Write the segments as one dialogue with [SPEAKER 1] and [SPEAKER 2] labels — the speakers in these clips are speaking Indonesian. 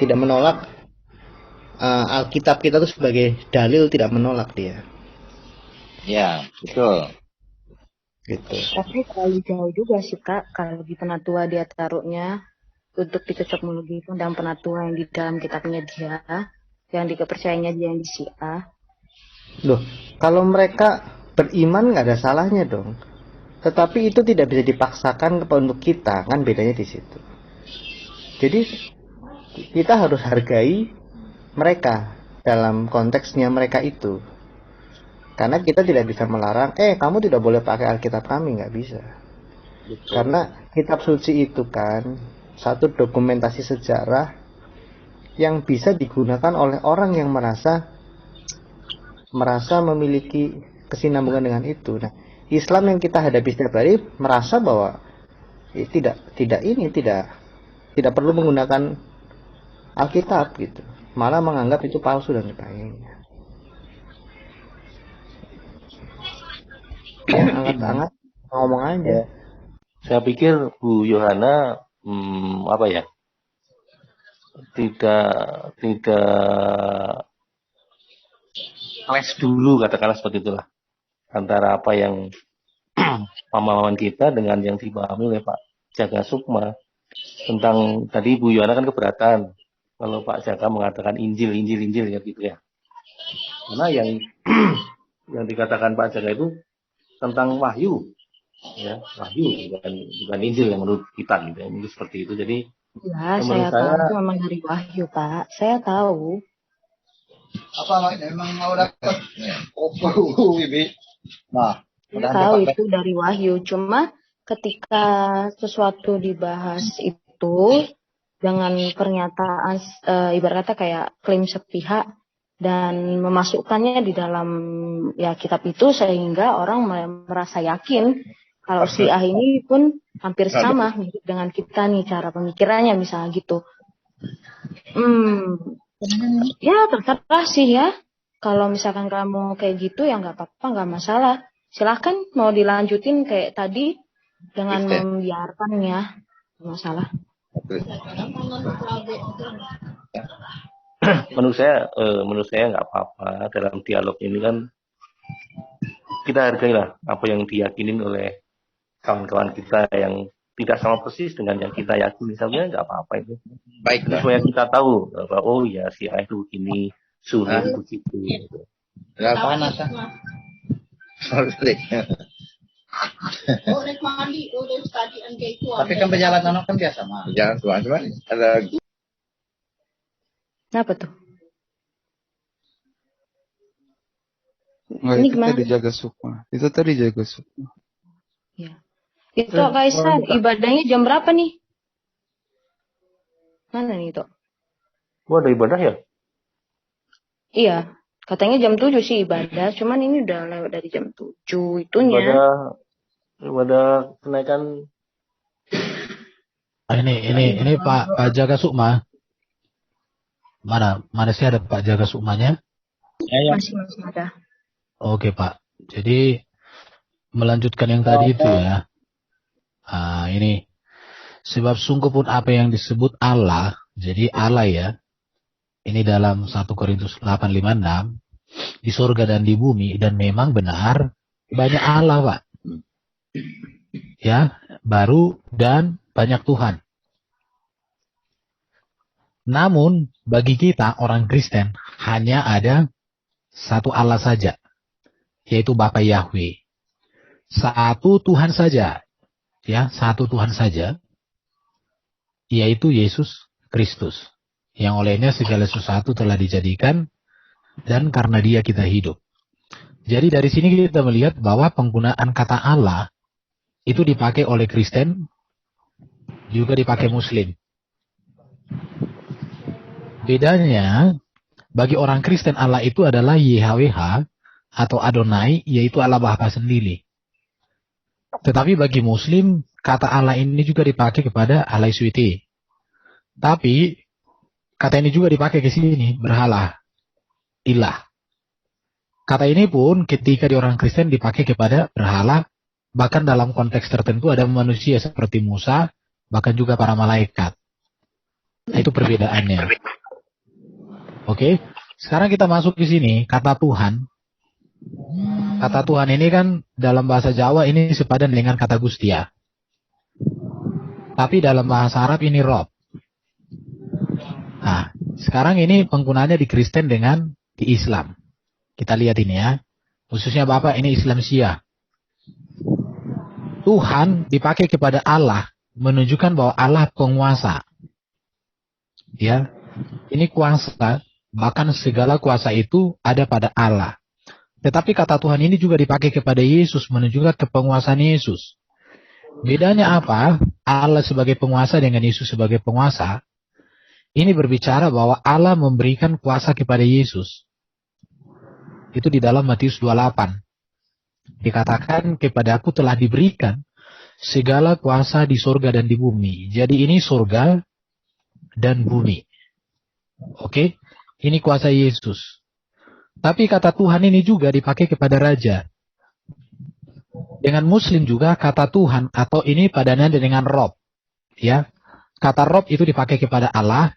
[SPEAKER 1] tidak menolak Alkitab kita itu sebagai dalil, tidak menolak dia.
[SPEAKER 2] Ya, betul.
[SPEAKER 1] Gitu.
[SPEAKER 3] Tapi terlalu jauh juga sih Kak, kalau di Penatua dia taruhnya untuk dicocokmologi tentang Penatua yang di dalam kitabnya dia, yang dikepercayainya dia yang di Syiah.
[SPEAKER 1] Loh, kalau mereka beriman nggak ada salahnya dong. Tetapi itu tidak bisa dipaksakan untuk kita, kan bedanya di situ. Jadi kita harus hargai mereka dalam konteksnya mereka itu. Karena kita tidak bisa melarang, kamu tidak boleh pakai Alkitab kami, nggak bisa.
[SPEAKER 2] Betul.
[SPEAKER 1] Karena kitab suci itu kan satu dokumentasi sejarah yang bisa digunakan oleh orang yang merasa memiliki kesinambungan dengan itu. Nah, Islam yang kita hadapi setiap hari merasa bahwa tidak perlu menggunakan Alkitab gitu. Malah menganggap itu palsu dan sebagainya. Ya, angkat-angkat ngomong aja.
[SPEAKER 4] Saya pikir Bu Yohana tidak clash dulu, katakanlah seperti itulah, antara apa yang pemahaman kita dengan yang dipahami oleh Pak Jaka Sukma. Tentang tadi Bu Yohana kan keberatan kalau Pak Jaka mengatakan Injil ya gitu ya. Karena yang dikatakan Pak Jaka itu tentang wahyu, ya, wahyu bukan Injil yang menurut kita gitu ya. Ini seperti itu. Jadi
[SPEAKER 3] ya, saya tahu itu memang dari wahyu Pak, saya tahu.
[SPEAKER 2] Apa memang mau dapat ini? Nah,
[SPEAKER 3] saya tahu itu dari wahyu. Cuma ketika sesuatu dibahas itu dengan pernyataan ibarat kata kayak klaim sepihak dan memasukkannya di dalam ya kitab itu sehingga orang merasa yakin kalau Syiah ini pun hampir sama dengan kita nih cara pemikirannya misalnya gitu. Ya terserah sih ya. Kalau misalkan kamu kayak gitu ya nggak apa-apa, nggak masalah. Silahkan mau dilanjutin kayak tadi dengan membiarkannya, nggak masalah.
[SPEAKER 4] menurut saya nggak apa-apa dalam dialog ini kan kita hargailah apa yang diyakinin oleh kawan-kawan kita yang tidak sama persis dengan yang kita yakini, sebenarnya nggak apa-apa itu.
[SPEAKER 2] Baik.
[SPEAKER 4] Supaya kita tahu bahwa oh ya Syiah itu begini, Sunni itu begitu.
[SPEAKER 2] Ya panas kan. Tapi kan perjalanan kan biasa mah. Jalan cuma ada.
[SPEAKER 3] Apa tuh?
[SPEAKER 5] Enggak, itu tadi Jaka Sukma.
[SPEAKER 3] Ya. Itu Kaisar, ibadahnya jam berapa nih? Mana nih itu?
[SPEAKER 4] Ada ibadah ya?
[SPEAKER 3] Iya, katanya jam 7 sih ibadah, cuman ini udah lewat dari jam 7 itunya.
[SPEAKER 4] Ibadah kenaikan.
[SPEAKER 6] Ini Pak Jaka Sukma. Mana sih ada Pak Jaka Sukmanya?
[SPEAKER 3] Masih ada.
[SPEAKER 6] Oke Pak. Jadi melanjutkan yang tadi itu ya. Ini sebab sungguh pun apa yang disebut Allah, jadi Allah ya. Ini dalam 1 Korintus 8:56 di surga dan di bumi, dan memang benar banyak Allah Pak. Ya, baru dan banyak Tuhan. Namun bagi kita orang Kristen hanya ada satu Allah saja, yaitu Bapa Yahweh. Satu Tuhan saja, ya, satu Tuhan saja, yaitu Yesus Kristus, yang olehnya segala sesuatu telah dijadikan dan karena Dia kita hidup. Jadi dari sini kita melihat bahwa penggunaan kata Allah itu dipakai oleh Kristen, juga dipakai Muslim. Bedanya, bagi orang Kristen Allah itu adalah YHWH atau Adonai, yaitu Allah Bapa sendiri. Tetapi bagi Muslim, kata Allah ini juga dipakai kepada Allah Suci. Tapi, kata ini juga dipakai ke sini, berhala, ilah. Kata ini pun ketika di orang Kristen dipakai kepada berhala, bahkan dalam konteks tertentu ada manusia seperti Musa, bahkan juga para malaikat. Nah, itu perbedaannya. Oke, sekarang kita masuk ke sini, kata Tuhan. Kata Tuhan ini kan dalam bahasa Jawa ini sepadan dengan kata Gustia. Tapi dalam bahasa Arab ini Rob. Nah, sekarang ini penggunaannya di Kristen dengan di Islam. Kita lihat ini ya. Khususnya Bapak ini Islam Syiah. Tuhan dipakai kepada Allah menunjukkan bahwa Allah penguasa. Ya, ini kuasa, bahkan segala kuasa itu ada pada Allah. Tetapi kata Tuhan ini juga dipakai kepada Yesus menunjukkan kepenguasaan Yesus. Bedanya apa? Allah sebagai penguasa dengan Yesus sebagai penguasa. Ini berbicara bahwa Allah memberikan kuasa kepada Yesus. Itu di dalam Matius 28. Dikatakan kepadaku telah diberikan segala kuasa di surga dan di bumi. Jadi ini surga dan bumi. Oke? Ini kuasa Yesus. Tapi kata Tuhan ini juga dipakai kepada raja. Dengan Muslim juga kata Tuhan atau ini padannya dengan Rob. Ya, kata Rob itu dipakai kepada Allah.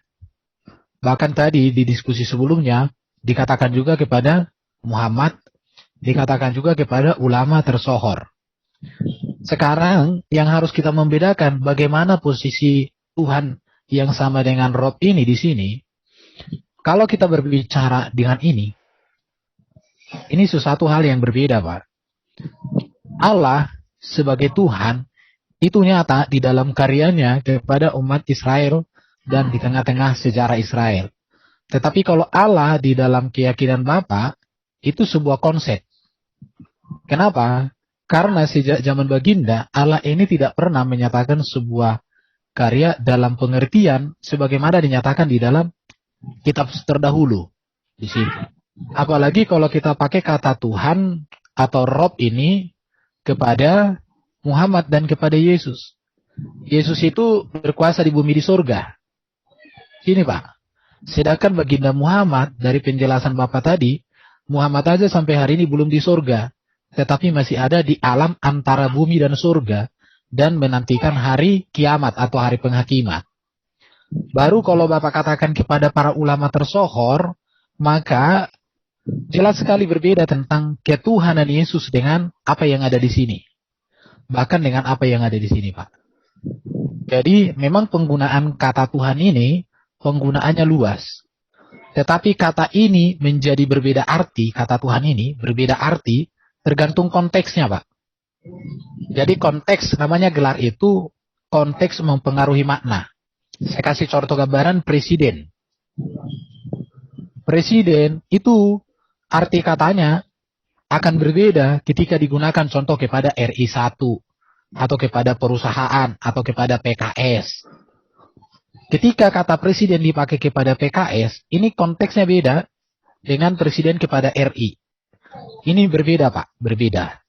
[SPEAKER 6] Bahkan tadi di diskusi sebelumnya dikatakan juga kepada Muhammad, dikatakan juga kepada ulama tersohor. Sekarang yang harus kita membedakan bagaimana posisi Tuhan yang sama dengan Rob ini di sini. Kalau kita berbicara dengan ini sesuatu hal yang berbeda, Pak. Allah sebagai Tuhan itu nyata di dalam karyanya kepada umat Israel dan di tengah-tengah sejarah Israel. Tetapi kalau Allah di dalam keyakinan Bapak itu sebuah konsep. Kenapa? Karena sejak zaman baginda Allah ini tidak pernah menyatakan sebuah karya dalam pengertian sebagaimana dinyatakan di dalam kitab terdahulu di situ. Apalagi kalau kita pakai kata Tuhan atau Rob ini kepada Muhammad dan kepada Yesus. Yesus itu berkuasa di bumi di surga. Ini Pak. Sedangkan baginda Muhammad dari penjelasan Bapak tadi, Muhammad aja sampai hari ini belum di surga. Tetapi masih ada di alam antara bumi dan surga. Dan menantikan hari kiamat atau hari penghakiman. Baru kalau Bapak katakan kepada para ulama tersohor, maka jelas sekali berbeda tentang ketuhanan Yesus dengan apa yang ada di sini. Bahkan dengan apa yang ada di sini, Pak. Jadi memang penggunaan kata Tuhan ini, penggunaannya luas. Tetapi kata ini menjadi berbeda arti, kata Tuhan ini berbeda arti, tergantung konteksnya, Pak. Jadi konteks, namanya gelar itu, konteks mempengaruhi makna. Saya kasih contoh gambaran presiden. Presiden itu arti katanya akan berbeda ketika digunakan contoh kepada RI1 atau kepada perusahaan atau kepada PKS. Ketika kata presiden dipakai kepada PKS, ini konteksnya beda dengan presiden kepada RI. Ini berbeda, Pak, berbeda.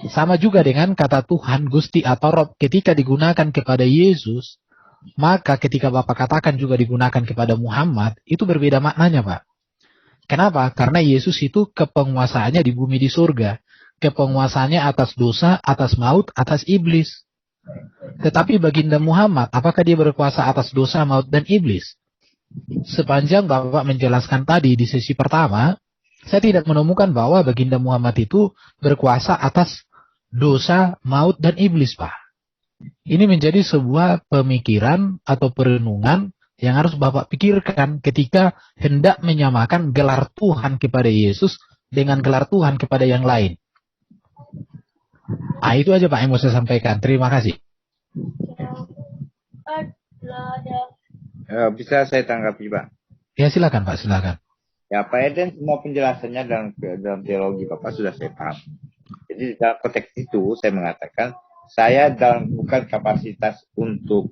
[SPEAKER 6] Sama juga dengan kata Tuhan, Gusti atau Rob ketika digunakan kepada Yesus, maka ketika Bapak katakan juga digunakan kepada Muhammad, itu berbeda maknanya, Pak. Kenapa? Karena Yesus itu kepenguasaannya di bumi di surga. Kepenguasaannya atas dosa, atas maut, atas iblis. Tetapi baginda Muhammad, apakah dia berkuasa atas dosa, maut, dan iblis? Sepanjang Bapak menjelaskan tadi di sesi pertama, saya tidak menemukan bahwa baginda Muhammad itu berkuasa atas dosa, maut, dan iblis, Pak. Ini menjadi sebuah pemikiran atau perenungan yang harus Bapak pikirkan ketika hendak menyamakan gelar Tuhan kepada Yesus dengan gelar Tuhan kepada yang lain. Ah, itu aja Pak yang mau saya sampaikan. Terima kasih.
[SPEAKER 2] Bisa saya tanggapi, Pak?
[SPEAKER 6] Ya silakan Pak, silakan.
[SPEAKER 2] Ya Pak Eden, semua penjelasannya dalam teologi Bapak sudah saya paham. Jadi dalam konteks itu saya mengatakan saya dalam bukan kapasitas untuk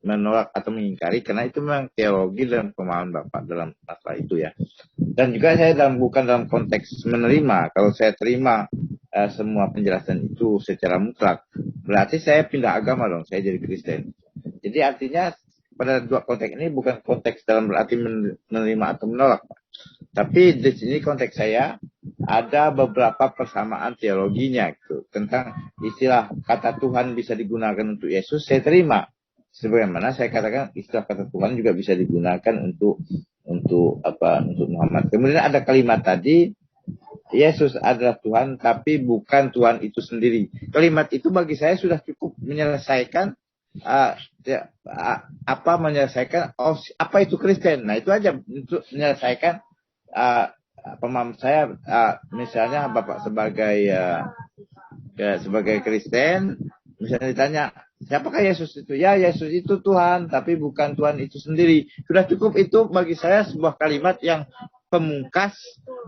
[SPEAKER 2] menolak atau mengingkari, karena itu memang teologi dan pemahaman Bapak dalam masalah itu ya. Dan juga saya bukan dalam konteks menerima. Kalau saya terima semua penjelasan itu secara mutlak, berarti saya pindah agama dong, saya jadi Kristen. Jadi artinya pada dua konteks ini bukan konteks dalam berarti menerima atau menolak, Pak. Tapi di sini konteks saya ada beberapa persamaan teologinya gitu. Tentang istilah kata Tuhan bisa digunakan untuk Yesus, saya terima. sebagaimana saya katakan istilah kata Tuhan juga bisa digunakan untuk Muhammad. Kemudian ada kalimat tadi, Yesus adalah Tuhan tapi bukan Tuhan itu sendiri. Kalimat itu bagi saya sudah cukup menyelesaikan apa itu Kristen. Nah, itu aja untuk menyelesaikan pemahaman saya. Misalnya Bapak sebagai Kristen, misalnya ditanya, siapakah Yesus itu? Ya, Yesus itu Tuhan, tapi bukan Tuhan itu sendiri. Sudah cukup itu bagi saya sebuah kalimat yang pemungkas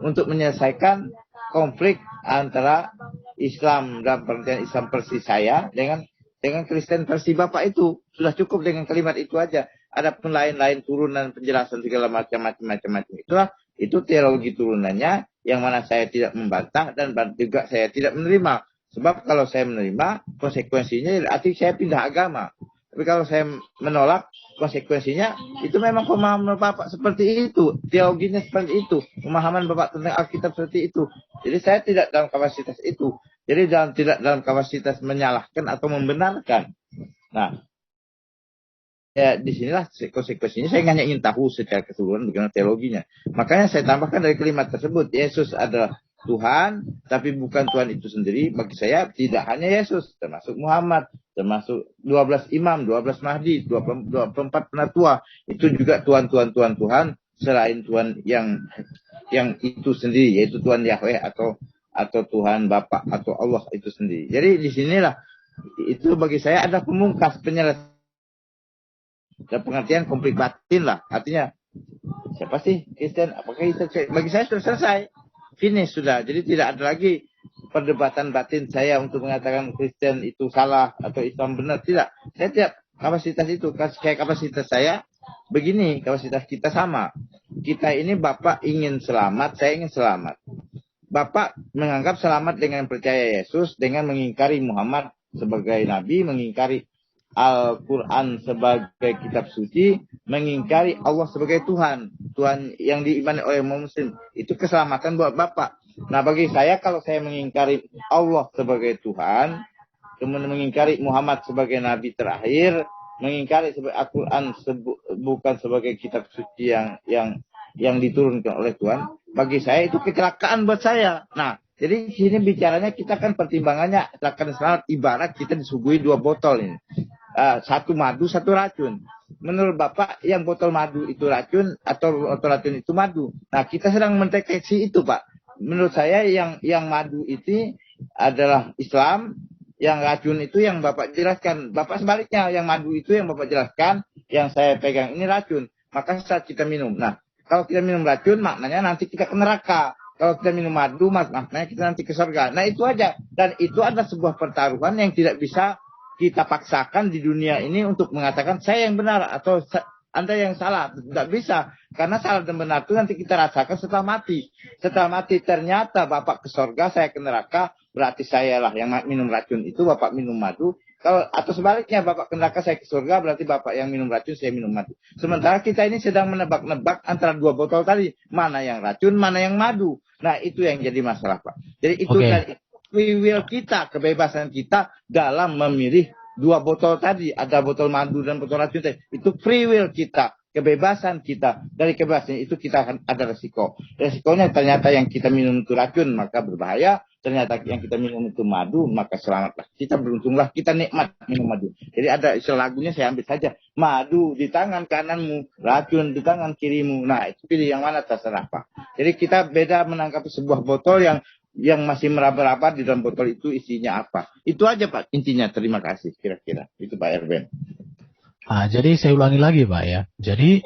[SPEAKER 2] untuk menyelesaikan konflik antara Islam dalam pengertian Islam persis saya dengan Kristen versi Bapak itu. Sudah cukup dengan kalimat itu aja. Adapun lain-lain turunan penjelasan segala macam itu teologi turunannya yang mana saya tidak membantah dan juga saya tidak menerima. Sebab kalau saya menerima, konsekuensinya berarti saya pindah agama. Tapi kalau saya menolak, konsekuensinya itu memang pemahaman Bapak seperti itu. Teologinya seperti itu. Pemahaman Bapak tentang Alkitab seperti itu. Jadi saya tidak dalam kapasitas itu. Jadi tidak dalam kapasitas menyalahkan atau membenarkan. Nah, ya disinilah konsekuensinya. Saya hanya ingin tahu secara keseluruhan bagaimana teologinya. Makanya saya tambahkan dari kalimat tersebut, Yesus adalah Tuhan, tapi bukan Tuhan itu sendiri. Bagi saya tidak hanya Yesus, termasuk Muhammad, termasuk 12 imam, 12 mahdi, 24 penatua. Itu juga Tuhan selain Tuhan yang itu sendiri, yaitu Tuhan Yahweh atau Tuhan Bapa atau Allah itu sendiri. Jadi disinilah itu bagi saya ada pemungkas penyelesaian dan pengertian konflik batin lah. Artinya siapa sih Kristen? Apakah Kristen? Bagi saya sudah selesai. Finish sudah. Jadi tidak ada lagi perdebatan batin saya untuk mengatakan Kristen itu salah atau Islam benar. Tidak. Saya tidak kapasitas itu. Kayak kapasitas saya begini, kapasitas kita sama. Kita ini Bapak ingin selamat, saya ingin selamat. Bapak menganggap selamat dengan percaya Yesus, dengan mengingkari Muhammad sebagai nabi, mengingkari Al-Quran sebagai kitab suci, mengingkari Allah sebagai Tuhan yang diimani oleh Muslim. Itu keselamatan buat Bapak. Nah, bagi saya kalau saya mengingkari Allah sebagai Tuhan, kemudian mengingkari Muhammad sebagai nabi terakhir, mengingkari Al-Quran bukan sebagai kitab suci yang diturunkan oleh Tuhan, bagi saya itu kecelakaan buat saya. Nah, jadi sini bicaranya kita kan pertimbangannya akan selamat ibarat kita disuguhi 2 botol ini. Satu madu, satu racun. Menurut Bapak yang botol madu itu racun atau botol racun itu madu. Nah, kita sedang mendeteksi itu, Pak. Menurut saya yang madu itu adalah Islam, yang racun itu yang Bapak jelaskan. Bapak sebaliknya, yang madu itu yang Bapak jelaskan, yang saya pegang ini racun. Maka saat kita minum. Nah, kalau kita minum racun maknanya nanti kita ke neraka. Kalau kita minum madu maknanya kita nanti ke surga. Nah, itu aja. Dan itu adalah sebuah pertaruhan yang tidak bisa kita paksakan di dunia ini untuk mengatakan saya yang benar atau Anda yang salah. Tidak bisa. Karena salah dan benar itu nanti kita rasakan setelah mati. Setelah mati ternyata Bapak ke surga, saya ke neraka. Berarti saya lah yang minum racun itu, Bapak minum madu. Atau sebaliknya, Bapak ke neraka, saya ke surga. Berarti Bapak yang minum racun, saya minum madu. Sementara kita ini sedang menebak-nebak antara 2 botol tadi. Mana yang racun, mana yang madu. Nah, itu yang jadi masalah, Pak. Jadi itu dari free will kita, kebebasan kita dalam memilih 2 botol tadi. Ada botol madu dan botol racun tadi. Itu free will kita, kebebasan kita. Dari kebebasan itu kita akan ada resiko. Resikonya ternyata yang kita minum itu racun, maka berbahaya. Ternyata yang kita minum itu madu, maka selamatlah. Kita beruntunglah, kita nikmat minum madu. Jadi ada istilah lagunya, saya ambil saja. Madu di tangan kananmu, racun di tangan kirimu. Nah, itu pilih yang mana terserah, Pak. Jadi kita beda menangkap sebuah botol yang masih meraba-raba di dalam botol itu isinya apa. Itu aja, Pak, intinya. Terima kasih, kira-kira. Itu Pak Erben.
[SPEAKER 6] Nah, jadi saya ulangi lagi, Pak, ya. Jadi,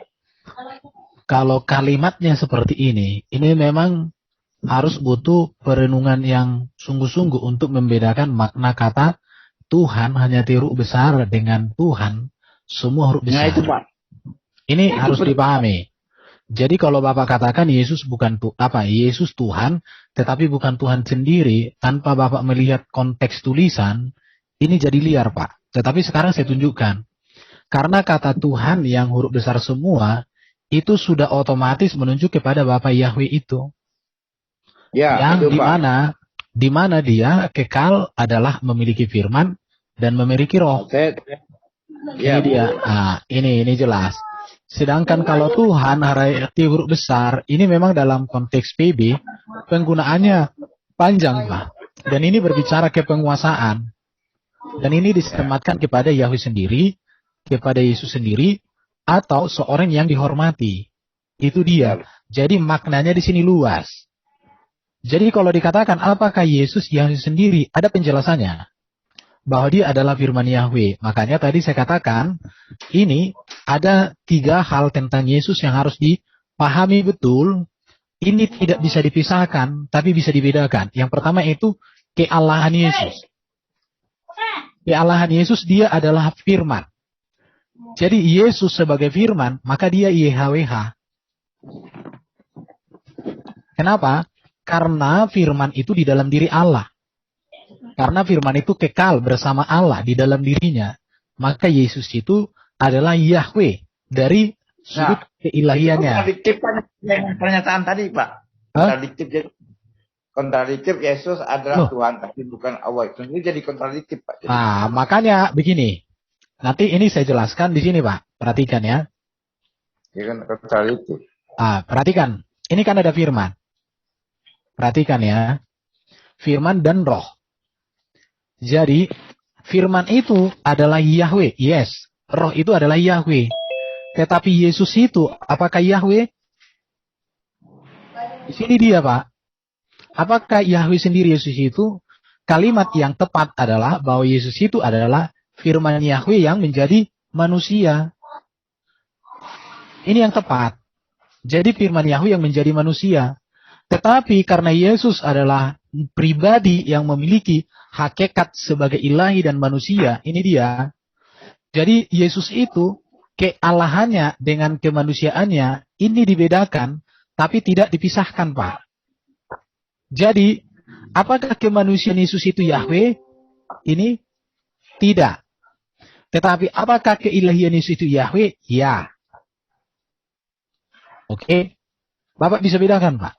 [SPEAKER 6] kalau kalimatnya seperti ini memang harus butuh perenungan yang sungguh-sungguh untuk membedakan makna kata Tuhan hanya tiru besar dengan Tuhan semua huruf besar.
[SPEAKER 2] Nah, itu, Pak.
[SPEAKER 6] Ini harus dipahami. Jadi kalau Bapak katakan Yesus Yesus Tuhan, tetapi bukan Tuhan sendiri, tanpa Bapak melihat konteks tulisan, ini jadi liar, Pak. Tetapi sekarang saya tunjukkan. Karena kata Tuhan yang huruf besar semua, itu sudah otomatis menunjuk kepada Bapa Yahweh itu.
[SPEAKER 2] Ya,
[SPEAKER 6] yang
[SPEAKER 2] itu,
[SPEAKER 6] di mana dia kekal adalah memiliki firman dan memiliki roh. Ini dia. Nah, ini jelas. Sedangkan kalau Tuhan arti huruf besar, ini memang dalam konteks PB, penggunaannya panjang, Pak. Dan ini berbicara ke penguasaan. Dan ini disematkan kepada Yahweh sendiri, kepada Yesus sendiri, atau seorang yang dihormati. Itu dia. Jadi maknanya di sini luas. Jadi kalau dikatakan apakah Yesus yang sendiri, ada penjelasannya. Bahwa dia adalah firman Yahweh. Makanya tadi saya katakan, ini ada 3 hal tentang Yesus yang harus dipahami betul. Ini tidak bisa dipisahkan, tapi bisa dibedakan. Yang pertama itu kealahan Yesus. Kealahan Yesus, dia adalah firman. Jadi Yesus sebagai firman, maka dia YHWH. Kenapa? Karena firman itu di dalam diri Allah. Karena firman itu kekal bersama Allah di dalam dirinya. Maka Yesus itu adalah Yahweh dari sudut keilahiannya.
[SPEAKER 2] Kontradiktif pernyataan tadi, Pak. Kontradiktif Yesus adalah Tuhan, tapi bukan Allah. Itu jadi kontradiktif, Pak.
[SPEAKER 6] Nah, makanya begini. Nanti ini saya jelaskan di sini, Pak. Perhatikan ya.
[SPEAKER 2] Ya kan kontradiktif.
[SPEAKER 6] Perhatikan. Ini kan ada firman. Perhatikan ya. Firman dan roh. Jadi, firman itu adalah Yahweh. Yes. Roh itu adalah Yahweh. Tetapi Yesus itu, apakah Yahweh? Di sini dia, Pak. Apakah Yahweh sendiri Yesus itu? Kalimat yang tepat adalah bahwa Yesus itu adalah firman Yahweh yang menjadi manusia. Ini yang tepat. Jadi firman Yahweh yang menjadi manusia. Tetapi karena Yesus adalah pribadi yang memiliki hakikat sebagai ilahi dan manusia, ini dia. Jadi Yesus itu kealahannya dengan kemanusiaannya ini dibedakan, tapi tidak dipisahkan, Pak. Jadi, apakah kemanusiaan Yesus itu Yahweh? Ini tidak. Tetapi apakah keilahian Yesus itu Yahweh? Ya. Oke. Bapak bisa bedakan, Pak.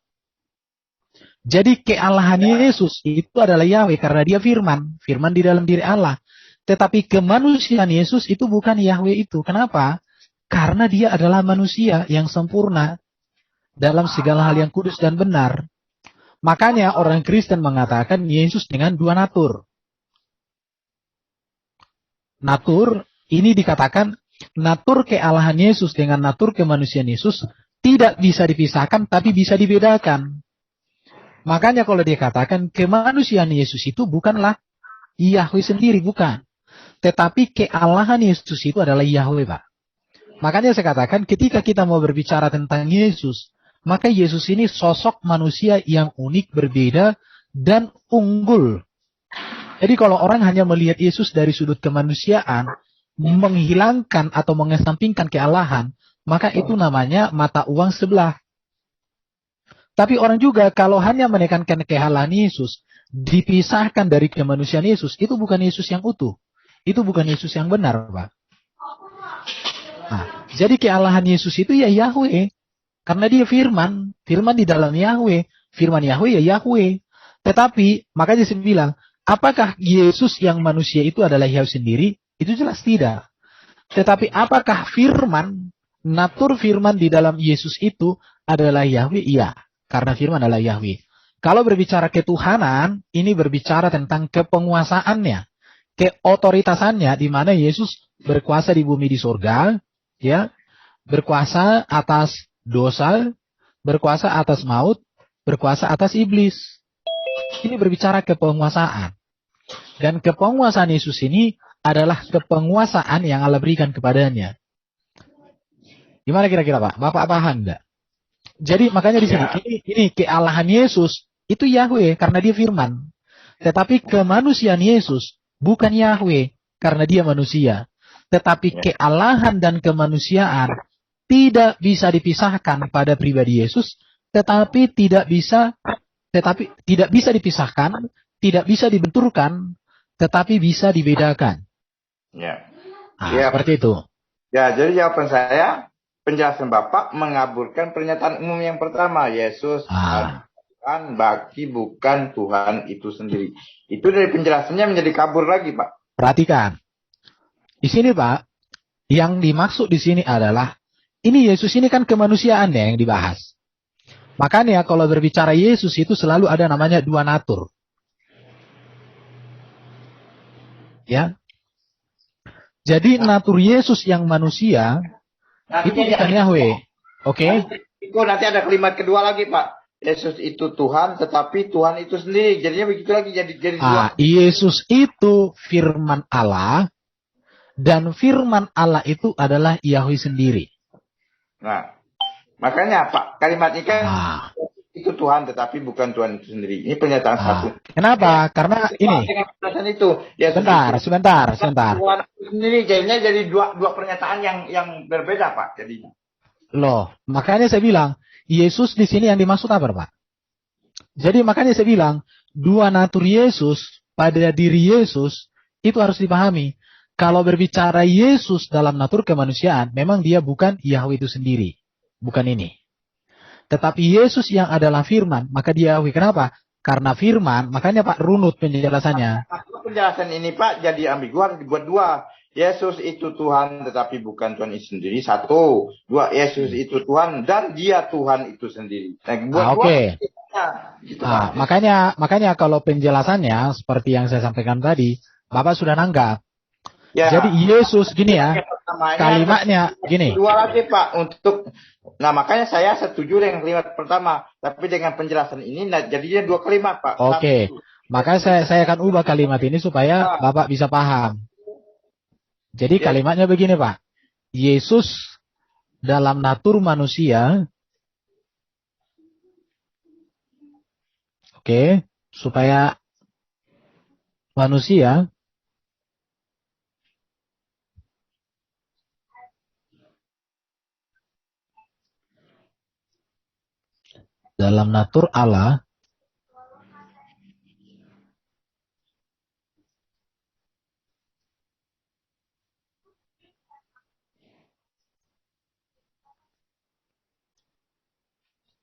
[SPEAKER 6] Jadi kealahan Yesus itu adalah Yahweh karena dia firman. Firman di dalam diri Allah. Tetapi kemanusiaan Yesus itu bukan Yahweh itu. Kenapa? Karena dia adalah manusia yang sempurna dalam segala hal yang kudus dan benar. Makanya orang Kristen mengatakan Yesus dengan 2 natur. Natur, ini dikatakan natur kealahan Yesus dengan natur kemanusiaan Yesus tidak bisa dipisahkan tapi bisa dibedakan. Makanya kalau dia katakan kemanusiaan Yesus itu bukanlah Yahweh sendiri, bukan. Tetapi kealahan Yesus itu adalah Yahweh, Pak. Makanya saya katakan ketika kita mau berbicara tentang Yesus, maka Yesus ini sosok manusia yang unik, berbeda, dan unggul. Jadi kalau orang hanya melihat Yesus dari sudut kemanusiaan, menghilangkan atau mengesampingkan kealahan, maka itu namanya mata uang sebelah. Tapi orang juga kalau hanya menekankan kealahan Yesus, dipisahkan dari kemanusiaan Yesus, itu bukan Yesus yang utuh. Itu bukan Yesus yang benar, Pak. Nah, jadi kealahan Yesus itu ya Yahweh. Karena dia firman. Firman di dalam Yahweh. Firman Yahweh ya Yahweh. Tetapi, makanya saya bilang, apakah Yesus yang manusia itu adalah Yahweh sendiri? Itu jelas tidak. Tetapi apakah firman, natur firman di dalam Yesus itu adalah Yahweh? Iya. Karena firman adalah Yahweh. Kalau berbicara ketuhanan, ini berbicara tentang kepenguasaannya, keotoritasannya, di mana Yesus berkuasa di bumi di surga, ya, berkuasa atas dosa, berkuasa atas maut, berkuasa atas iblis. Ini berbicara kepenguasaan. Dan kepenguasaan Yesus ini adalah kepenguasaan yang Allah berikan kepadanya. Gimana kira-kira, Pak? Bapak paham enggak? Jadi makanya di sini ini kealahan Yesus itu Yahweh karena dia firman. Tetapi kemanusiaan Yesus bukan Yahweh karena dia manusia. Tetapi kealahan dan kemanusiaan tidak bisa dipisahkan pada pribadi Yesus, tetapi tidak bisa dipisahkan, tidak bisa dibenturkan, tetapi bisa dibedakan.
[SPEAKER 2] Ya.
[SPEAKER 6] Seperti itu.
[SPEAKER 2] Ya, jadi jawaban saya, penjelasan Bapak mengaburkan pernyataan umum yang pertama, Yesus Tuhan bagi bukan Tuhan itu sendiri. Itu dari penjelasannya menjadi kabur lagi, Pak.
[SPEAKER 6] Perhatikan. Di sini, Pak, Yang dimaksud di sini adalah, ini Yesus ini kan kemanusiaannya yang dibahas. Makanya kalau berbicara Yesus itu selalu ada namanya dua natur. Ya. Jadi natur Yesus yang manusia itu bukan Yahweh. Oke?
[SPEAKER 2] Nanti ada kalimat kedua lagi, Pak. Yesus itu Tuhan, tetapi Tuhan itu sendiri. Jadinya begitu lagi, jadi dua.
[SPEAKER 6] Yesus itu firman Allah, dan firman Allah itu adalah Yahweh sendiri.
[SPEAKER 2] Nah, makanya Pak, kalimat ini kan itu Tuhan, tetapi bukan Tuhan itu sendiri. Ini pernyataan satu.
[SPEAKER 6] Kenapa? Karena ini.
[SPEAKER 2] Dengan itu. Ya,
[SPEAKER 6] sebentar.
[SPEAKER 2] Tuhan itu sendiri, jadinya jadi dua pernyataan yang berbeda, Pak. Jadinya.
[SPEAKER 6] Loh, makanya saya bilang, Yesus di sini yang dimaksud apa, Pak? Jadi makanya saya bilang, dua natur Yesus pada diri Yesus itu harus dipahami. Kalau berbicara Yesus dalam natur kemanusiaan, memang dia bukan Yahweh itu sendiri. Bukan ini. Tetapi Yesus yang adalah firman, maka dia Yahweh. Kenapa? Karena firman, makanya Pak runut penjelasannya.
[SPEAKER 2] Penjelasan ini Pak jadi ambigu, harus dibuat dua. Yesus itu Tuhan tetapi bukan Tuhan itu sendiri. Satu. Dua, Yesus itu Tuhan dan dia Tuhan itu sendiri.
[SPEAKER 6] Oke. Gitu, makanya kalau penjelasannya seperti yang saya sampaikan tadi, Bapak sudah nanggap. Ya. Jadi Yesus gini ya, kalimatnya gini.
[SPEAKER 2] Dua lagi Pak untuk, nah makanya saya setuju dengan kalimat pertama, tapi dengan penjelasan ini, jadinya dua kalimat Pak.
[SPEAKER 6] Oke. Makanya saya akan ubah kalimat ini supaya Bapak bisa paham. Jadi kalimatnya begini Pak. Yesus dalam natur manusia. Oke. Supaya manusia dalam natur Allah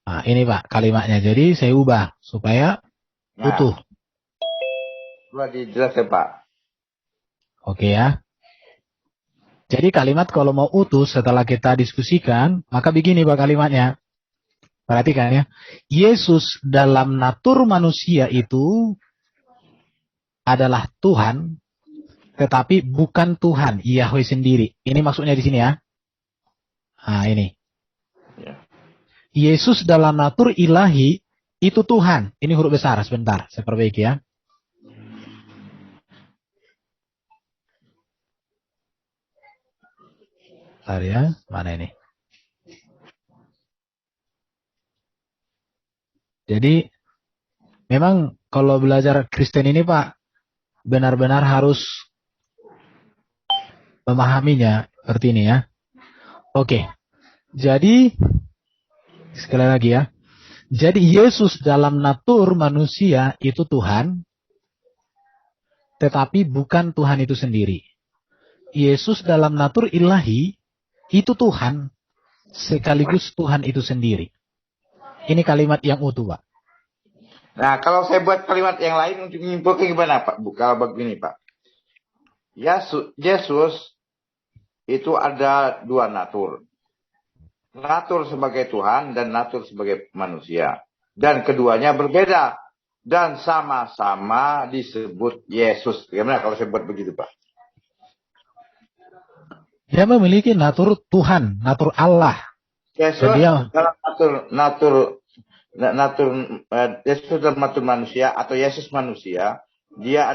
[SPEAKER 6] Nah, ini Pak kalimatnya. Jadi saya ubah supaya utuh.
[SPEAKER 2] Sudah dijelaskan Pak.
[SPEAKER 6] Oke ya. Jadi kalimat kalau mau utuh setelah kita diskusikan, maka begini Pak kalimatnya. Perhatikan ya. Yesus dalam natur manusia itu adalah Tuhan, tetapi bukan Tuhan, Yahweh sendiri. Ini maksudnya di sini ya. Nah ini. Yesus dalam natur ilahi itu Tuhan. Ini huruf besar, sebentar. Saya perbaiki ya. Bentar ya, mana ini? Jadi, memang kalau belajar Kristen ini Pak, benar-benar harus memahaminya seperti ini ya. Oke, jadi sekali lagi ya. Jadi Yesus dalam natur manusia itu Tuhan, tetapi bukan Tuhan itu sendiri. Yesus dalam natur ilahi itu Tuhan, sekaligus Tuhan itu sendiri. Ini kalimat yang utuh, Pak.
[SPEAKER 2] Nah, kalau saya buat kalimat yang lain untuk menyimpulkan gimana, Pak? Kalau begini, Pak. Yesus itu ada dua natur. Natur sebagai Tuhan dan natur sebagai manusia. Dan keduanya berbeda. Dan sama-sama disebut Yesus. Gimana kalau saya buat begitu, Pak?
[SPEAKER 6] Dia memiliki natur Tuhan, natur Allah.
[SPEAKER 2] Yesus dalam Yesus dalam natur manusia atau Yesus manusia, dia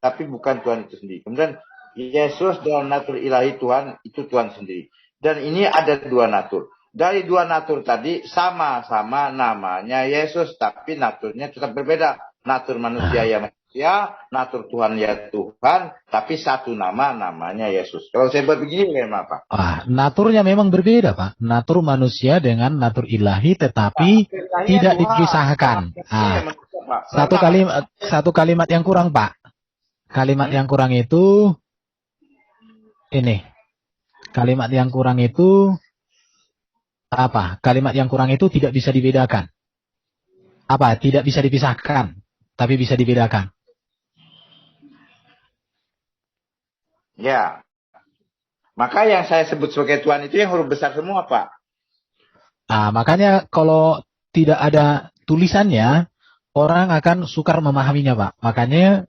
[SPEAKER 2] tapi bukan Tuhan itu sendiri. Kemudian Yesus dalam natur ilahi Tuhan itu Tuhan sendiri. Dan ini ada dua natur. Dari dua natur tadi sama-sama namanya Yesus, tapi naturnya tetap berbeda. Natur manusia ya manusia, natur Tuhan ya Tuhan, tapi satu namanya Yesus. Kalau saya buat begini bagaimana Pak?
[SPEAKER 6] Naturnya memang berbeda Pak. Natur manusia dengan natur ilahi, tetapi tidak dipisahkan. Satu kalimat yang kurang Pak. Kalimat yang kurang itu ini. Kalimat yang kurang itu apa? Kalimat yang kurang itu tidak bisa dibedakan. Apa? Tidak bisa dipisahkan, tapi bisa dibedakan.
[SPEAKER 2] Ya. Maka yang saya sebut sebagai Tuhan itu yang huruf besar semua, Pak.
[SPEAKER 6] Nah, makanya kalau tidak ada tulisannya, orang akan sukar memahaminya, Pak. Makanya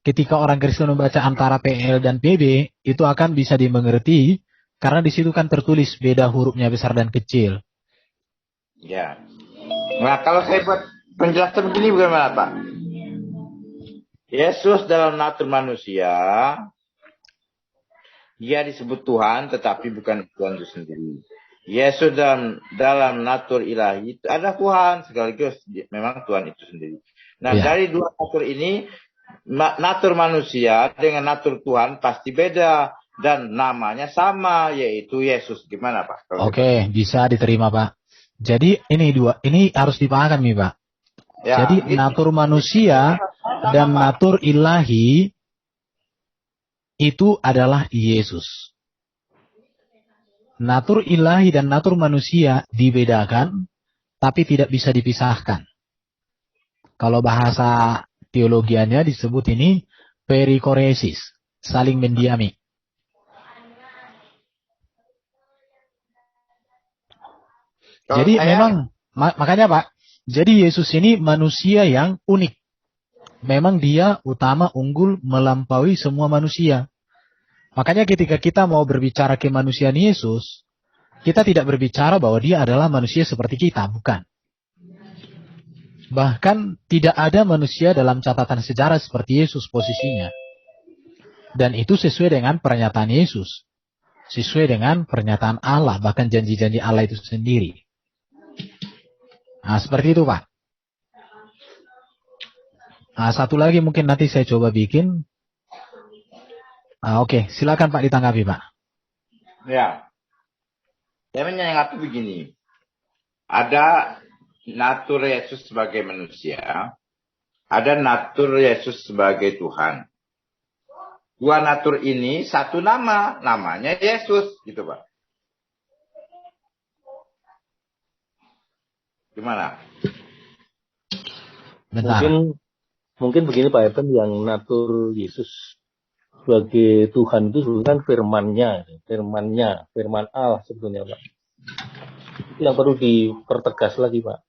[SPEAKER 6] ketika orang Kristen membaca antara PL dan PB, itu akan bisa dimengerti karena di situ kan tertulis beda hurufnya besar dan kecil.
[SPEAKER 2] Ya. Nah, kalau saya buat penjelasan begini bagaimana, Pak? Yesus dalam natur manusia, dia disebut Tuhan, tetapi bukan Tuhan itu sendiri. Yesus dalam natur ilahi itu ada Tuhan, sekaligus memang Tuhan itu sendiri. Nah, dari dua natur ini, natur manusia dengan natur Tuhan pasti beda. Dan namanya sama, yaitu Yesus. Gimana, Pak?
[SPEAKER 6] Oke, bisa diterima, Pak. Jadi ini harus dipahami, Pak. Ya, jadi natur manusia dan natur ilahi itu adalah Yesus. Natur ilahi dan natur manusia dibedakan, tapi tidak bisa dipisahkan. Kalau bahasa teologianya disebut ini perikoresis, saling mendiami. Jadi memang, makanya Pak, jadi Yesus ini manusia yang unik. Memang dia utama, unggul, melampaui semua manusia. Makanya ketika kita mau berbicara kemanusiaan Yesus, kita tidak berbicara bahwa dia adalah manusia seperti kita, bukan. Bahkan tidak ada manusia dalam catatan sejarah seperti Yesus posisinya. Dan itu sesuai dengan pernyataan Yesus. Sesuai dengan pernyataan Allah, bahkan janji-janji Allah itu sendiri. Nah, seperti itu, Pak. Nah, satu lagi mungkin nanti saya coba bikin. Oke, silakan Pak ditanggapi, Pak.
[SPEAKER 2] Ya. Saya menanggapi begini. Ada natur Yesus sebagai manusia. Ada natur Yesus sebagai Tuhan. Dua natur ini satu nama. Namanya Yesus. Gitu, Pak. Gimana?
[SPEAKER 6] Bentar.
[SPEAKER 4] Mungkin begini Pak Eben, yang natur Yesus sebagai Tuhan itu sebetulnya firman Allah sebetulnya, Pak. Itu yang perlu dipertegas lagi, Pak.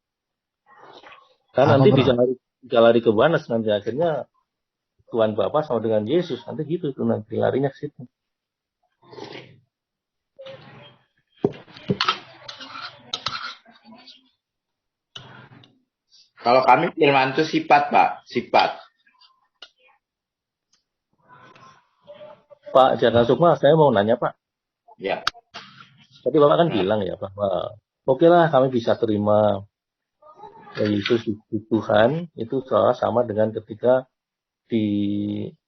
[SPEAKER 4] Karena nanti bisa lari ke mana, nanti akhirnya Tuhan Bapa sama dengan Yesus, nanti gitu itu nanti larinya ke situ.
[SPEAKER 2] Kalau kami firman itu sifat, Pak. Sifat.
[SPEAKER 4] Pak Jaka Sukma, saya mau nanya, Pak.
[SPEAKER 2] Ya.
[SPEAKER 4] Tadi Bapak kan bilang ya, bahwa oke lah kami bisa terima Yesus itu Tuhan, itu sama dengan ketika di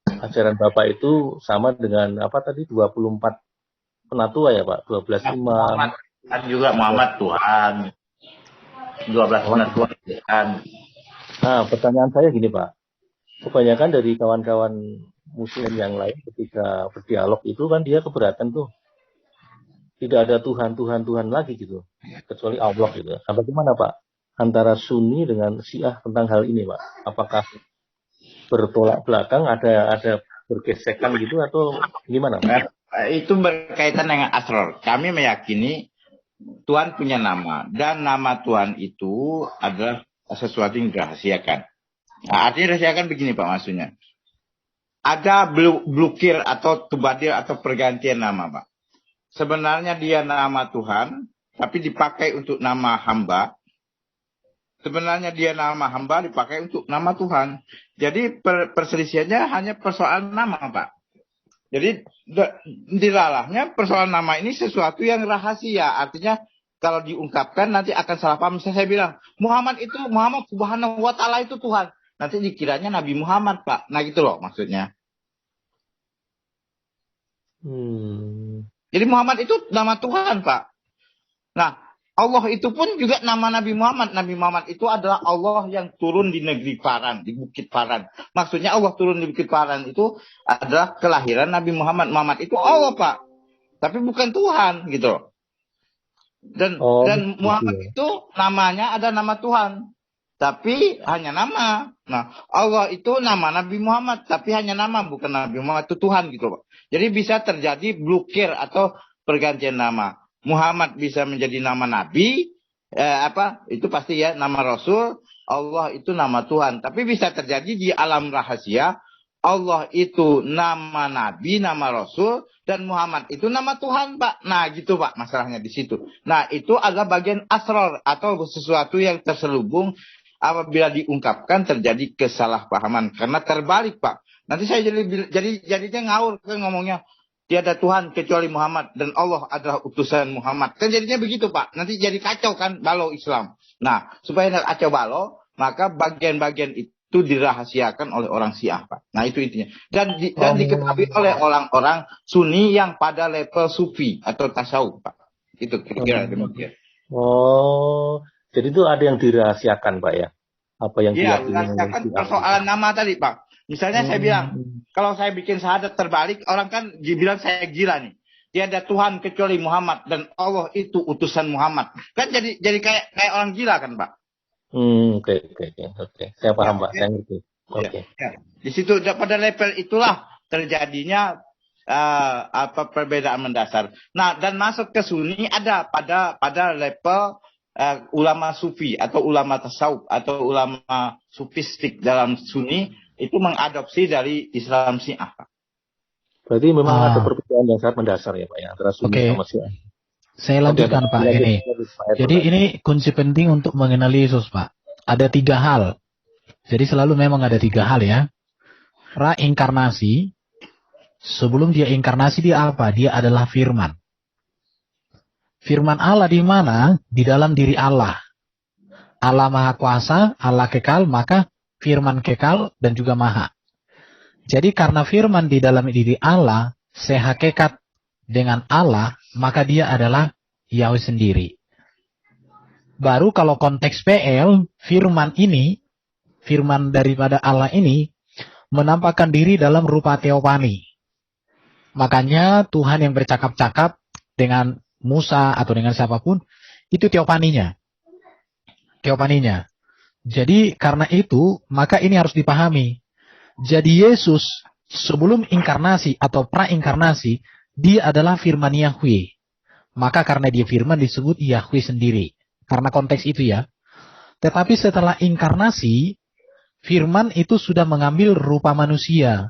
[SPEAKER 4] ajaran Bapak itu sama dengan apa tadi, 24 penatua ya, Pak? 12 imam.
[SPEAKER 2] Kan juga Muhammad Tuhan. 12 penatua Tuhan.
[SPEAKER 4] Nah, pertanyaan saya gini, Pak. Kebanyakan dari kawan-kawan Muslim yang lain ketika berdialog itu kan dia keberatan tuh. Tidak ada Tuhan lagi gitu. Kecuali Allah gitu. Nah, bagaimana, Pak? Antara Sunni dengan Syiah tentang hal ini, Pak? Apakah bertolak belakang, ada bergesekan gitu atau gimana, Pak?
[SPEAKER 2] Itu berkaitan dengan asrar. Kami meyakini Tuhan punya nama, dan nama Tuhan itu adalah sesuatu yang dirahasiakan. Nah, artinya dirahasiakan begini, Pak, maksudnya. Ada blukir atau tubadir atau pergantian nama, Pak. Sebenarnya dia nama Tuhan, tapi dipakai untuk nama hamba. Sebenarnya dia nama hamba dipakai untuk nama Tuhan. Jadi perselisihannya hanya persoalan nama, Pak. Jadi dilalahnya persoalan nama ini sesuatu yang rahasia. Artinya kalau diungkapkan nanti akan salah paham. Misalnya saya bilang Muhammad Subhanahu wa Ta'ala itu Tuhan. Nanti dikiranya Nabi Muhammad, Pak. Nah gitu loh maksudnya. Jadi Muhammad itu nama Tuhan, Pak. Nah, Allah itu pun juga nama Nabi Muhammad. Nabi Muhammad itu adalah Allah yang turun di negeri Paran, di Bukit Paran. Maksudnya Allah turun di Bukit Paran itu adalah kelahiran Nabi Muhammad. Muhammad itu Allah, Pak. Tapi bukan Tuhan, gitu. Dan Muhammad itu namanya ada nama Tuhan. tapi hanya nama. Nah, Allah itu nama Nabi Muhammad, tapi hanya nama, bukan Nabi Muhammad itu Tuhan gitu Pak. Jadi bisa terjadi blokir atau pergantian nama. Muhammad bisa menjadi nama Nabi, itu pasti ya nama Rasul. Allah itu nama Tuhan. Tapi bisa terjadi di alam rahasia, Allah itu nama Nabi, nama Rasul, dan Muhammad itu nama Tuhan, Pak. Nah, gitu, Pak, masalahnya di situ. Nah, itu adalah bagian asrar atau sesuatu yang terselubung apabila diungkapkan terjadi kesalahpahaman. Karena terbalik, Pak. Nanti saya jadinya ngawur kan ngomongnya. Tiada Tuhan kecuali Muhammad dan Allah adalah utusan Muhammad. Kan jadinya begitu, Pak. Nanti jadi kacau kan balau Islam. Nah, supaya tidak kacau balau, maka bagian-bagian itu dirahasiakan oleh orang Syiah, Pak. Nah, itu intinya. Dan diketahui oleh orang-orang Sunni yang pada level sufi atau tasawuf, Pak. Itu kira-kira demikian.
[SPEAKER 4] Oh, jadi itu ada yang dirahasiakan, Pak ya? Apa yang
[SPEAKER 2] dirahasiakan persoalan nama tadi, Pak. Misalnya saya bilang, kalau saya bikin syahadat terbalik, orang kan dibilang saya gila nih. Tiada Tuhan kecuali Muhammad dan Allah itu utusan Muhammad. Kan jadi kayak orang gila kan, Pak?
[SPEAKER 4] Oke. Saya paham, Pak. Saya ngerti. Oke.
[SPEAKER 2] Ya. Di situ pada level itulah terjadinya perbedaan mendasar. Nah, dan masuk ke Sunni ada pada level ulama Sufi atau ulama tasawuf atau ulama sufistik dalam Sunni itu mengadopsi dari Islam Syiah, Pak.
[SPEAKER 4] Berarti memang ada perbedaan yang sangat mendasar ya, Pak ya, antara Sunni sama Syiah.
[SPEAKER 6] Saya lanjutkan, Pak, ini. Jadi ini kunci penting untuk mengenali Yesus, Pak. Ada 3 hal. Jadi selalu memang ada 3 hal ya. Reinkarnasi. Sebelum dia inkarnasi dia apa? Dia adalah firman. Firman Allah di mana? Di dalam diri Allah. Allah Maha Kuasa, Allah kekal, maka firman kekal dan juga maha. Jadi karena firman di dalam diri Allah sehakikat dengan Allah, maka dia adalah Yahweh sendiri. Baru kalau konteks PL, firman daripada Allah ini menampakkan diri dalam rupa teofani. Makanya Tuhan yang bercakap-cakap dengan Musa atau dengan siapapun, itu teofaninya. Jadi karena itu, maka ini harus dipahami. Jadi Yesus sebelum inkarnasi atau prainkarnasi, dia adalah firman Yahweh. Maka karena dia firman disebut Yahweh sendiri. Karena konteks itu ya. Tetapi setelah inkarnasi, firman itu sudah mengambil rupa manusia.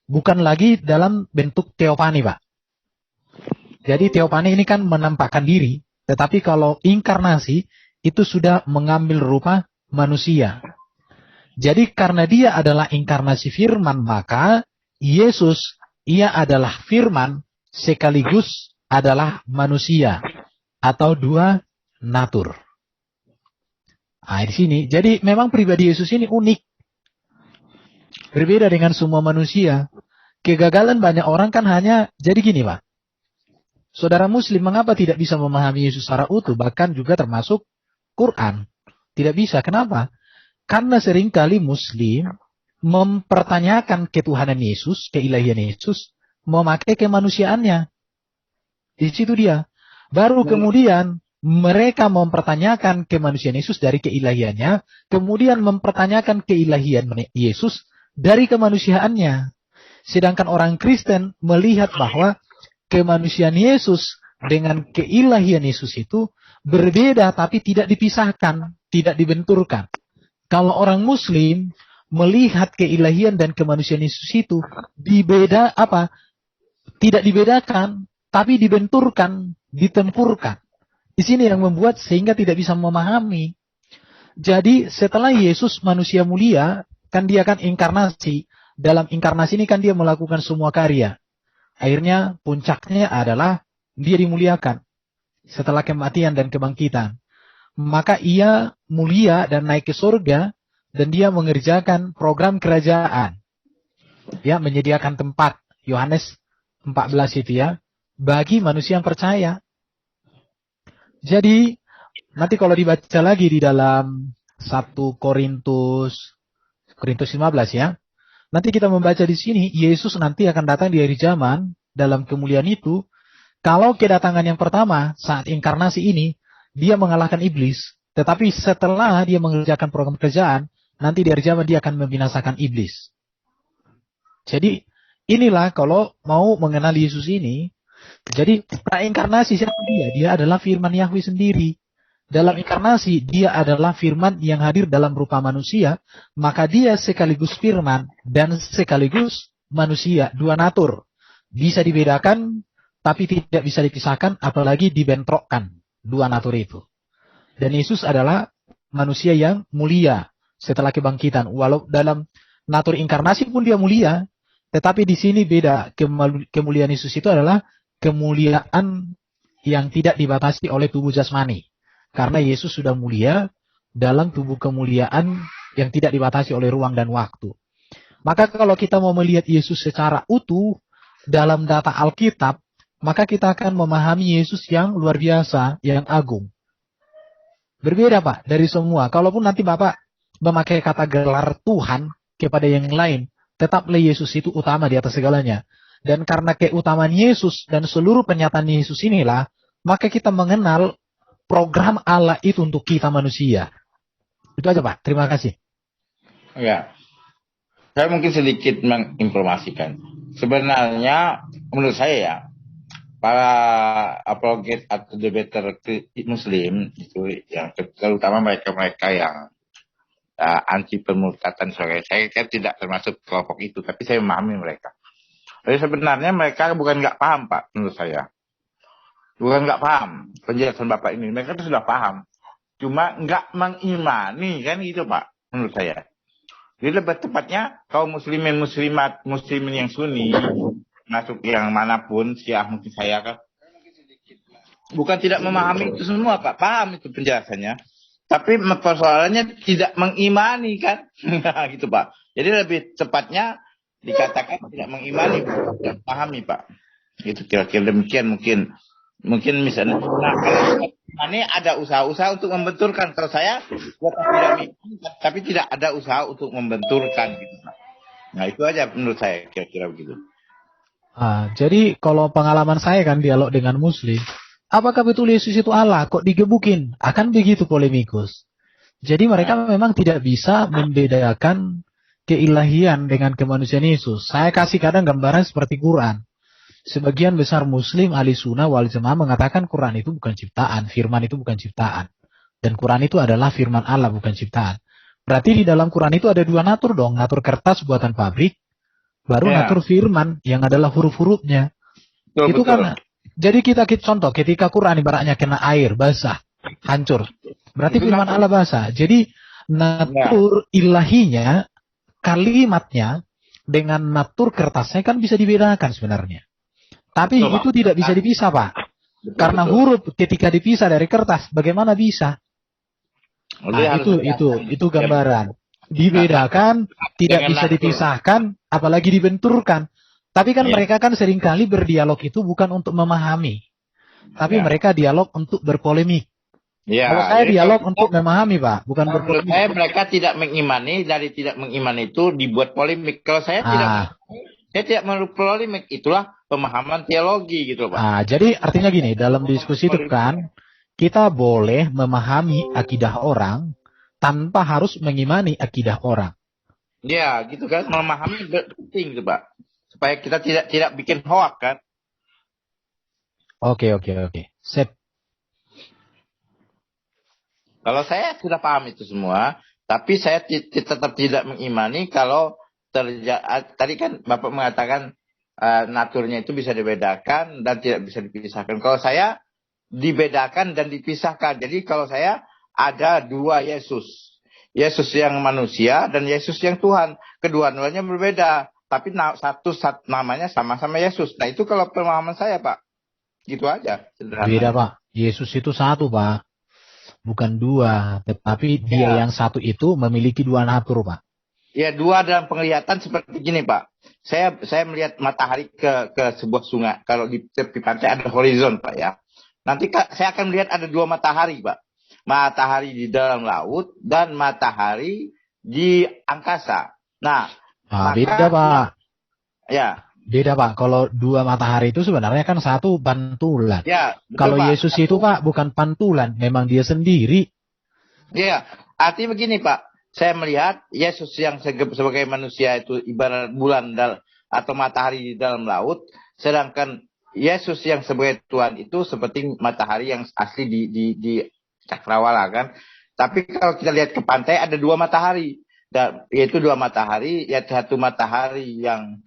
[SPEAKER 6] Bukan lagi dalam bentuk teofani, Pak. Jadi teofani ini kan menampakkan diri. Tetapi kalau inkarnasi, itu sudah mengambil rupa manusia. Jadi karena dia adalah inkarnasi firman, maka Yesus, ia adalah firman sekaligus adalah manusia atau 2 natur. Nah, di sini. Jadi memang pribadi Yesus ini unik. Berbeda dengan semua manusia. Kegagalan banyak orang kan hanya jadi gini, Pak. Saudara Muslim mengapa tidak bisa memahami Yesus secara utuh, bahkan juga termasuk Quran? Tidak bisa. Kenapa? Karena seringkali Muslim mempertanyakan ketuhanan Yesus, keilahian Yesus, memakai kemanusiaannya. Di situ dia. Baru kemudian mereka mempertanyakan kemanusiaan Yesus dari keilahiannya, kemudian mempertanyakan keilahian Yesus dari kemanusiaannya. Sedangkan orang Kristen melihat bahwa kemanusiaan Yesus dengan keilahian Yesus itu berbeda tapi tidak dipisahkan, tidak dibenturkan. Kalau orang Muslim melihat keilahian dan kemanusiaan Yesus itu tidak dibedakan, tapi dibenturkan, ditempurkan. Di sini yang membuat sehingga tidak bisa memahami. Jadi setelah Yesus manusia mulia, kan dia kan inkarnasi. Dalam inkarnasi ini kan dia melakukan semua karya. Akhirnya puncaknya adalah dia dimuliakan setelah kematian dan kebangkitan. Maka ia mulia dan naik ke surga dan dia mengerjakan program kerajaan. Ya, menyediakan tempat. Yohanes 14 itu ya, bagi manusia yang percaya. Jadi nanti kalau dibaca lagi di dalam 1 Korintus 15 ya. Nanti kita membaca di sini, Yesus nanti akan datang di akhir zaman dalam kemuliaan itu. Kalau kedatangan yang pertama saat inkarnasi ini, dia mengalahkan iblis. Tetapi setelah dia mengerjakan program pekerjaan, nanti di hari kiamat dia akan membinasakan iblis. Jadi inilah kalau mau mengenal Yesus ini, jadi prainkarnasi siapa dia? Dia adalah firman Yahweh sendiri. Dalam inkarnasi, dia adalah firman yang hadir dalam rupa manusia, maka dia sekaligus firman dan sekaligus manusia, dua natur. Bisa dibedakan, tapi tidak bisa dipisahkan, apalagi dibentrokkan, dua natur itu. Dan Yesus adalah manusia yang mulia setelah kebangkitan. Walau dalam natur inkarnasi pun dia mulia, tetapi di sini beda. Kemuliaan Yesus itu adalah kemuliaan yang tidak dibatasi oleh tubuh jasmani. Karena Yesus sudah mulia dalam tubuh kemuliaan yang tidak dibatasi oleh ruang dan waktu. Maka kalau kita mau melihat Yesus secara utuh dalam data Alkitab, maka kita akan memahami Yesus yang luar biasa, yang agung. Berbeda Pak dari semua. Kalaupun nanti Bapak memakai kata gelar Tuhan kepada yang lain, tetaplah Yesus itu utama di atas segalanya. Dan karena keutamaan Yesus dan seluruh pernyataan Yesus inilah, maka kita mengenal program Allah itu untuk kita manusia. Itu aja Pak, terima kasih.
[SPEAKER 2] Ya, saya mungkin sedikit menginformasikan. Sebenarnya menurut saya ya, para apologet atau debater Muslim itu yang terutama mereka-mereka yang anti pemurtadan, saya tidak termasuk kelompok itu, tapi saya memahami mereka. Jadi sebenarnya mereka bukan nggak paham Pak, menurut saya. Bukan nggak paham penjelasan Bapak ini, mereka itu sudah paham, cuma nggak mengimani kan gitu Pak, menurut saya. Jadi lebih tepatnya kaum muslimin muslimin yang Sunni, masuk yang manapun, Syiah mungkin saya kan, bukan tidak memahami itu semua Pak, paham itu penjelasannya, tapi persoalannya tidak mengimani kan, gitu Pak. Jadi lebih tepatnya dikatakan tidak mengimani, tidak pahami Pak. Itu kira-kira demikian mungkin misalnya. Nah, kalau ini ada usaha-usaha untuk membenturkan. Kalau saya tidak, tapi tidak ada usaha untuk membenturkan gitu Pak. Nah itu aja menurut saya kira-kira begitu.
[SPEAKER 6] Jadi kalau pengalaman saya kan dialog dengan Muslim, apakah betul Yesus itu Allah? Kok digebukin? Akan begitu polemikus. Jadi mereka memang tidak bisa membedakan keilahian dengan kemanusiaan Yesus. Saya kasih kadang gambaran seperti Quran. Sebagian besar Muslim ahli sunnah wal jamaah mengatakan Quran itu bukan ciptaan, firman itu bukan ciptaan. Dan Quran itu adalah firman Allah, bukan ciptaan. Berarti di dalam Quran itu ada dua natur dong, natur kertas buatan pabrik, baru natur firman yang adalah huruf-hurufnya. Itu kan, jadi kita contoh, ketika Quran ibaratnya kena air, basah, hancur. Berarti firman Allah basah. Jadi natur ilahinya, kalimatnya, dengan natur kertasnya kan bisa dibedakan sebenarnya. Tapi itu tidak bisa dipisah Pak. Karena huruf ketika dipisah dari kertas, bagaimana bisa? Nah, itu gambaran. Dibedakan, tidak bisa dipisahkan, apalagi dibenturkan. Tapi kan mereka kan seringkali berdialog itu bukan untuk memahami. Tapi mereka dialog untuk berpolemik. Kalau saya dialog untuk memahami Pak, bukan berpolemik.
[SPEAKER 2] Mereka tidak mengimani, dari tidak mengimani itu dibuat polemik. Kalau saya tidak mau polemik, itulah pemahaman teologi gitu Pak.
[SPEAKER 6] Jadi artinya gini, dalam diskusi itu kan, kita boleh memahami akidah orang tanpa harus mengimani akidah orang.
[SPEAKER 2] Ya, gitu kan, memahami penting itu Pak. Supaya kita tidak bikin hoak kan.
[SPEAKER 6] Oke. Sip.
[SPEAKER 2] Kalau saya sudah paham itu semua, tapi saya tetap tidak mengimani kalau tadi kan Bapak mengatakan naturnya itu bisa dibedakan dan tidak bisa dipisahkan. Kalau saya dibedakan dan dipisahkan. Jadi kalau saya ada dua Yesus. Yesus yang manusia dan Yesus yang Tuhan. Kedua-duanya berbeda. Tapi satu namanya sama-sama Yesus. Nah itu kalau pemahaman saya Pak. Gitu aja. Sederhana.
[SPEAKER 6] Beda Pak. Yesus itu satu Pak. Bukan dua. Tetapi dia yang satu itu memiliki dua natur Pak.
[SPEAKER 2] Ya, dua dalam penglihatan seperti gini Pak. Saya melihat matahari ke sebuah sungai. Kalau di tepi pantai ada horizon Pak ya. Nanti saya akan melihat ada dua matahari Pak. Matahari di dalam laut dan matahari di angkasa. Nah,
[SPEAKER 6] beda Pak.
[SPEAKER 2] Ya.
[SPEAKER 6] Beda Pak. Kalau dua matahari itu sebenarnya kan satu pantulan.
[SPEAKER 2] Ya.
[SPEAKER 6] Kalau Yesus itu Pak bukan pantulan, memang dia sendiri.
[SPEAKER 2] Iya, artinya begini Pak, saya melihat Yesus yang sebagai manusia itu ibarat bulan atau matahari di dalam laut, sedangkan Yesus yang sebagai Tuhan itu seperti matahari yang asli di cakrawala kan. Tapi kalau kita lihat ke pantai ada dua matahari, yaitu dua matahari, ya satu matahari yang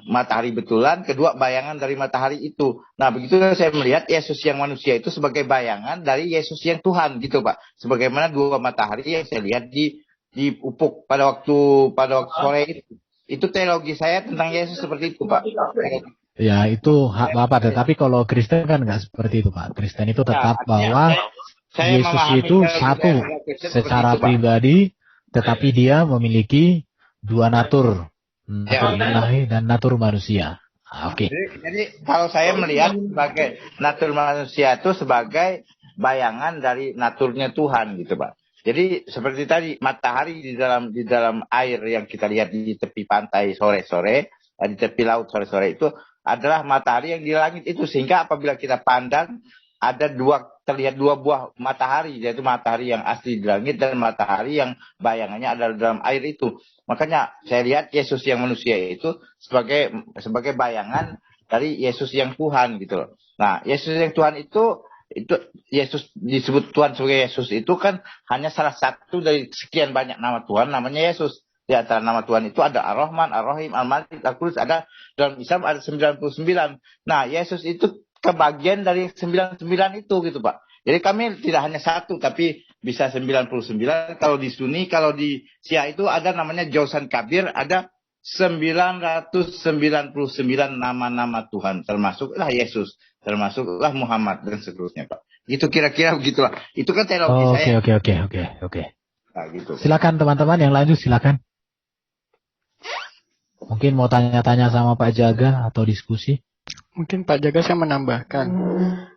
[SPEAKER 2] matahari betulan, kedua bayangan dari matahari itu. Nah, begitu saya melihat Yesus yang manusia itu sebagai bayangan dari Yesus yang Tuhan gitu, Pak. Sebagaimana dua matahari yang saya lihat di ufuk pada waktu sore itu. Itu teologi saya tentang Yesus seperti itu, Pak.
[SPEAKER 6] Ya, itu hak Bapak. Tetapi kalau Kristen kan nggak seperti itu, Pak. Kristen itu tetap bahwa Yesus itu satu secara pribadi, tetapi dia memiliki dua natur. Natur ilahi dan natur manusia. Oke.
[SPEAKER 2] Jadi kalau saya melihat sebagai natur manusia itu sebagai bayangan dari naturnya Tuhan gitu, Pak. Jadi seperti tadi matahari di dalam air yang kita lihat di tepi pantai sore-sore, di tepi laut sore-sore itu adalah matahari yang di langit itu, sehingga apabila kita pandang terlihat dua buah matahari, yaitu matahari yang asli di langit dan matahari yang bayangannya adalah dalam air itu. Makanya saya lihat Yesus yang manusia itu sebagai bayangan dari Yesus yang Tuhan gitu loh. Nah, Yesus yang Tuhan itu Yesus disebut Tuhan sebagai Yesus itu kan hanya salah satu dari sekian banyak nama Tuhan, namanya Yesus. Di antara nama Tuhan itu ada Ar-Rahman, Ar-Rahim, Al-Malik, Al-Qudus, ada dalam Islam ada 99. Nah, Yesus itu kebagian dari 99 itu gitu Pak. Jadi kami tidak hanya satu tapi bisa 99. Kalau di Sunni, kalau di Syiah itu ada namanya Jausan Kabir, ada 999 nama-nama Tuhan, termasuklah Yesus, termasuklah Muhammad dan seterusnya Pak. Gitu kira-kira begitulah. Itu kan teologi saya.
[SPEAKER 6] Oke.
[SPEAKER 2] Nah, gitu.
[SPEAKER 6] Silakan teman-teman yang lanjut, silakan. Mungkin mau tanya-tanya sama Pak Jaga atau diskusi?
[SPEAKER 5] Mungkin Pak Jaga saya menambahkan,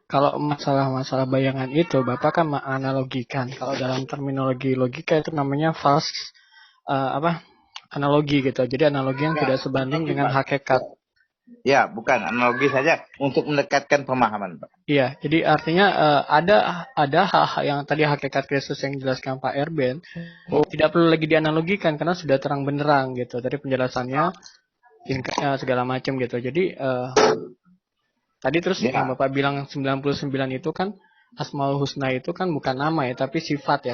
[SPEAKER 5] kalau masalah-masalah bayangan itu, Bapak kan menganalogikan. Kalau dalam terminologi logika itu namanya false analogi gitu. Jadi analogi yang tidak sebanding dengan hakikat.
[SPEAKER 2] Ya, bukan analogi saja untuk mendekatkan pemahaman, Pak.
[SPEAKER 5] Iya, jadi artinya ada hal-hal yang tadi hakikat Kristus yang dijelaskan Pak Erben, tidak perlu lagi dianalogikan karena sudah terang benderang gitu. Tadi penjelasannya segala macam gitu. Jadi tadi terus yang Bapak bilang 99 itu kan Asmaul Husna itu kan bukan nama ya, tapi sifat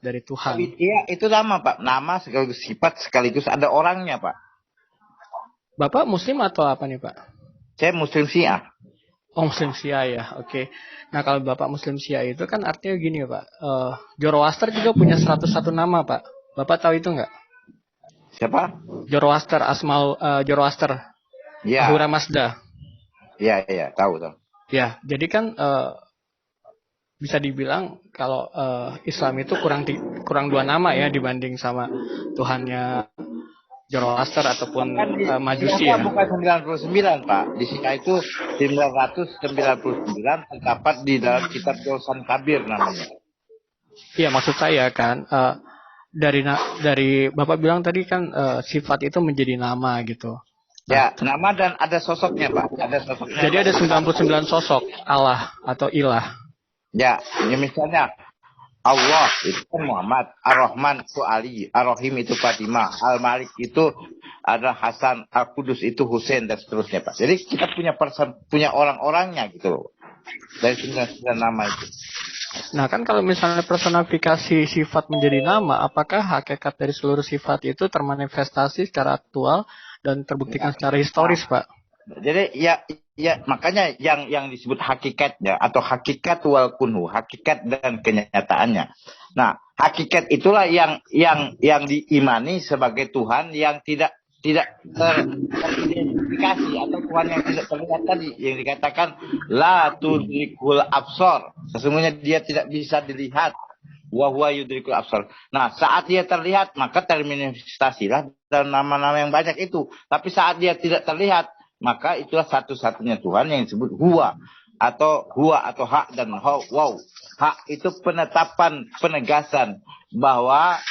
[SPEAKER 5] dari Tuhan.
[SPEAKER 2] Iya, itu nama Pak. Nama sekaligus sifat sekaligus ada orangnya Pak.
[SPEAKER 5] Bapak Muslim atau apa nih Pak?
[SPEAKER 2] Saya Muslim Syiah.
[SPEAKER 5] Oh, Muslim Syiah ya, oke. Nah kalau Bapak Muslim Syiah itu kan artinya gini Pak. Zoroaster juga punya 101 nama Pak. Bapak tahu itu nggak?
[SPEAKER 2] Siapa?
[SPEAKER 5] Zoroaster, Zoroaster.
[SPEAKER 2] Ya.
[SPEAKER 5] Ahura Mazda.
[SPEAKER 2] Iya, tahu.
[SPEAKER 5] Ya, jadi kan bisa dibilang kalau Islam itu kurang dua nama ya dibanding sama Tuhannya Zoroaster ataupun Majusi ya.
[SPEAKER 2] Bukan 99 Pak. Di sini itu 999 terdapat di dalam kitab Jausan Kabir namanya.
[SPEAKER 5] Iya, maksud saya kan dari Bapak bilang tadi kan sifat itu menjadi nama gitu.
[SPEAKER 2] Ya, nama dan ada sosoknya Pak. Ada sosoknya.
[SPEAKER 5] Jadi ada 99 sosok Allah atau ilah.
[SPEAKER 2] Ya misalnya Allah itu kan Muhammad, Ar-Rahman itu Ali, Ar-Rahim itu Fatimah, Al-Malik itu ada Hasan, Al-Qudus itu Husain dan seterusnya Pak. Jadi kita punya orang-orangnya gitu loh. Dari 99 nama itu.
[SPEAKER 5] Nah kan kalau misalnya personifikasi sifat menjadi nama, apakah hakikat dari seluruh sifat itu termanifestasi secara aktual dan terbuktikan secara historis Pak?
[SPEAKER 2] Jadi ya makanya yang disebut hakikatnya atau hakikat wal kunhu, hakikat dan kenyataannya. Nah, hakikat itulah yang diimani sebagai Tuhan yang tidak teridentifikasi atau Tuhan yang tidak terlihat tadi yang dikatakan la tudrikul absar. Sesungguhnya dia tidak bisa dilihat. Wa huwa yudrikul absar. Nah, saat dia terlihat maka termanifestasilah dalam nama-nama yang banyak itu. Tapi saat dia tidak terlihat maka itulah satu-satunya Tuhan yang disebut huwa atau hak dan wow. Hak itu penegasan bahwa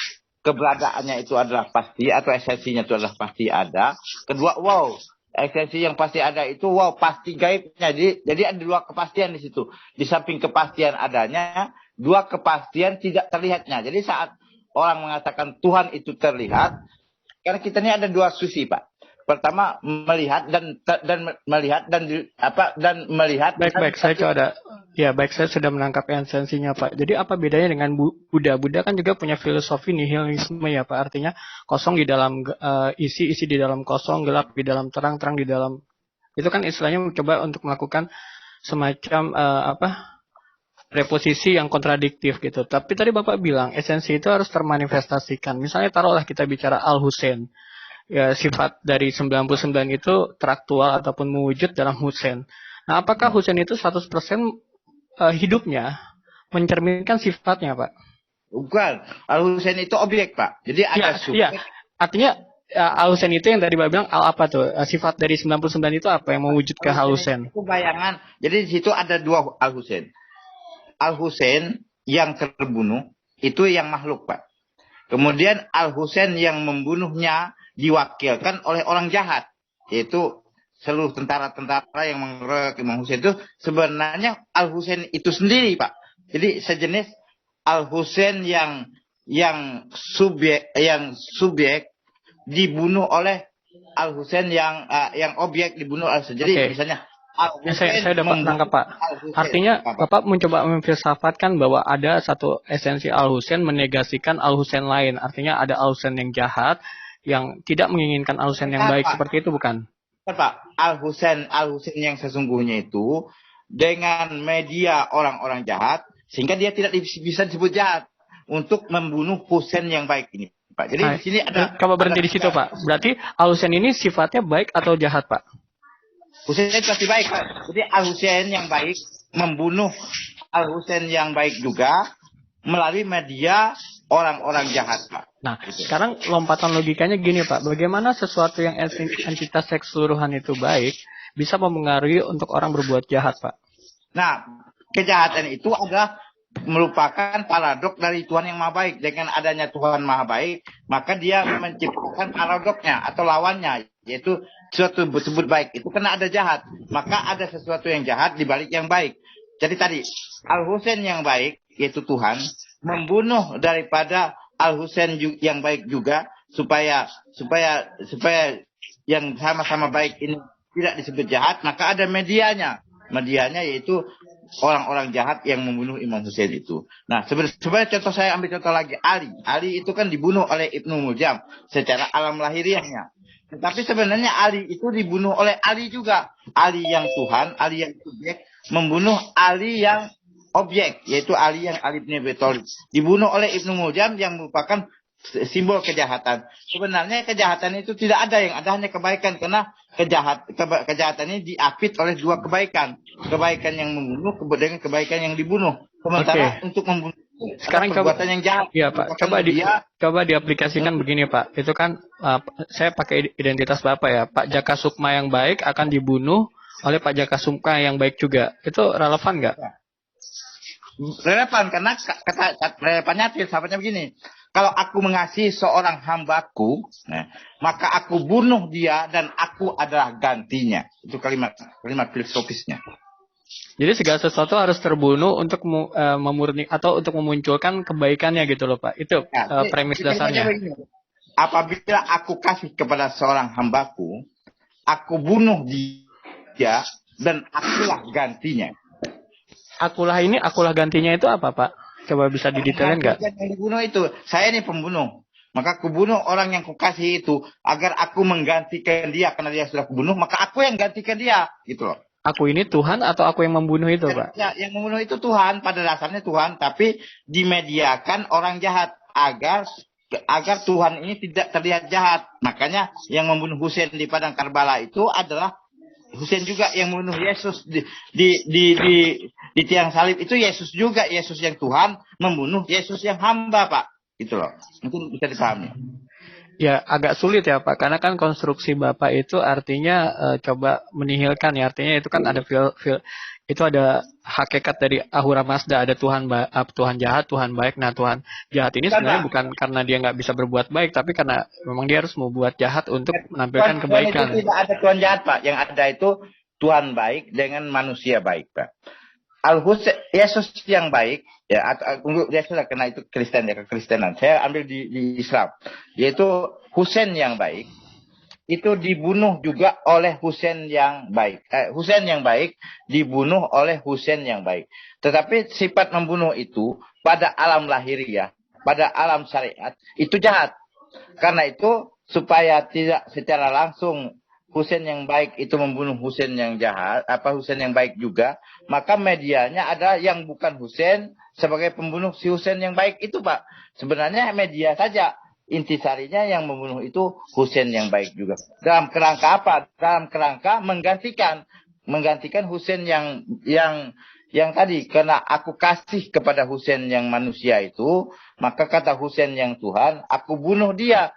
[SPEAKER 2] keberadaannya itu adalah pasti atau esensinya itu adalah pasti ada. Kedua, wow, esensi yang pasti ada itu pasti gaibnya. Jadi ada dua kepastian di situ. Di samping kepastian adanya, dua kepastian tidak terlihatnya. Jadi saat orang mengatakan Tuhan itu terlihat, karena kita ini ada dua sisi, Pak. Pertama melihat dan melihat dan melihat.
[SPEAKER 5] Baik, saya sudah menangkap esensinya, Pak. Jadi apa bedanya dengan Buddha? Buddha kan juga punya filosofi nihilisme ya, Pak. Artinya kosong di dalam isi di dalam kosong, gelap di dalam terang di dalam. Itu kan istilahnya mencoba untuk melakukan semacam reposisi yang kontradiktif gitu. Tapi tadi Bapak bilang esensi itu harus termanifestasikan. Misalnya taruhlah kita bicara Al-Husain. Ya, sifat dari 99 itu teraktual ataupun mewujud dalam Husain. Nah, apakah Husain itu 100% hidupnya mencerminkan sifatnya, Pak?
[SPEAKER 2] Bukan. Al-Husain itu objek, Pak. Jadi ada subjek.
[SPEAKER 5] Iya. Artinya Al-Husain itu yang tadi Bapak bilang apa tuh? Sifat dari 99 itu apa yang mewujud ke Al-Husain?
[SPEAKER 2] Itu bayangan. Jadi di situ ada dua Al-Husain. Al-Husain yang terbunuh itu yang makhluk, Pak. Kemudian Al-Husain yang membunuhnya diwakilkan oleh orang jahat, yaitu seluruh tentara-tentara yang mengeroyok Imam Husain itu sebenarnya Al-Husain itu sendiri, Pak. Jadi sejenis Al-Husain yang subjek dibunuh oleh Al-Husain yang objek dibunuh oleh. Jadi misalnya
[SPEAKER 5] saya dapat menangkap, Pak. Artinya Bapak mencoba memfilsafatkan bahwa ada satu esensi Al-Husain menegasikan Al-Husain lain. Artinya ada Al-Husain yang jahat yang tidak menginginkan Al-Husain yang baik, seperti itu bukan?
[SPEAKER 2] Pak, Al-Husain yang sesungguhnya itu dengan media orang-orang jahat sehingga dia tidak bisa disebut jahat untuk membunuh Husain yang baik ini, Pak. Jadi di sini
[SPEAKER 5] coba berhenti di situ, Pak. Berarti Al-Husain ini sifatnya baik atau jahat, Pak?
[SPEAKER 2] Husain pasti baik, Pak. Jadi Al-Husain yang baik membunuh Al-Husain yang baik juga melalui media orang-orang jahat, Pak.
[SPEAKER 5] Nah, sekarang lompatan logikanya gini, Pak. Bagaimana sesuatu yang entitas keseluruhan itu baik bisa mempengaruhi untuk orang berbuat jahat, Pak?
[SPEAKER 2] Nah, kejahatan itu adalah merupakan paradok dari Tuhan yang Maha Baik. Dengan adanya Tuhan Maha Baik, maka dia menciptakan paradoknya atau lawannya, yaitu sesuatu disebut baik. Itu karena ada jahat, maka ada sesuatu yang jahat di balik yang baik. Jadi tadi Al-Husain yang baik, yaitu Tuhan, membunuh daripada Al-Husain yang baik juga supaya yang sama-sama baik ini tidak disebut jahat, maka ada medianya yaitu orang-orang jahat yang membunuh Imam Husain itu. Nah, sebenarnya contoh saya ambil contoh lagi Ali itu kan dibunuh oleh Ibnu Muljam secara alam lahiriahnya. Tetapi sebenarnya Ali itu dibunuh oleh Ali juga. Ali yang Tuhan, Ali yang subjek membunuh Ali yang objek, yaitu Ali bin Abi Thalib. Dibunuh oleh Ibnu Muljam yang merupakan simbol kejahatan. Sebenarnya kejahatan itu tidak ada, yang ada hanya kebaikan, karena kejahatan ini diapit oleh dua kebaikan. Kebaikan yang membunuh dengan kebaikan yang dibunuh. Sementara untuk membunuh
[SPEAKER 5] sekarang
[SPEAKER 2] perbuatan yang jahat.
[SPEAKER 5] Iya, Pak. Coba diaplikasikan begini, Pak. Itu kan saya pakai identitas Bapak ya. Pak Jaka Sukma yang baik akan dibunuh oleh Pak Jaka Sukma yang baik juga. Itu relevan nggak?
[SPEAKER 2] Relevan, karena relevannya filsafatnya begini. Kalau aku mengasihi seorang hambaku, maka aku bunuh dia dan aku adalah gantinya. Itu kalimat filosofisnya.
[SPEAKER 5] Jadi segala sesuatu harus terbunuh untuk memurni atau untuk memunculkan kebaikannya gitu loh, Pak. Itu premis dasarnya.
[SPEAKER 2] Apabila aku kasih kepada seorang hambaku, aku bunuh dia dan akulah gantinya.
[SPEAKER 5] Akulah gantinya itu apa, Pak? Coba bisa didetailkan nggak?
[SPEAKER 2] Yang dibunuh itu, saya ini pembunuh. Maka aku bunuh orang yang kukasih itu agar aku menggantikan dia, karena dia sudah kubunuh, maka aku yang gantikan dia, gitu loh.
[SPEAKER 5] Aku ini Tuhan atau aku yang membunuh itu, Pak?
[SPEAKER 2] Ya, yang membunuh itu Tuhan, pada dasarnya Tuhan, tapi dimediakan orang jahat agar Tuhan ini tidak terlihat jahat. Makanya yang membunuh Husain di padang Karbala itu adalah Husain juga, yang membunuh Yesus di tiang salib itu Yesus juga, Yesus yang Tuhan membunuh Yesus yang hamba, Pak. Gitu loh. Mungkin bisa dipahami.
[SPEAKER 5] Ya, agak sulit ya, Pak, karena kan konstruksi Bapak itu artinya coba menihilkan ya, artinya itu kan ada itu ada hakikat dari Ahura Mazda, ada Tuhan jahat, Tuhan baik. Nah, Tuhan jahat ini sebenarnya bukan karena dia nggak bisa berbuat baik, tapi karena memang dia harus membuat jahat untuk menampilkan kebaikan.
[SPEAKER 2] Tuhan itu tidak ada Tuhan jahat, Pak. Yang ada itu Tuhan baik dengan manusia baik, Pak. Yesus yang baik, ya, untuk Yesus karena itu Kristen, ya, kekristenan. Saya ambil di Islam, yaitu Husain yang baik. Itu dibunuh juga oleh Husain yang baik. Husain yang baik dibunuh oleh Husain yang baik. Tetapi sifat membunuh itu pada alam lahiriah, pada alam syariat, itu jahat. Karena itu supaya tidak secara langsung Husain yang baik itu membunuh Husain yang jahat, Husain yang baik juga, maka medianya ada yang bukan Husain sebagai pembunuh si Husain yang baik itu, Pak. Sebenarnya media saja. Intisarinya yang membunuh itu Husain yang baik juga. Dalam kerangka apa? Dalam kerangka menggantikan Husain yang tadi, karena aku kasih kepada Husain yang manusia itu, maka kata Husain yang Tuhan, aku bunuh dia.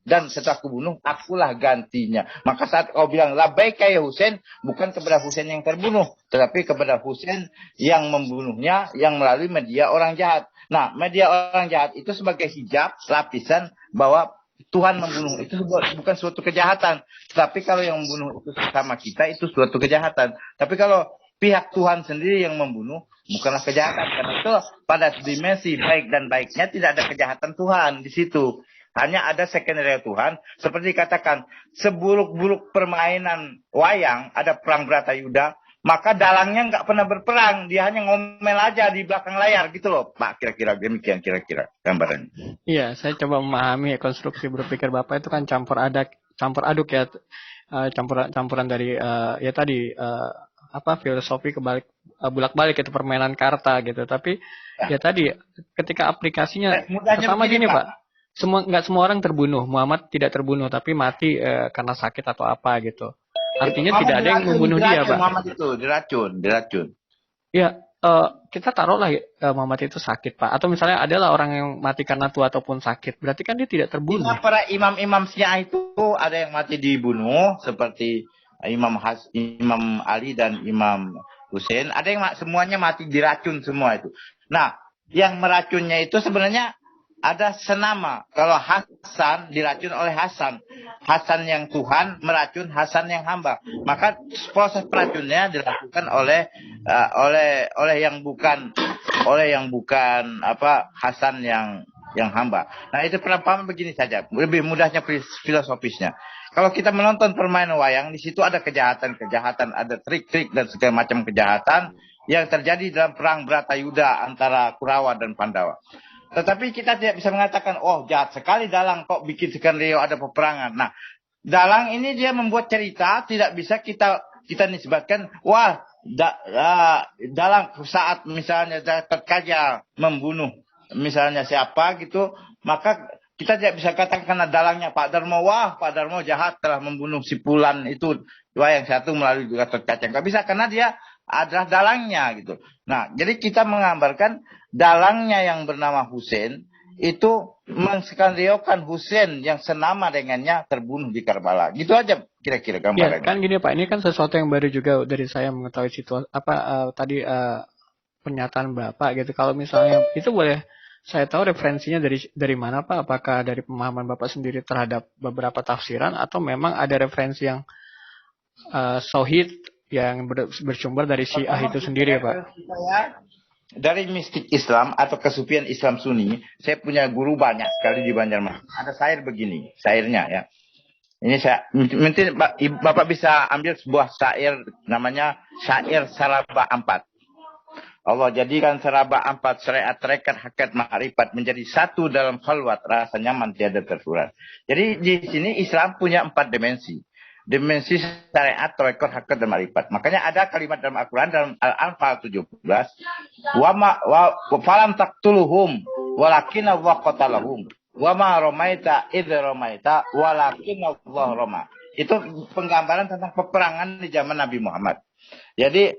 [SPEAKER 2] Dan setelah aku bunuh, akulah gantinya. Maka saat kau bilang, labbaika ya Husain, bukan kepada Husain yang terbunuh, tetapi kepada Husain yang membunuhnya, yang melalui media orang jahat. Nah, media orang jahat itu sebagai hijab, lapisan bahwa Tuhan membunuh itu bukan suatu kejahatan. Tapi kalau yang membunuh itu sama kita, itu suatu kejahatan. Tapi kalau pihak Tuhan sendiri yang membunuh, bukanlah kejahatan. Karena itu pada dimensi baik dan baiknya tidak ada kejahatan Tuhan di situ. Hanya ada secondary Tuhan. Seperti dikatakan, seburuk-buruk permainan wayang, ada perang Bratayuda, maka dalangnya nggak pernah berperang. Dia hanya ngomel aja di belakang layar gitu loh, Pak. Kira-kira demikian kira-kira gambarannya.
[SPEAKER 5] Iya, saya coba memahami konstruksi berpikir Bapak itu kan campur aduk ya, campuran dari ya tadi filosofi bolak-balik itu permainan karta gitu. Tapi ya tadi ketika aplikasinya sama gini Pak. Nggak semua orang terbunuh. Muhammad tidak terbunuh, tapi mati karena sakit atau apa gitu. Artinya tidak ada yang membunuh dia, Pak.
[SPEAKER 2] Muhammad itu diracun.
[SPEAKER 5] Ya, kita taruhlah Muhammad itu sakit, Pak. Atau misalnya adalah orang yang mati karena tua ataupun sakit. Berarti kan dia tidak terbunuh.
[SPEAKER 2] Para imam-imam Syiah itu ada yang mati dibunuh, seperti Imam Ali dan Imam Hussein. Ada yang semuanya mati diracun semua itu. Nah, yang meracunnya itu sebenarnya ada senama. Kalau Hasan diracun oleh Hasan yang Tuhan meracun Hasan yang hamba. Maka proses peracunnya dilakukan oleh yang bukan Hasan yang hamba. Nah, itu perumpamaan begini saja. Lebih mudahnya filosofisnya. Kalau kita menonton permainan wayang, di situ ada kejahatan, ada trik-trik dan segala macam kejahatan yang terjadi dalam perang Bratayuda antara Kurawa dan Pandawa. Tetapi kita tidak bisa mengatakan, oh jahat sekali Dalang kok bikin skenario ada peperangan. Nah, Dalang ini dia membuat cerita, tidak bisa kita nisbatkan, wah Dalang saat misalnya terkaja membunuh misalnya siapa gitu, maka kita tidak bisa katakan karena dalangnya Pak Darmo, wah Pak Darmo jahat telah membunuh si Pulan itu wayang satu melalui Gatot Kaca. Nggak bisa karena dia adalah dalangnya gitu. Nah, jadi kita menggambarkan dalangnya yang bernama Husain itu menskenariokan Husain yang senama dengannya terbunuh di Karbala. Gitu aja kira-kira gambarannya.
[SPEAKER 5] Ya, kan gini Pak, ini kan sesuatu yang baru juga dari saya mengetahui situasi pernyataan Bapak gitu. Kalau misalnya itu boleh saya tahu referensinya dari mana Pak? Apakah dari pemahaman Bapak sendiri terhadap beberapa tafsiran atau memang ada referensi yang Tauhid yang bersumber dari Syiah itu sendiri Pak?
[SPEAKER 2] Dari mistik Islam atau kesufian Islam Sunni, saya punya guru banyak sekali di Banjarmasin. Ada syair begini, syairnya ya. Ini mungkin Bapak bisa ambil sebuah syair namanya syair Saraba 4. Allah jadikan Saraba 4 syariat rekat hakikat ma'rifat menjadi satu dalam khalwat rasa nyaman tiada tersurat. Jadi di sini Islam punya 4 dimensi. Dimensi syariat, rekor, hakikat, dan ma'rifat. Makanya ada kalimat dalam Al-Quran dalam Al-Anfal 17. Falam taqtuluhum walakin Allah qatalahum. Wa ma ramaita idh ramaita walakin Allah rama. Itu penggambaran tentang peperangan di zaman Nabi Muhammad. Jadi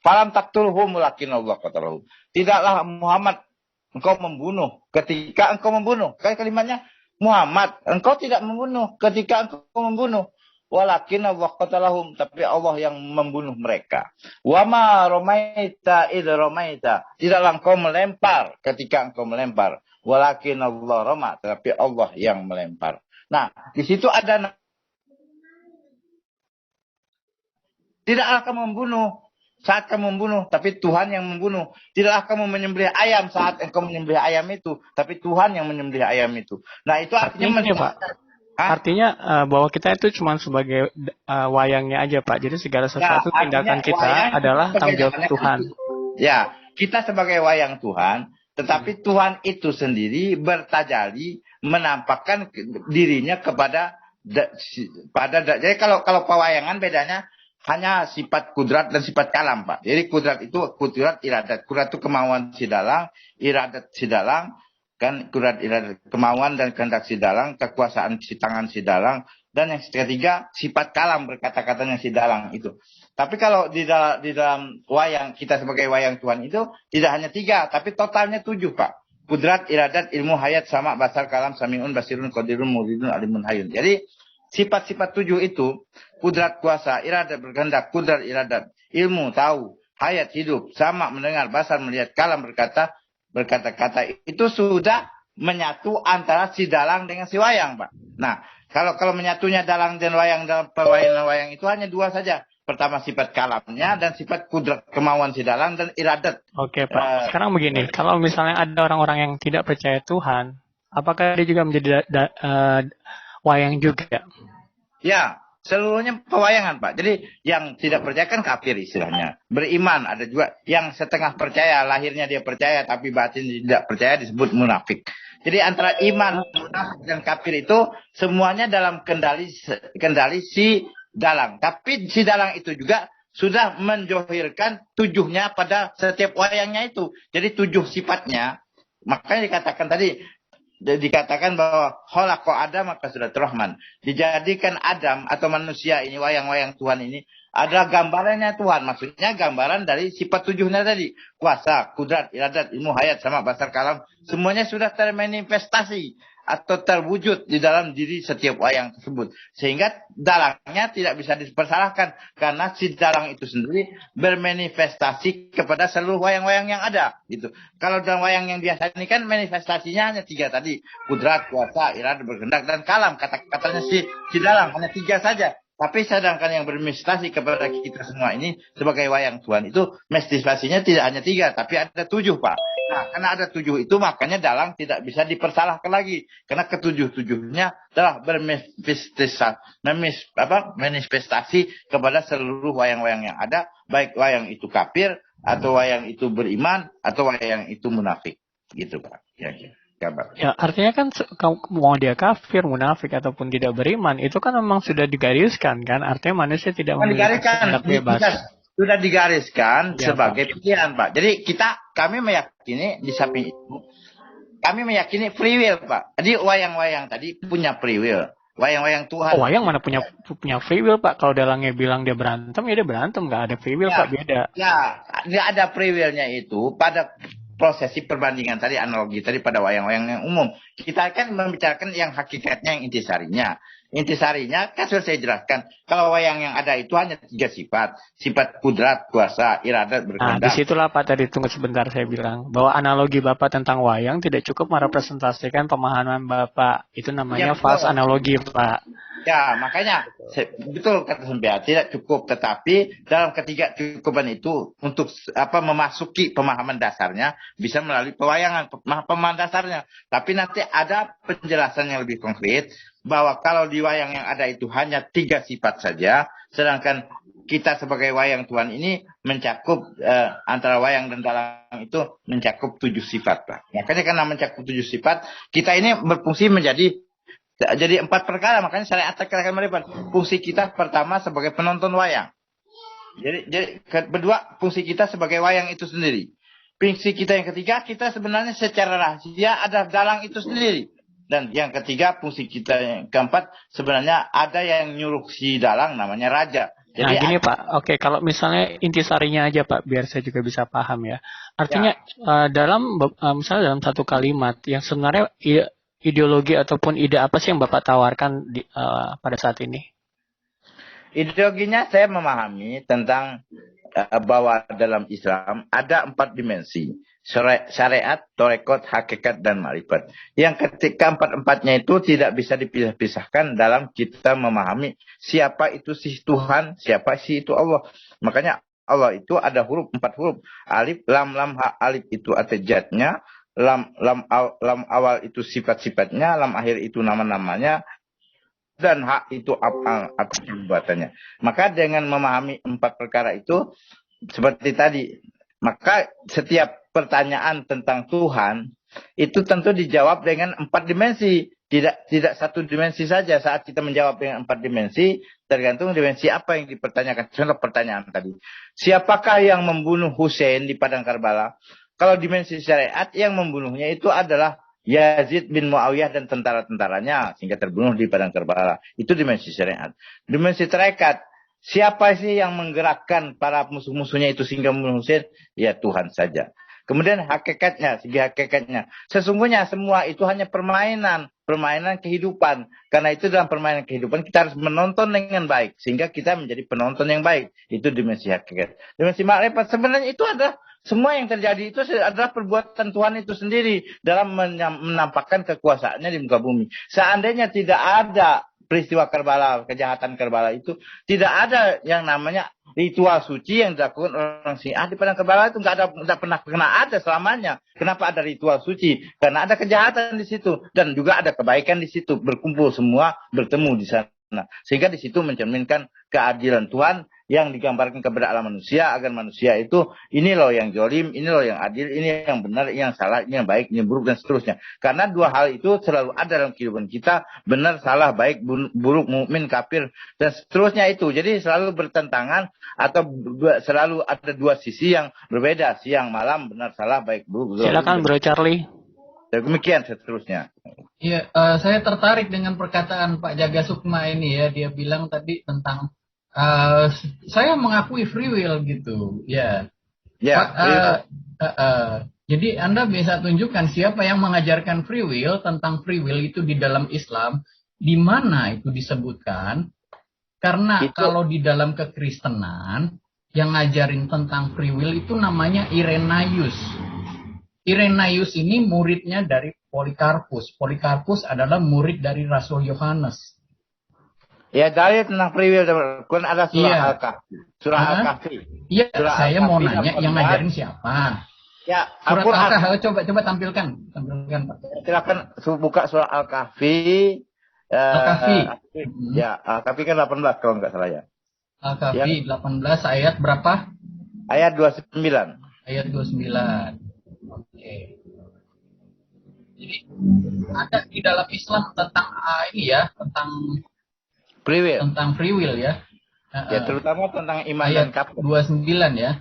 [SPEAKER 2] falam taqtuluhum walakin Allah qatalahum. Tidaklah Muhammad engkau membunuh ketika engkau membunuh. Kalimatnya Muhammad, engkau tidak membunuh ketika engkau membunuh. walakin Allah qatalahum, tapi Allah yang membunuh mereka. Wa ma ramaita id ramaita, tidaklah engkau melempar ketika engkau melempar, walakin Allah rama, tapi Allah yang melempar. Nah, di situ ada tidaklah kamu membunuh saat kamu membunuh, tapi Tuhan yang membunuh. Tidaklah kamu menyembelih ayam saat engkau menyembelih ayam itu, tapi Tuhan yang menyembelih ayam itu. Nah, itu artinya
[SPEAKER 5] Pak. Artinya bahwa kita itu cuma sebagai wayangnya aja, Pak. Jadi segala sesuatu tindakan kita adalah tanggung jawab Tuhan.
[SPEAKER 2] Ya, kita sebagai wayang Tuhan, tetapi Tuhan itu sendiri bertajali menampakkan dirinya kepada jadi kalau pewayangan bedanya hanya sifat kudrat dan sifat kalam, Pak. Jadi kudrat itu kudrat iradat. Kudrat itu kemauan si dalang, iradat si dalang, kan kudrat iradat kemauan dan kehendak si dalang, kekuasaan si tangan si dalang, dan yang ketiga sifat kalam berkata-katanya si dalang itu. Tapi kalau di dalam wayang kita sebagai wayang Tuhan itu tidak hanya 3, tapi totalnya 7, Pak. Kudrat, iradat, ilmu, hayat, sama, basar, kalam, samiun, basirun, qadirun, muridun, alimun, hayun. Jadi sifat-sifat 7 itu, kudrat kuasa, iradat berkehendak, kudrat iradat, ilmu tahu, hayat hidup, sama mendengar, basar melihat, kalam berkata-kata, itu sudah menyatu antara si dalang dengan si wayang, Pak. Nah, kalau menyatunya dalang dan wayang dalam perwayang wayang itu hanya 2 saja. Pertama sifat kalamnya dan sifat kudrat kemauan si dalang dan iradat.
[SPEAKER 5] Oke, Pak. Sekarang begini, kalau misalnya ada orang-orang yang tidak percaya Tuhan, apakah dia juga menjadi wayang juga?
[SPEAKER 2] Ya, seluruhnya pewayangan, Pak. Jadi yang tidak percaya kan kafir istilahnya. Beriman, ada juga yang setengah percaya, lahirnya dia percaya tapi batin tidak percaya, disebut munafik. Jadi antara iman, munafik dan kafir itu semuanya dalam kendali si dalang. Tapi si dalang itu juga sudah menjohirkan 7-nya pada setiap wayangnya itu. Jadi 7 sifatnya. Makanya dikatakan bahwa khalaqo Adam maka sudah Rahman. Dijadikan Adam atau manusia ini, wayang-wayang Tuhan ini adalah gambarannya Tuhan. Maksudnya gambaran dari sifat 7-nya tadi. Kuasa, kudrat, iradat, ilmu, hayat, sama, basar, kalam. Semuanya sudah termanifestasi atau terwujud di dalam diri setiap wayang tersebut. Sehingga dalangnya tidak bisa dipersalahkan. Karena si dalang itu sendiri bermanifestasi kepada seluruh wayang-wayang yang ada. Gitu. Kalau dalam wayang yang biasa ini kan manifestasinya hanya 3 tadi. Kudrat, kuasa, iradat, berkehendak, dan kalam. Kata-katanya si dalang hanya 3 saja. Tapi sedangkan yang bermanifestasi kepada kita semua ini sebagai wayang Tuhan itu manifestasinya tidak hanya 3, tapi ada 7, Pak. Nah, karena ada 7 itu makanya dalang tidak bisa dipersalahkan lagi. Karena ketujuh-tujuhnya adalah manifestasi kepada seluruh wayang-wayang yang ada. Baik wayang itu kafir, atau wayang itu beriman, atau wayang itu munafik. Gitu, Pak.
[SPEAKER 5] Ya, artinya kan mau dia kafir, munafik, ataupun tidak beriman, itu kan memang sudah digariskan kan. Artinya manusia tidak memiliki kehendak bebas.
[SPEAKER 2] Sudah digariskan sebagai pilihan, Pak. Jadi kami meyakini di samping itu, kami meyakini free will, Pak. Jadi wayang-wayang tadi punya free will. Wayang-wayang Tuhan.
[SPEAKER 5] Oh, wayang mana punya free will, Pak? Kalau dalangnya bilang dia berantem, ya dia berantem. Nggak ada free will, Pak. Beda.
[SPEAKER 2] Ya, nggak ada free will-nya itu pada prosesi perbandingan tadi, analogi tadi pada wayang-wayang yang umum. Kita kan membicarakan yang hakikatnya, yang intisarinya. Intisarinya kan sudah saya jelaskan. Kalau wayang yang ada itu hanya 3 sifat. Sifat kudrat, kuasa, iradat, berkehendak.
[SPEAKER 5] Nah, disitulah Pak tadi, tunggu sebentar, saya bilang. Bahwa analogi Bapak tentang wayang tidak cukup merepresentasikan pemahaman Bapak. Itu namanya false analogi, Pak.
[SPEAKER 2] Ya, makanya betul kata Sempia, tidak cukup. Tetapi dalam ketiga cukupan itu untuk memasuki pemahaman dasarnya bisa melalui pewayangan, pemahaman dasarnya. Tapi nanti ada penjelasan yang lebih konkret bahwa kalau di wayang yang ada itu hanya 3 sifat saja, sedangkan kita sebagai wayang Tuhan ini mencakup antara wayang dan dalang itu mencakup 7 sifat, Pak. Makanya karena mencakup 7 sifat, kita ini berfungsi menjadi 4 perkara. Makanya saya akan melihat fungsi kita pertama sebagai penonton wayang. Jadi kedua, fungsi kita sebagai wayang itu sendiri. Fungsi kita yang ketiga, kita sebenarnya secara rahasia ada dalang itu sendiri. Dan yang ketiga, fungsi kita yang keempat, sebenarnya ada yang nyuruh si dalang namanya raja. Jadi
[SPEAKER 5] nah gini Pak, oke, kalau misalnya intisarinya aja Pak, biar saya juga bisa paham ya. Artinya misalnya dalam satu kalimat yang sebenarnya ideologi ataupun ide apa sih yang Bapak tawarkan pada saat ini?
[SPEAKER 2] Ideologinya saya memahami tentang bahwa dalam Islam ada 4 dimensi. Syariat, torekot, hakikat, dan ma'rifat. Yang ketika 4-4-nya itu tidak bisa dipisah-pisahkan dalam kita memahami siapa itu si Tuhan, siapa si itu Allah. Makanya Allah itu ada 4 huruf. Alif, lam, ha, alif itu atejatnya. Lam awal itu sifat-sifatnya. Lam akhir itu nama-namanya. Dan hak itu apa perbuatannya. Maka dengan memahami 4 perkara itu, seperti tadi, maka setiap pertanyaan tentang Tuhan itu tentu dijawab dengan 4 dimensi. Tidak 1 dimensi saja. Saat kita menjawab dengan 4 dimensi, tergantung dimensi apa yang dipertanyakan. Contoh pertanyaan tadi. Siapakah yang membunuh Hussein di Padang Karbala? Kalau dimensi syariat, yang membunuhnya itu adalah Yazid bin Muawiyah dan tentara-tentaranya sehingga terbunuh di Padang Karbala. Itu dimensi syariat. Dimensi tarekat, siapa sih yang menggerakkan para musuh-musuhnya itu sehingga membunuh Hussein? Ya Tuhan saja. Kemudian hakikatnya, segi hakikatnya. Sesungguhnya semua itu hanya permainan kehidupan. Karena itu dalam permainan kehidupan kita harus menonton dengan baik. Sehingga kita menjadi penonton yang baik. Itu dimensi hakikat. Dimensi makrifat sebenarnya itu adalah semua yang terjadi itu adalah perbuatan Tuhan itu sendiri dalam menampakkan kekuasaannya di muka bumi. Seandainya tidak ada peristiwa Karbala, kejahatan Karbala itu, tidak ada yang namanya ritual suci yang dilakukan orang Syiah di Padang Karbala itu nggak pernah ada selamanya. Kenapa ada ritual suci? Karena ada kejahatan di situ dan juga ada kebaikan di situ, berkumpul semua, bertemu di sana. Sehingga di situ mencerminkan keadilan Tuhan yang digambarkan kepada alam manusia, agar manusia itu ini loh yang zalim, ini loh yang adil, ini yang benar, ini yang salah, ini yang baik, ini yang buruk, dan seterusnya. Karena 2 hal itu selalu ada dalam kehidupan kita, benar, salah, baik, buruk, mukmin, kafir, dan seterusnya itu. Jadi selalu bertentangan atau selalu ada 2 sisi yang berbeda, siang, malam, benar, salah, baik, buruk.
[SPEAKER 5] Silakan Bro Charlie.
[SPEAKER 2] Demikian seterusnya.
[SPEAKER 7] Iya, saya tertarik dengan perkataan Pak Jaga Sukma ini ya. Dia bilang tadi tentang saya mengakui free will gitu, ya.
[SPEAKER 2] Ya.
[SPEAKER 7] Jadi Anda bisa tunjukkan siapa yang mengajarkan free will, tentang free will itu di dalam Islam, di mana itu disebutkan? Karena kalau di dalam kekristenan yang ngajarin tentang free will itu namanya Irenaeus. Irenaeus ini muridnya dari Polikarpus. Polikarpus adalah murid dari Rasul Yohanes.
[SPEAKER 2] Ya, dalil tentang free will kan ada surah Al-Kahfi. Surah Al-Kahfi.
[SPEAKER 7] Iya, saya mau nanya yang ngajarin siapa?
[SPEAKER 2] Ya,
[SPEAKER 7] surat Al-Kahfi, coba tampilkan Pak.
[SPEAKER 2] Silakan buka surah Al-Kahfi.
[SPEAKER 7] Al-Kahfi.
[SPEAKER 2] Ya, Al-Kahfi kan 18 kalau nggak salah ya.
[SPEAKER 7] Al-Kahfi ya. 18 ayat berapa?
[SPEAKER 2] Ayat 29.
[SPEAKER 7] Ayat 29. Oke. Jadi ada di dalam Islam tentang ini ya, tentang
[SPEAKER 2] free will.
[SPEAKER 7] Tentang free will ya.
[SPEAKER 2] Ya, terutama tentang iman
[SPEAKER 7] ayat
[SPEAKER 2] dan kafir.
[SPEAKER 7] 29 ya.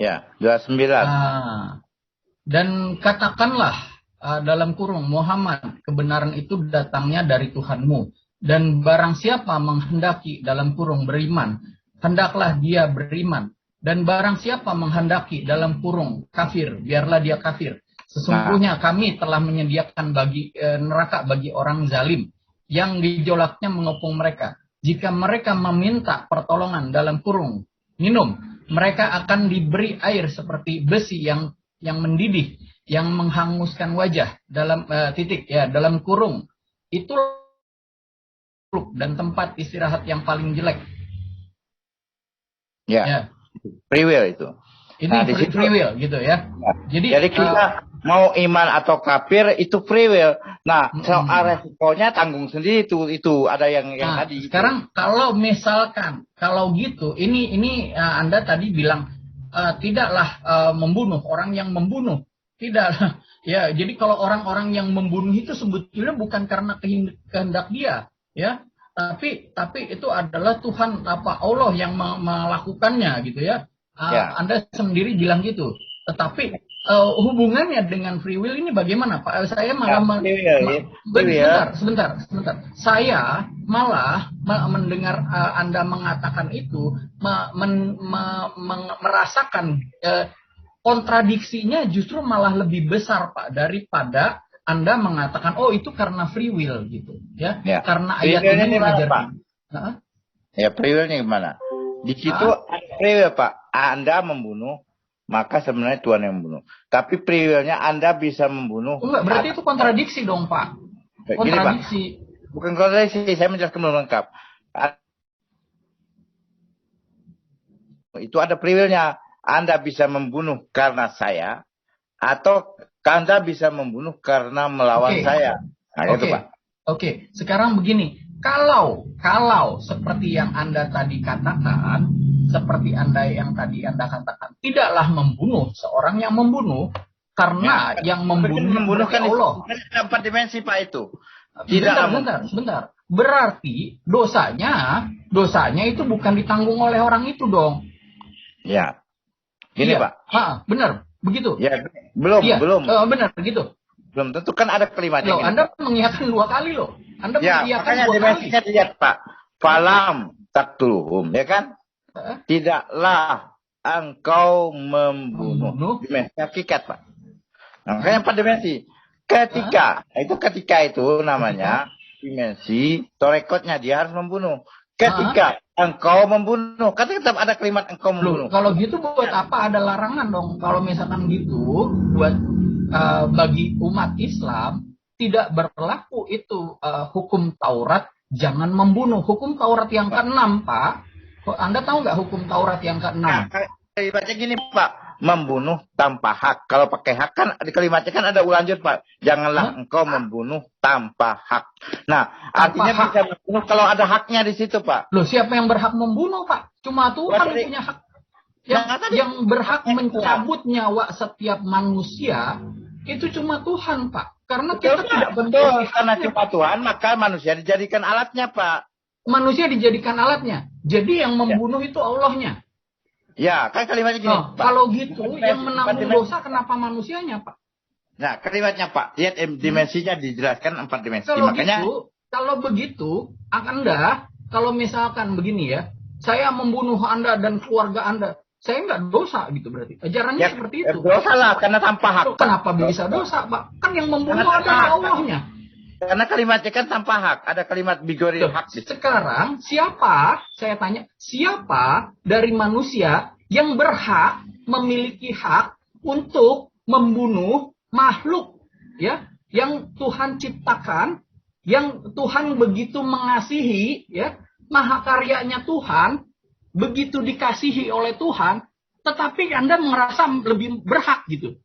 [SPEAKER 2] Ya, 29.
[SPEAKER 7] Dan katakanlah dalam kurung Muhammad, kebenaran itu datangnya dari Tuhanmu. Dan barang siapa menghendaki dalam kurung beriman, hendaklah dia beriman. Dan barang siapa menghendaki dalam kurung kafir, biarlah dia kafir. Sesungguhnya kami telah menyediakan neraka bagi orang zalim, yang gejolaknya mengepung mereka. Jika mereka meminta pertolongan dalam kurung minum, mereka akan diberi air seperti besi yang mendidih, yang menghanguskan wajah dalam dalam kurung. Itu dan tempat istirahat yang paling jelek.
[SPEAKER 2] Ya. Free will itu.
[SPEAKER 7] Ini free will gitu ya.
[SPEAKER 2] Jadi kita mau iman atau kafir itu free will. Nah, soal resikonya tanggung sendiri itu ada yang tadi.
[SPEAKER 7] Sekarang kalau misalkan kalau gitu, ini Anda tadi bilang tidaklah membunuh orang yang membunuh. Tidak. Ya, jadi kalau orang-orang yang membunuh itu sebetulnya bukan karena kehendak dia, ya. Tapi itu adalah Tuhan Allah yang melakukannya gitu ya. Anda sendiri bilang gitu. Tetapi hubungannya dengan free will ini bagaimana Pak? Saya malah sebentar. Saya malah mendengar Anda mengatakan itu merasakan kontradiksinya justru malah lebih besar Pak daripada Anda mengatakan itu karena free will gitu ya. Karena ayat ini mengajarkan.
[SPEAKER 2] Ya, free will-nya gimana? Di situ ada free will, Pak. Anda membunuh, maka sebenarnya Tuhan yang membunuh. Tapi free will-nya Anda bisa membunuh.
[SPEAKER 7] Enggak, berarti itu kontradiksi dong, Pak.
[SPEAKER 2] Gini, Pak.
[SPEAKER 7] Kontradiksi.
[SPEAKER 2] Bukan kontradiksi, saya menjelaskan belum lengkap. Itu ada free will-nya. Anda bisa membunuh karena saya, atau Anda bisa membunuh karena melawan saya. Nah, itu, Pak.
[SPEAKER 7] Oke, sekarang begini. Kalau seperti yang Anda tadi katakan, tidaklah membunuh seorang yang membunuh, karena yang membunuh
[SPEAKER 2] kan
[SPEAKER 7] Allah.
[SPEAKER 2] itu ada 4 dimensi, Pak, itu.
[SPEAKER 7] Sebentar. Berarti dosanya itu bukan ditanggung oleh orang itu dong.
[SPEAKER 2] Ya. Gini,
[SPEAKER 7] Iya.
[SPEAKER 2] Pak.
[SPEAKER 7] Benar, begitu.
[SPEAKER 2] Ya, belum.
[SPEAKER 7] Benar, begitu.
[SPEAKER 2] Belum tentu kan ada kalimatnya.
[SPEAKER 7] Loh,
[SPEAKER 2] gini,
[SPEAKER 7] Anda mengiyakan 2 kali loh. Anda
[SPEAKER 2] ya,
[SPEAKER 7] mengiyakan
[SPEAKER 2] makanya
[SPEAKER 7] 2 kali.
[SPEAKER 2] dimensinya dilihat, Pak. Falam taktuluhum, ya kan? Tidaklah engkau membunuh. Dimensi hakikat, Pak. Nah, makanya 4 dimensi. Ketika itu namanya dimensi torekotnya, dia harus membunuh. Ketika engkau membunuh, kan tetap ada kalimat engkau membunuh.
[SPEAKER 7] Loh, kalau gitu buat apa ada larangan dong? Kalau misalkan gitu, buat bagi umat Islam tidak berlaku itu hukum Taurat, jangan membunuh. Hukum Taurat yang ke-6, Pak. Anda tahu nggak hukum Taurat yang ke-6?
[SPEAKER 2] Nah, kalimatnya gini, Pak. Membunuh tanpa hak. Kalau pakai hak kan di kalimatnya kan ada ulanjut, Pak. Janganlah engkau membunuh tanpa hak. Nah, artinya bisa membunuh kalau ada haknya di situ, Pak.
[SPEAKER 7] Loh, siapa yang berhak membunuh, Pak? Cuma Tuhan yang punya hak. Yang berhak mencabut nyawa setiap manusia itu cuma Tuhan, Pak. Karena kita tidak
[SPEAKER 2] betul. Karena cuma Tuhan, maka manusia dijadikan alatnya, Pak.
[SPEAKER 7] Manusia dijadikan alatnya. Jadi yang membunuh itu Allahnya.
[SPEAKER 2] Ya, kan kalimatnya gini, Pak.
[SPEAKER 7] Kalau gitu, yang menanggung dosa kenapa manusianya, Pak?
[SPEAKER 2] Nah, kalimatnya, Pak. Lihat dimensinya dijelaskan 4 dimensi.
[SPEAKER 7] Kalau begitu, Anda, kalau misalkan begini ya, saya membunuh Anda dan keluarga Anda, saya nggak dosa gitu berarti. Ajarannya seperti itu.
[SPEAKER 2] Dosa lah, karena tanpa hak.
[SPEAKER 7] Kenapa bisa dosa, Pak? Kan yang membunuh adalah Allahnya.
[SPEAKER 2] Karena kalimatnya kan tanpa hak. Ada kalimat bigori hak.
[SPEAKER 7] Sekarang, saya tanya, siapa dari manusia yang berhak memiliki hak untuk membunuh makhluk ya yang Tuhan ciptakan, yang Tuhan begitu mengasihi, ya, mahakaryanya Tuhan, begitu dikasihi oleh Tuhan, tetapi Anda merasa lebih berhak gitu.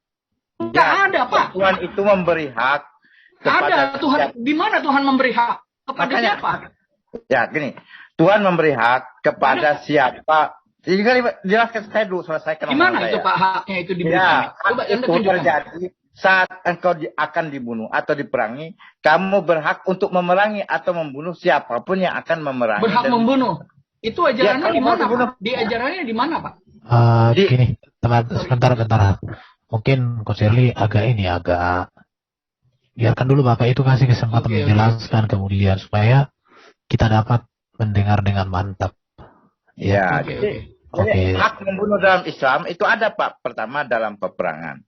[SPEAKER 7] Tidak ada, Pak.
[SPEAKER 2] Tuhan itu memberi hak kepada
[SPEAKER 7] Tuhan. Di mana Tuhan memberi hak? Kepada siapa?
[SPEAKER 2] Ya, gini. Tuhan memberi hak kepada siapa? Jadi jelaskan saya dulu, selesaikan.
[SPEAKER 7] Di mana itu, Pak, haknya itu diberikan?
[SPEAKER 2] Coba Anda tunjukkan. Terjadi saat engkau akan dibunuh atau diperangi, kamu berhak untuk memerangi atau membunuh siapapun yang akan memerangi.
[SPEAKER 7] Berhak membunuh. Itu ajarannya di mana, Pak? Di ajarannya di mana, Pak?
[SPEAKER 6] Gini, bentar. Mungkin Coach Shirley agak biarkan dulu Bapak itu kasih kesempatan menjelaskan kemudian supaya kita dapat mendengar dengan mantap.
[SPEAKER 2] Ya, jadi hak membunuh dalam Islam itu ada, Pak. Pertama dalam peperangan.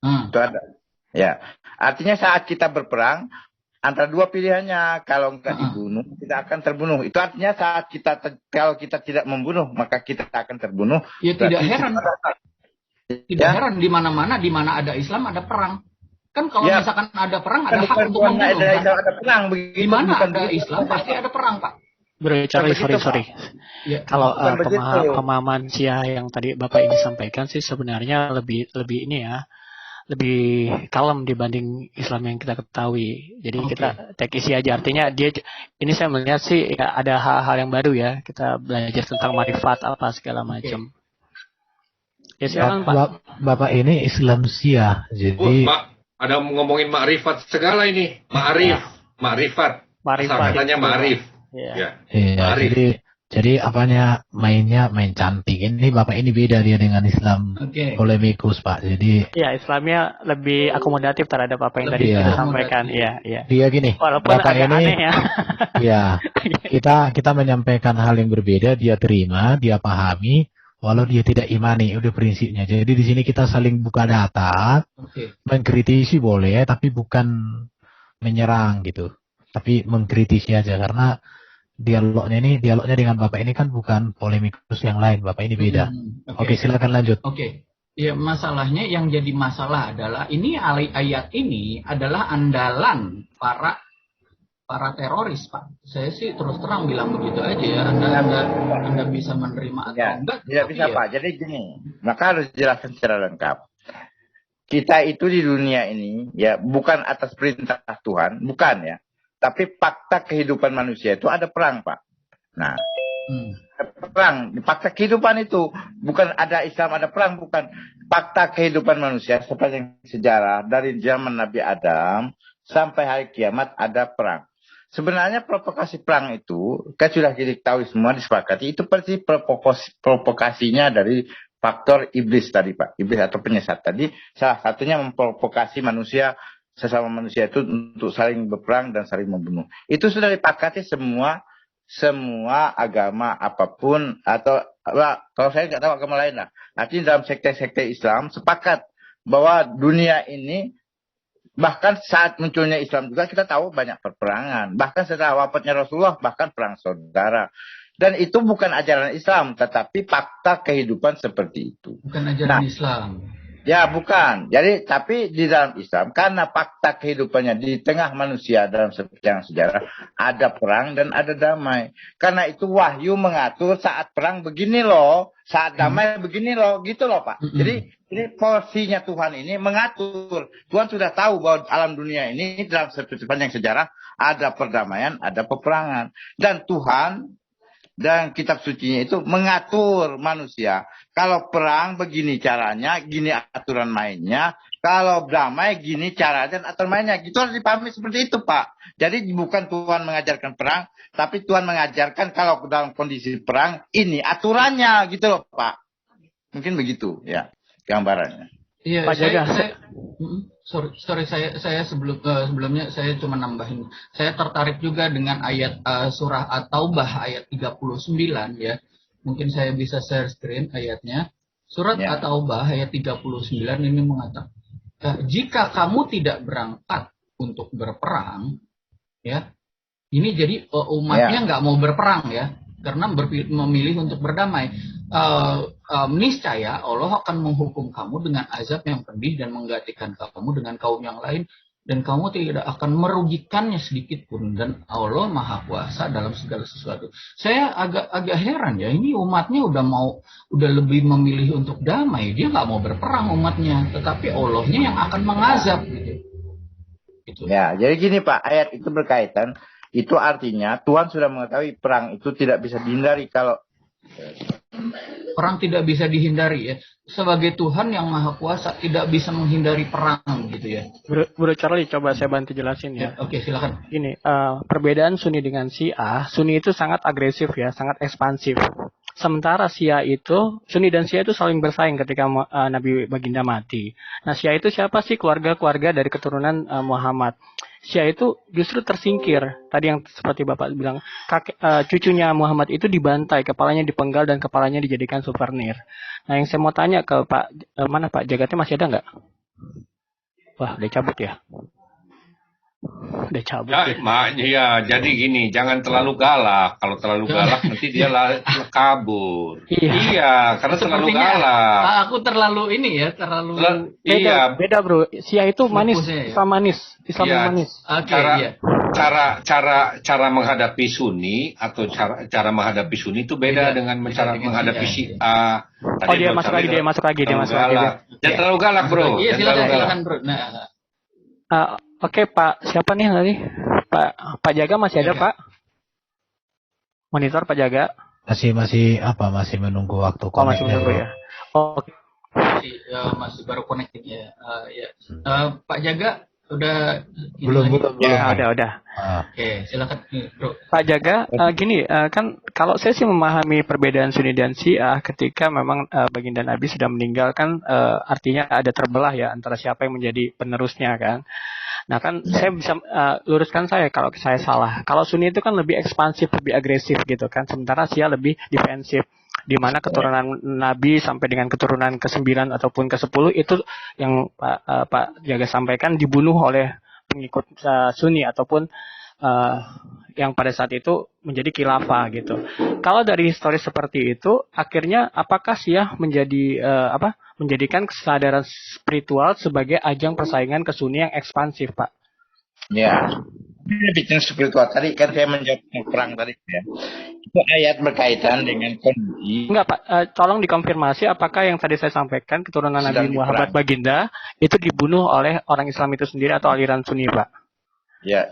[SPEAKER 2] Itu ada. Ya, artinya saat kita berperang antara dua pilihannya, kalau enggak dibunuh kita akan terbunuh. Itu artinya saat kalau kita tidak membunuh maka kita akan terbunuh.
[SPEAKER 7] Ya tidak heran. Tidak heran di mana-mana, di mana ada Islam ada perang. Kan kalau misalkan ada perang ada hak untuk membunuh.
[SPEAKER 2] Ada perang,
[SPEAKER 7] di mana ada Islam pasti ada perang, Pak.
[SPEAKER 5] Sorry. Ya, kalau pemahaman Syiah yang tadi Bapak ini sampaikan sih sebenarnya lebih ini ya, lebih kalem dibanding Islam yang kita ketahui. Jadi kita take isi aja. Artinya ini saya melihat sih ya, ada hal-hal yang baru ya. Kita belajar tentang marifat apa segala macam. Ya silakan Pak.
[SPEAKER 6] Bapak ini Islam Syiah, jadi.
[SPEAKER 8] Pak, ada ngomongin makrifat segala ini. Makrifat. Katanya makrif.
[SPEAKER 6] Iya, jadi apanya main cantik. Ini Bapak ini beda dia dengan Islam polemikus, Pak. Jadi
[SPEAKER 5] Islamnya lebih akomodatif terhadap apa yang tadi kita sampaikan. Iya.
[SPEAKER 6] Dia gini,
[SPEAKER 5] walaupun
[SPEAKER 6] Bapak
[SPEAKER 5] agak
[SPEAKER 6] ini
[SPEAKER 5] ya.
[SPEAKER 6] kita menyampaikan hal yang berbeda, dia terima, dia pahami, walau dia tidak imani, udah prinsipnya. Jadi di sini kita saling buka data, mengkritisi boleh, tapi bukan menyerang gitu. Tapi mengkritisi aja, karena dialognya dengan Bapak ini kan bukan polemikus yang lain. Bapak ini beda. Oke, silakan lanjut.
[SPEAKER 7] Oke. Ya, masalahnya yang jadi masalah adalah ini ayat ini adalah andalan para teroris, Pak. Saya sih terus terang bilang begitu aja ya. Anda bisa menerima atau enggak?
[SPEAKER 2] Tidak bisa, Pak. Jadi gini, maka harus jelaskan secara lengkap. Kita itu di dunia ini ya bukan atas perintah Tuhan, bukan ya. Tapi fakta kehidupan manusia itu ada perang, Pak. Nah, perang, fakta kehidupan itu bukan ada Islam, ada perang, bukan. Fakta kehidupan manusia sepanjang sejarah dari zaman Nabi Adam sampai hari kiamat ada perang. Sebenarnya provokasi perang itu kan sudah diketahui semua, disepakati itu pasti provokasinya dari faktor iblis tadi, Pak. Iblis atau penyesat tadi salah satunya memprovokasi manusia, sesama manusia itu untuk saling berperang dan saling membunuh. Itu sudah disepakati semua agama apapun, atau kalau saya nggak tahu agama lain lah. Artinya dalam sekte-sekte Islam sepakat bahwa dunia ini, bahkan saat munculnya Islam juga kita tahu banyak perperangan. Bahkan setelah wafatnya Rasulullah bahkan perang saudara. Dan itu bukan ajaran Islam, tetapi fakta kehidupan seperti itu.
[SPEAKER 7] Bukan ajaran Islam.
[SPEAKER 2] Ya, bukan. Jadi, tapi di dalam Islam, karena fakta kehidupannya di tengah manusia dalam sepanjang sejarah, ada perang dan ada damai. Karena itu wahyu mengatur saat perang begini loh, saat damai begini loh, gitu loh, Pak. Jadi, ini porsinya Tuhan ini mengatur. Tuhan sudah tahu bahwa alam dunia ini dalam sepanjang sejarah ada perdamaian, ada peperangan. Dan Tuhan dan kitab sucinya itu mengatur manusia. Kalau perang begini caranya, gini aturan mainnya. Kalau damai gini cara dan aturan mainnya. Gitu harus dipahami seperti itu, Pak. Jadi bukan Tuhan mengajarkan perang, tapi Tuhan mengajarkan kalau dalam kondisi perang ini aturannya, gitu loh, Pak. Mungkin begitu ya gambarannya.
[SPEAKER 7] Iya,
[SPEAKER 5] Pak Jaga.
[SPEAKER 7] Saya sebelumnya saya cuma nambahin. Saya tertarik juga dengan ayat surah At-Taubah ayat 39 ya. Mungkin saya bisa share screen ayatnya. Surat At-Taubah ayat 39 ini mengatakan, jika kamu tidak berangkat untuk berperang, ya, ini jadi umatnya nggak mau berperang ya, karena memilih untuk berdamai. Niscaya Allah akan menghukum kamu dengan azab yang pedih dan menggantikan kamu dengan kaum yang lain, dan kamu tidak akan merugikannya sedikit pun, dan Allah Maha Kuasa dalam segala sesuatu. Saya agak heran ya, ini umatnya udah lebih memilih untuk damai, dia nggak mau berperang umatnya, tetapi Allahnya yang akan mengazab gitu.
[SPEAKER 2] Ya, jadi gini Pak, ayat itu berkaitan, itu artinya Tuhan sudah mengetahui perang itu tidak bisa dihindari. Kalau
[SPEAKER 7] perang tidak bisa dihindari ya. Sebagai Tuhan yang Maha Kuasa tidak bisa menghindari perang gitu ya.
[SPEAKER 5] Bro Charlie, coba saya bantu jelasin ya.
[SPEAKER 7] Oke, silakan.
[SPEAKER 5] Gini, perbedaan Sunni dengan Syiah, Sunni itu sangat agresif ya, sangat ekspansif. Sementara Syiah itu, Sunni dan Syiah itu saling bersaing ketika Nabi Baginda mati. Nah, Syiah itu siapa sih? Keluarga-keluarga dari keturunan Muhammad. Syiah itu justru tersingkir. Tadi yang seperti Bapak bilang, cucunya Muhammad itu dibantai, kepalanya dipenggal dan kepalanya dijadikan souvenir. Nah, yang saya mau tanya ke Pak, mana Pak Jagatnya masih ada nggak? Wah, udah cabut ya? Udah cabut
[SPEAKER 8] ya. Jadi gini, jangan terlalu galak. Kalau terlalu galak nanti dia kabur. Iya, karena terlalu galak.
[SPEAKER 7] Aku terlalu ini ya,
[SPEAKER 5] beda bro. Syiah itu manis, Islam manis, Islam manis.
[SPEAKER 8] Cara menghadapi Sunni atau cara menghadapi Sunni itu beda dengan cara menghadapi Syiah.
[SPEAKER 5] Dia masuk lagi.
[SPEAKER 8] Jangan terlalu galak bro.
[SPEAKER 7] Iya, silakan bro. Nah.
[SPEAKER 5] Oke, Pak, siapa nih tadi? Pak Jaga masih ada, Pak? Monitor Pak Jaga?
[SPEAKER 6] Masih menunggu waktu connect.
[SPEAKER 5] Masih menunggu ya. Oke.
[SPEAKER 7] Masih baru connecting ya. Pak Jaga udah
[SPEAKER 6] belum.
[SPEAKER 5] Ya, udah.
[SPEAKER 7] Oke, silakan Bro.
[SPEAKER 5] Pak Jaga, gini, kan kalau saya sih memahami perbedaan Sunni dan Syiah ketika memang Baginda Nabi sudah meninggal kan artinya ada terbelah ya antara siapa yang menjadi penerusnya kan. Nah kan saya bisa luruskan kalau saya salah. Kalau Sunni itu kan lebih ekspansif, lebih agresif gitu kan. Sementara Syiah lebih defensif. Di mana keturunan Nabi sampai dengan keturunan ke-9 ataupun ke-10 itu yang Pak Jaga sampaikan dibunuh oleh pengikut Sunni ataupun yang pada saat itu menjadi khilafah gitu. Kalau dari histori seperti itu, akhirnya apakah Syiah menjadikan kesadaran spiritual sebagai ajang persaingan ke Sunni yang ekspansif, Pak?
[SPEAKER 2] Ya, ini bikin spiritual tadi kan saya menjawab perang tadi ya. Itu ayat berkaitan dengan kondisi.
[SPEAKER 5] Enggak, Pak. Tolong dikonfirmasi apakah yang tadi saya sampaikan keturunan Nabi Muhammad Baginda itu dibunuh oleh orang Islam itu sendiri atau aliran Sunni, Pak?
[SPEAKER 2] Ya,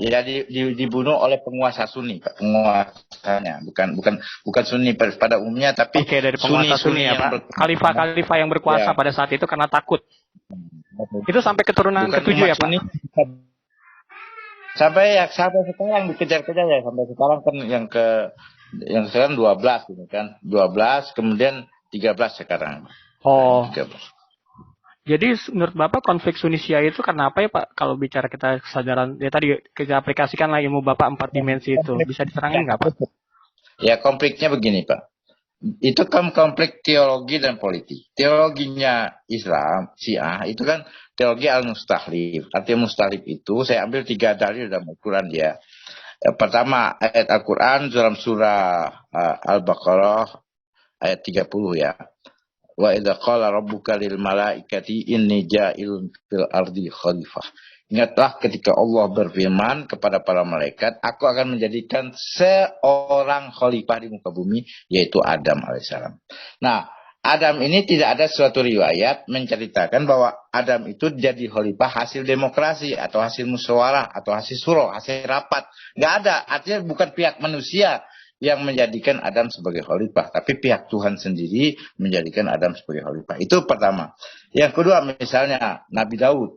[SPEAKER 2] dibunuh oleh penguasa Sunni, Pak. Penguasanya, bukan Sunni pada umumnya, tapi
[SPEAKER 5] dari penguasa Sunni ya, Pak. Khalifah yang berkuasa pada saat itu karena takut. Itu sampai keturunan ke-7 ya, Pak? Sunni.
[SPEAKER 2] Sampai sekarang dikejar-kejar ya, sampai sekarang kan yang sekarang 12 gitu kan. 12 kemudian 13 sekarang.
[SPEAKER 5] Oh. 13. Jadi menurut Bapak konflik Sunni Syiah itu karena apa ya, Pak? Kalau bicara kita kesadaran, ya tadi kita aplikasikanlah ilmu Bapak 4 dimensi itu. Bisa diterangin nggak, Pak?
[SPEAKER 2] Ya, konfliknya begini, Pak. Itu kan konflik teologi dan politik. Teologinya Islam, Syiah, itu kan teologi al-mustahlif. Artinya mustahlif itu, saya ambil 3 dalil dalam Al-Quran ya. Pertama, ayat Al-Quran dalam surah Al-Baqarah, ayat 30 ya. Wa idza qala rabbuka lil malaikati inni ja'ilun fil ardi khalifah. Ingatlah ketika Allah berfirman kepada para malaikat, aku akan menjadikan seorang khalifah di muka bumi, yaitu Adam alaihissalam. Nah, Adam ini tidak ada suatu riwayat menceritakan bahwa Adam itu jadi khalifah hasil demokrasi atau hasil musyawarah atau hasil suro, hasil rapat. Nggak ada, artinya bukan pihak manusia yang menjadikan Adam sebagai khalifah, tapi pihak Tuhan sendiri menjadikan Adam sebagai khalifah. Itu pertama. Yang kedua, misalnya Nabi Daud.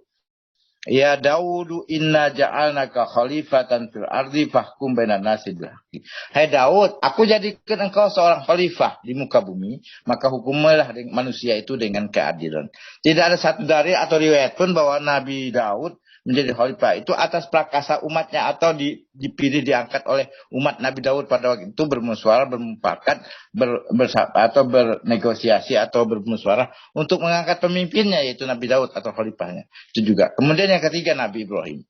[SPEAKER 2] Ya Daudu inna ja'alnaka khalifatan fil ardi fahkum bainan nasi bil haqqi. Hai Daud, aku jadikan engkau seorang khalifah di muka bumi, maka hukumilah manusia itu dengan keadilan. Tidak ada satu dalil atau riwayat pun bahwa Nabi Daud menjadi khalifah itu atas prakasa umatnya atau dipilih diangkat oleh umat Nabi Daud pada waktu itu bermusyawarah, bermufakat, atau bernegosiasi atau bermusyawarah untuk mengangkat pemimpinnya yaitu Nabi Daud atau khalifahnya. Itu juga. Kemudian yang ketiga Nabi Ibrahim.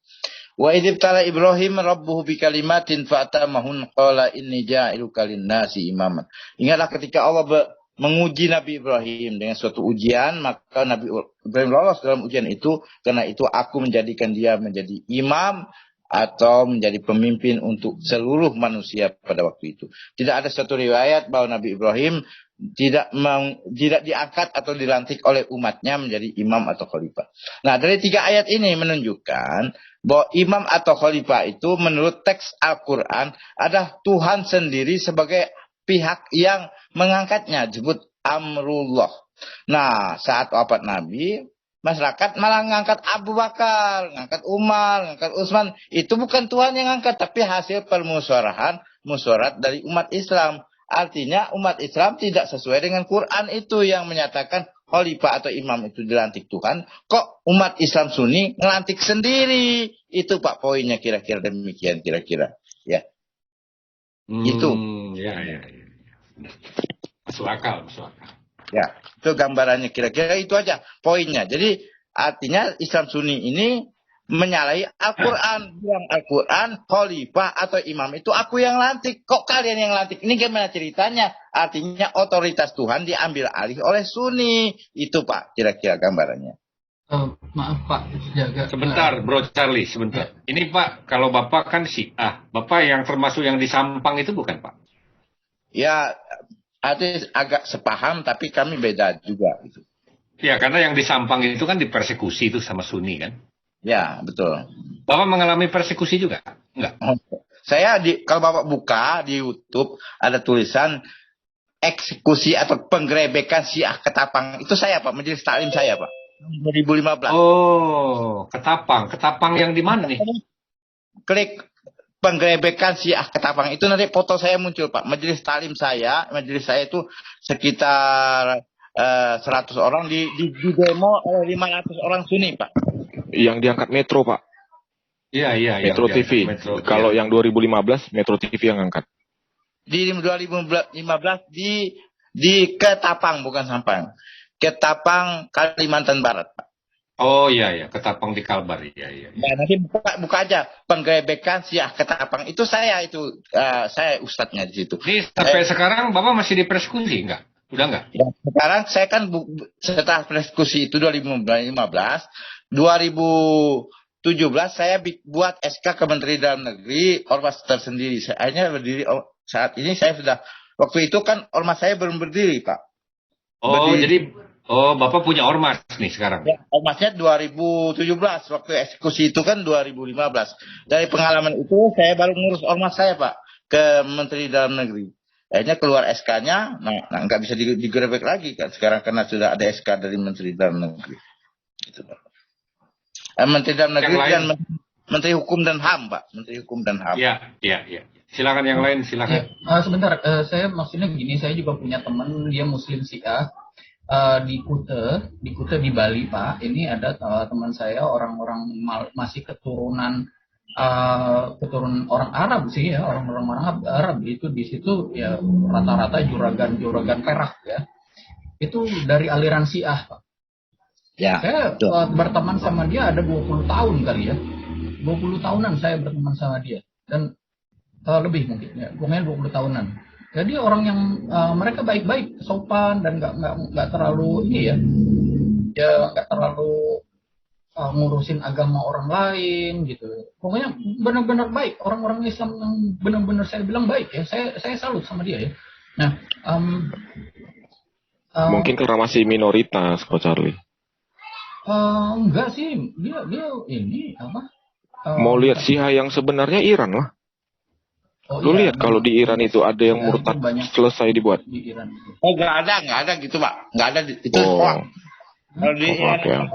[SPEAKER 2] Wa idzibtala Ibrahim rabbuhu bikalimatin fa'tamahun qala inni ja'iluka lin-nasi imaman. Ingatlah ketika Allah menguji Nabi Ibrahim dengan suatu ujian, maka Nabi Ibrahim lolos dalam ujian itu, karena itu aku menjadikan dia menjadi imam atau menjadi pemimpin untuk seluruh manusia pada waktu itu. Tidak ada satu riwayat bahwa Nabi Ibrahim tidak diangkat atau dilantik oleh umatnya menjadi imam atau khalifah. Nah, dari 3 ayat ini menunjukkan bahwa imam atau khalifah itu menurut teks Al-Quran adalah Tuhan sendiri sebagai pihak yang mengangkatnya, disebut amrullah. Nah, saat wafat Nabi, masyarakat malah ngangkat Abu Bakar, ngangkat Umar, ngangkat Utsman. Itu bukan Tuhan yang ngangkat, tapi hasil musyawarah dari umat Islam. Artinya umat Islam tidak sesuai dengan Quran itu yang menyatakan khalifah atau imam itu dilantik Tuhan. Kok umat Islam Sunni ngelantik sendiri? Itu Pak poinnya kira-kira demikian kira-kira. Ya. Itu.
[SPEAKER 8] Ya. Masuk akal.
[SPEAKER 2] Ya, itu gambarannya kira-kira itu aja poinnya. Jadi artinya Islam Sunni ini menyalahi Al-Quran. Bilang Al-Quran, khalifah atau imam itu aku yang lantik. Kok kalian yang lantik? Ini gimana ceritanya? Artinya otoritas Tuhan diambil alih oleh Sunni. Itu Pak, kira-kira gambarannya.
[SPEAKER 7] Maaf Pak, jaga.
[SPEAKER 8] Sebentar, Bro Charlie, sebentar. Ini Pak, kalau Bapak kan Syiah, Bapak yang termasuk yang di Sampang itu bukan Pak?
[SPEAKER 2] Ya, agak sepaham, tapi kami beda juga. Gitu.
[SPEAKER 8] Ya, karena yang di Sampang itu kan dipersekusi itu sama Sunni kan?
[SPEAKER 2] Ya, betul.
[SPEAKER 8] Bapak mengalami persekusi juga? Enggak?
[SPEAKER 2] Saya, kalau Bapak buka di YouTube, ada tulisan eksekusi atau penggerebekan Syiah Ketapang. Itu saya Pak, majelis taklim saya Pak. 2015.
[SPEAKER 8] Oh, Ketapang yang di mana nih?
[SPEAKER 2] Klik penggerebekan Syiah Ketapang itu nanti foto saya muncul Pak. Majelis saya itu sekitar 100 orang di demo oleh 500 orang Sunni Pak.
[SPEAKER 9] Yang diangkat Metro Pak.
[SPEAKER 8] Iya.
[SPEAKER 9] Metro TV. Kalau yang 2015 Metro TV yang angkat.
[SPEAKER 2] Di 2015 di Ketapang bukan Sampang. Ketapang, Kalimantan Barat, Pak.
[SPEAKER 8] Oh iya ya, Ketapang di Kalbar. Iya iya.
[SPEAKER 2] Ya, nanti buka aja penggebekan Syiah Ketapang. Itu saya saya ustadznya di situ.
[SPEAKER 8] Ini sampai sekarang Bapak masih dipersekusi enggak? Udah enggak?
[SPEAKER 2] Ya, sekarang saya kan setelah persekusi itu 2015, 2017 saya buat SK ke Menteri Dalam Negeri, ormas tersendiri. Saya berdiri saat ini saya sudah, waktu itu kan ormas saya belum berdiri, Pak.
[SPEAKER 8] Oh, jadi Bapak punya ormas nih sekarang?
[SPEAKER 2] Ya, ormasnya 2017, waktu eksekusi itu kan 2015. Dari pengalaman itu saya baru ngurus ormas saya, Pak, ke Menteri Dalam Negeri. Akhirnya keluar SK-nya, nggak bisa digerebek lagi kan sekarang karena sudah ada SK dari Menteri Dalam Negeri. Gitu, Pak. Menteri Dalam Negeri dan Menteri Hukum dan HAM, Pak. Menteri Hukum dan HAM.
[SPEAKER 8] Iya. Silakan yang lain, silakan.
[SPEAKER 7] Ya, sebentar, saya maksudnya gini, saya juga punya teman, dia Muslim Syiah di Kuta di Bali, Pak. Ini ada teman saya orang-orang masih keturunan orang Arab sih ya, orang-orang Arab itu di situ ya rata-rata juragan perak ya. Itu dari aliran Syiah, Pak. Ya. Saya berteman sama dia ada 20 tahun kali ya. 20 tahunan saya berteman sama dia dan lebih mungkin ya, pokoknya 20 tahunan. Jadi orang yang mereka baik-baik, sopan dan nggak terlalu ini ya nggak terlalu ngurusin agama orang lain gitu. Pokoknya benar-benar baik, orang-orang Islam yang benar-benar saya bilang baik ya. Saya salut sama dia ya. Nah,
[SPEAKER 9] mungkin karena masih minoritas, Coach Charlie.
[SPEAKER 7] Enggak sih, dia ini apa?
[SPEAKER 9] Mau lihat Syiah yang sebenarnya Iran lah. Lu lihat kalau di Iran itu ada yang murtad selesai dibuat.
[SPEAKER 7] Di Iran.
[SPEAKER 2] Oh, nggak ada gitu, Pak. Nggak ada itu. Kalau di Iran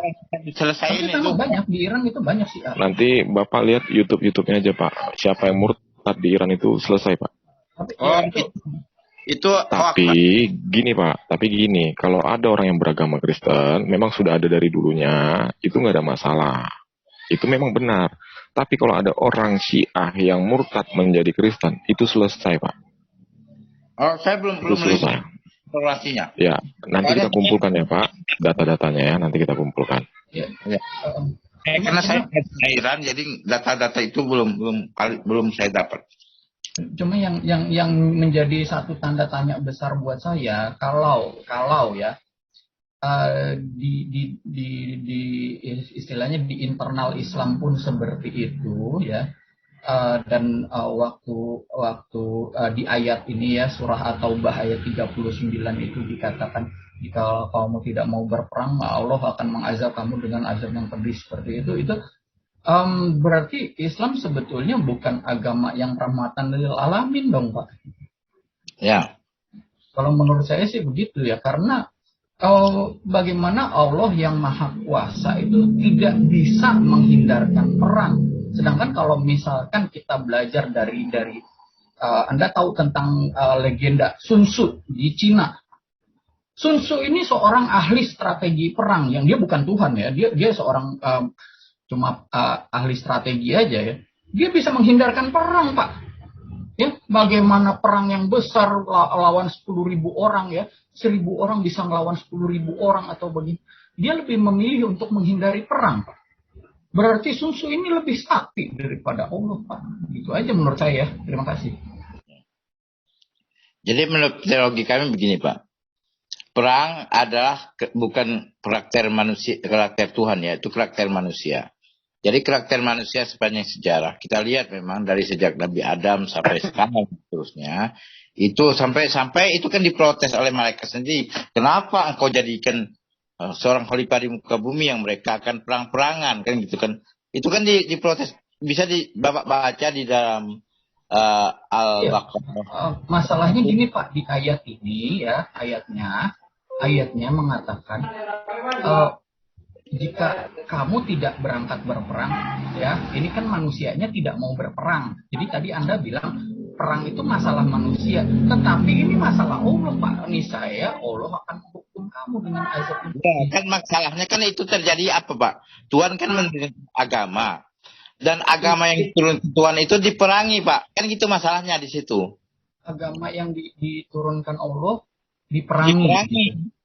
[SPEAKER 2] selesai ini
[SPEAKER 7] itu banyak di Iran itu banyak sih.
[SPEAKER 9] Nanti Bapak lihat YouTube-nya aja, Pak. Siapa yang murtad di Iran itu selesai, Pak. Tapi gini, kalau ada orang yang beragama Kristen, memang sudah ada dari dulunya, itu nggak ada masalah. Itu memang benar. Tapi kalau ada orang Syiah yang murtad menjadi Kristen, itu selesai, Pak.
[SPEAKER 2] Oh, saya belum
[SPEAKER 9] selesai.
[SPEAKER 2] Informasinya.
[SPEAKER 9] Ya, nanti kita kumpulkan ya, Pak. Data-datanya ya, nanti kita kumpulkan.
[SPEAKER 2] Ya. Karena saya Iran, jadi data-data itu belum saya dapat.
[SPEAKER 7] Cuma yang menjadi satu tanda tanya besar buat saya, kalau ya di istilahnya di internal Islam pun seperti itu ya. Dan waktu di ayat ini ya, surah At-Taubah ayat 39 itu dikatakan, jika kamu tidak mau berperang, Allah akan mengazab kamu dengan azab yang pedih seperti itu berarti Islam sebetulnya bukan agama yang rahmatan lil alamin dong, Pak.
[SPEAKER 2] Ya.
[SPEAKER 7] Kalau menurut saya sih begitu ya, karena bagaimana Allah yang Maha Kuasa itu tidak bisa menghindarkan perang. Sedangkan kalau misalkan kita belajar dari Anda tahu tentang legenda Sun Tzu di Cina. Sun Tzu ini seorang ahli strategi perang yang dia bukan Tuhan ya. Dia seorang cuma ahli strategi aja ya. Dia bisa menghindarkan perang, Pak. Ya, bagaimana perang yang besar lawan 10.000 orang ya. 1.000 orang bisa melawan 10.000 orang atau begini. Dia lebih memilih untuk menghindari perang, Pak. Berarti Sun Tzu ini lebih sakti daripada Allah, Pak. Gitu aja menurut saya. Terima kasih.
[SPEAKER 2] Jadi menurut teologi kami begini, Pak. Perang adalah bukan karakter manusia, karakter Tuhan ya, itu karakter manusia. Jadi karakter manusia sepanjang sejarah, kita lihat memang dari sejak Nabi Adam sampai sekarang terusnya, itu sampai itu kan diprotes oleh malaikat sendiri. Kenapa engkau jadikan seorang khalifah di muka bumi yang mereka akan perang-perangan kan gitu kan? Itu kan diprotes, bisa Bapak baca di dalam Al-Baqarah.
[SPEAKER 7] Masalahnya gini, Pak, di ayat ini ya, ayatnya mengatakan jika kamu tidak berangkat berperang ya, ini kan manusianya tidak mau berperang. Jadi tadi Anda bilang perang itu masalah manusia, tetapi ini masalah Allah, Pak. Niscaya Allah akan menghukum kamu dengan azab.
[SPEAKER 2] Ya, kan masalahnya kan itu terjadi apa, Pak? Tuhan kan menerima agama. Dan agama yang diturunkan Tuhan itu diperangi, Pak. Kan gitu masalahnya di situ.
[SPEAKER 7] Agama yang diturunkan Allah diperangi.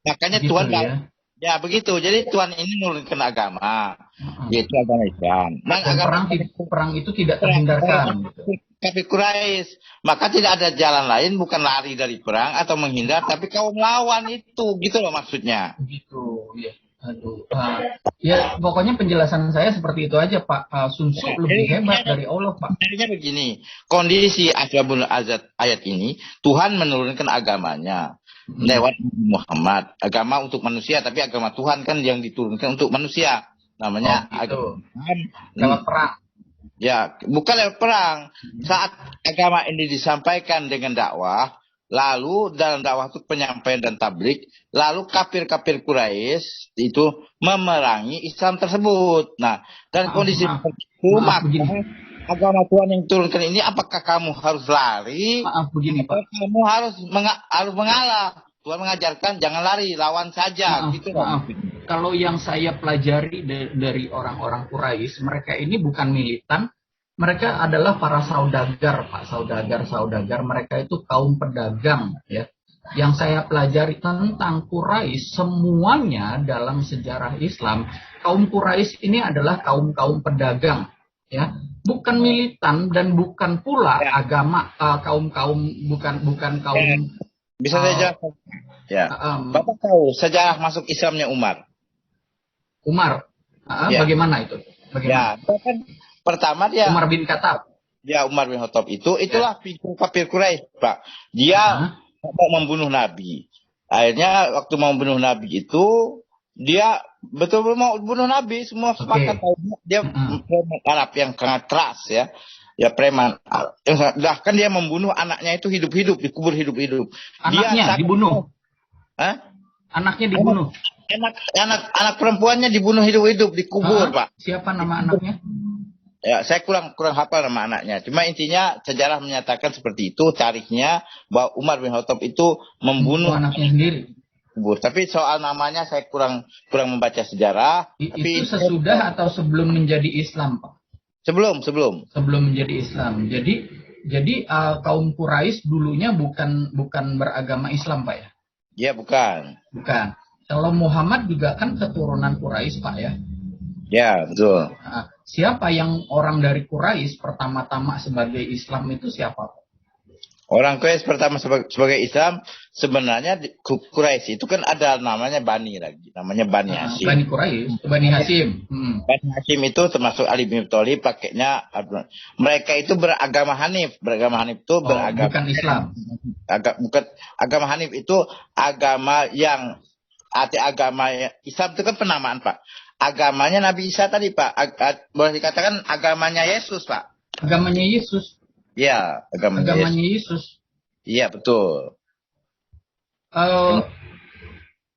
[SPEAKER 2] Makanya gitu, Tuhan ya? Ya begitu. Jadi Tuhan ini menurunkan agama, yaitu agama Islam. Dan
[SPEAKER 7] Dan
[SPEAKER 2] agama
[SPEAKER 7] perang itu tidak terhindarkan.
[SPEAKER 2] kafir Quraisy. Maka tidak ada jalan lain bukan lari dari perang atau menghindar, tapi kau melawan itu, gitu loh maksudnya.
[SPEAKER 7] Gitu, ya. Aduh. Ya, pokoknya penjelasan saya seperti itu aja, Pak. Sun Tzu lebih hebat dari Allah, Pak.
[SPEAKER 2] Sebenarnya begini, kondisi Ashabul Azad ayat ini, Tuhan menurunkan agamanya lewat Muhammad. Agama untuk manusia, tapi agama Tuhan kan yang diturunkan untuk manusia. Namanya
[SPEAKER 7] gitu.
[SPEAKER 2] agama
[SPEAKER 7] Lewat perang.
[SPEAKER 2] Ya, bukan lewat perang. Saat agama ini disampaikan dengan dakwah, lalu dalam dakwah itu penyampaian dan tablik, lalu kafir-kafir Quraisy itu memerangi Islam tersebut. Nah, dan kondisi itu maka agama Tuhan yang turunkan ini, apakah kamu harus lari?
[SPEAKER 7] Maaf begini, Pak.
[SPEAKER 2] Kamu harus mengalah. Tuhan mengajarkan jangan lari, lawan saja.
[SPEAKER 7] Maaf,
[SPEAKER 2] gitu.
[SPEAKER 7] maaf. Kalau yang saya pelajari dari orang-orang Quraisy, mereka ini bukan militan, mereka adalah para saudagar, Pak, saudagar. Mereka itu kaum pedagang, ya. Yang saya pelajari tentang Quraisy, semuanya dalam sejarah Islam, kaum Quraisy ini adalah kaum pedagang, ya. Bukan militan dan bukan pula agama bukan kaum.
[SPEAKER 2] Bisa saya jelaskan? Ya. Bapak tahu sejarah masuk Islamnya Umar? Ya.
[SPEAKER 7] Bagaimana itu?
[SPEAKER 2] Ya, kan pertama dia
[SPEAKER 7] Umar bin Khattab.
[SPEAKER 2] Ya, Umar bin Khattab itulah kafir Quraisy, Pak. Dia mau membunuh Nabi. Akhirnya waktu mau membunuh Nabi itu dia betul-betul mau bunuh Nabi, semua sepakat. Dia preman Arab yang sangat keras, ya. Ya, preman. Bahkan dia membunuh anaknya itu hidup-hidup, dikubur hidup-hidup.
[SPEAKER 7] Anaknya dibunuh.
[SPEAKER 2] Hah?
[SPEAKER 7] Anaknya dibunuh.
[SPEAKER 2] Anak perempuannya dibunuh hidup-hidup, dikubur, Pak.
[SPEAKER 7] Siapa nama anaknya?
[SPEAKER 2] Ya, saya kurang hafal nama anaknya. Cuma intinya sejarah menyatakan seperti itu, tarikhnya bahwa Umar bin Khattab itu membunuh
[SPEAKER 7] anaknya sendiri.
[SPEAKER 2] Kubur. Tapi soal namanya saya kurang membaca sejarah.
[SPEAKER 7] Itu sesudah atau sebelum menjadi Islam, Pak?
[SPEAKER 2] Sebelum
[SPEAKER 7] menjadi Islam. Jadi kaum Quraisy dulunya bukan beragama Islam, Pak, ya?
[SPEAKER 2] Ya, bukan.
[SPEAKER 7] Kalau Muhammad juga kan keturunan Quraisy, Pak, ya?
[SPEAKER 2] Ya, betul.
[SPEAKER 7] Siapa yang orang dari Quraisy pertama-tama sebagai Islam itu siapa, Pak?
[SPEAKER 2] Orang Quraisy pertama sebagai Islam sebenarnya Quraisy itu kan ada namanya Bani lagi, namanya Bani Hashim.
[SPEAKER 7] Bani Quraisy, Bani Hashim.
[SPEAKER 2] Bani Hashim itu termasuk Ali bin Abi Thalib, pakainya mereka itu beragama Hanif. Beragama Hanif itu beragama
[SPEAKER 7] bukan Islam.
[SPEAKER 2] Bukan agama Hanif itu agama yang agama Islam itu kan penamaan, Pak. Agamanya Nabi Isa tadi, Pak. Boleh dikatakan agamanya Yesus, Pak.
[SPEAKER 7] Agamanya Yesus.
[SPEAKER 2] Ya,
[SPEAKER 7] agamanya Yesus.
[SPEAKER 2] Iya, betul.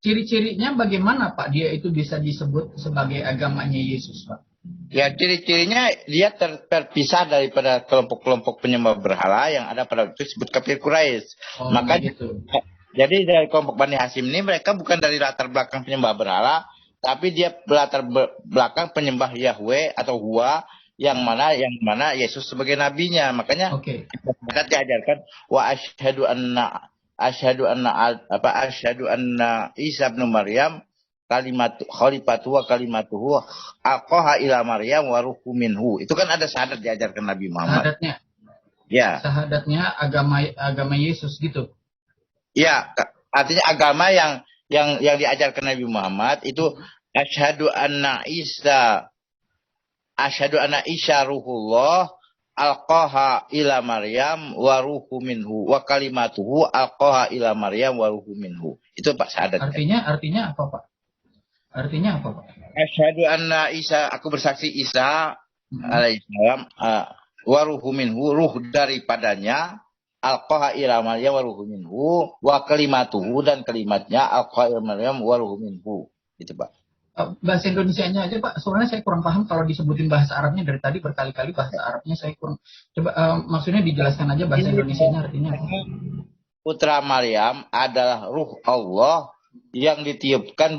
[SPEAKER 7] Ciri-cirinya bagaimana, Pak? Dia itu bisa disebut sebagai agamanya Yesus, Pak?
[SPEAKER 2] Ya, ciri-cirinya dia terpisah daripada kelompok-kelompok penyembah berhala yang ada pada itu disebut kafir Quraisy. Maka gitu. Jadi dari kelompok Bani Hashim ini mereka bukan dari latar belakang penyembah berhala, tapi dia latar belakang penyembah Yahweh atau Hua, yang mana Yesus sebagai nabinya. Makanya kita diajarkan wa asyhadu anna Isa bin Maryam khalifatu wa kalimatuhu alqaha ila Maryam wa ruhu minhu. Itu kan ada syahadat diajarkan Nabi Muhammad.
[SPEAKER 7] Syahadatnya.
[SPEAKER 2] Ya.
[SPEAKER 7] Syahadatnya agama Yesus gitu.
[SPEAKER 2] Ya, artinya agama yang diajarkan Nabi Muhammad itu asyhadu anna Isya ruhullah alqaha ila Maryam wa ruhu minhu wa kalimatuhu alqaha ila Maryam wa ruhu minhu. Itu Pak syahadatnya.
[SPEAKER 7] Artinya apa, Pak?
[SPEAKER 2] Asyhadu anna Isa, aku bersaksi Isa alaihissalam wa ruhu minhu, ruh daripadanya, alqaha ila Maryam wa ruhu minhu wa kalimatuhu, dan kalimatnya alqaha ila Maryam wa ruhu minhu. Itu, Pak.
[SPEAKER 7] Bahasa Indonesianya aja, Pak. Soalnya saya kurang paham kalau disebutin bahasa Arabnya dari tadi berkali-kali bahasa Arabnya saya kurang. Coba maksudnya dijelaskan aja bahasa Indonesianya artinya apa?
[SPEAKER 2] Putra Maryam adalah ruh Allah yang ditiupkan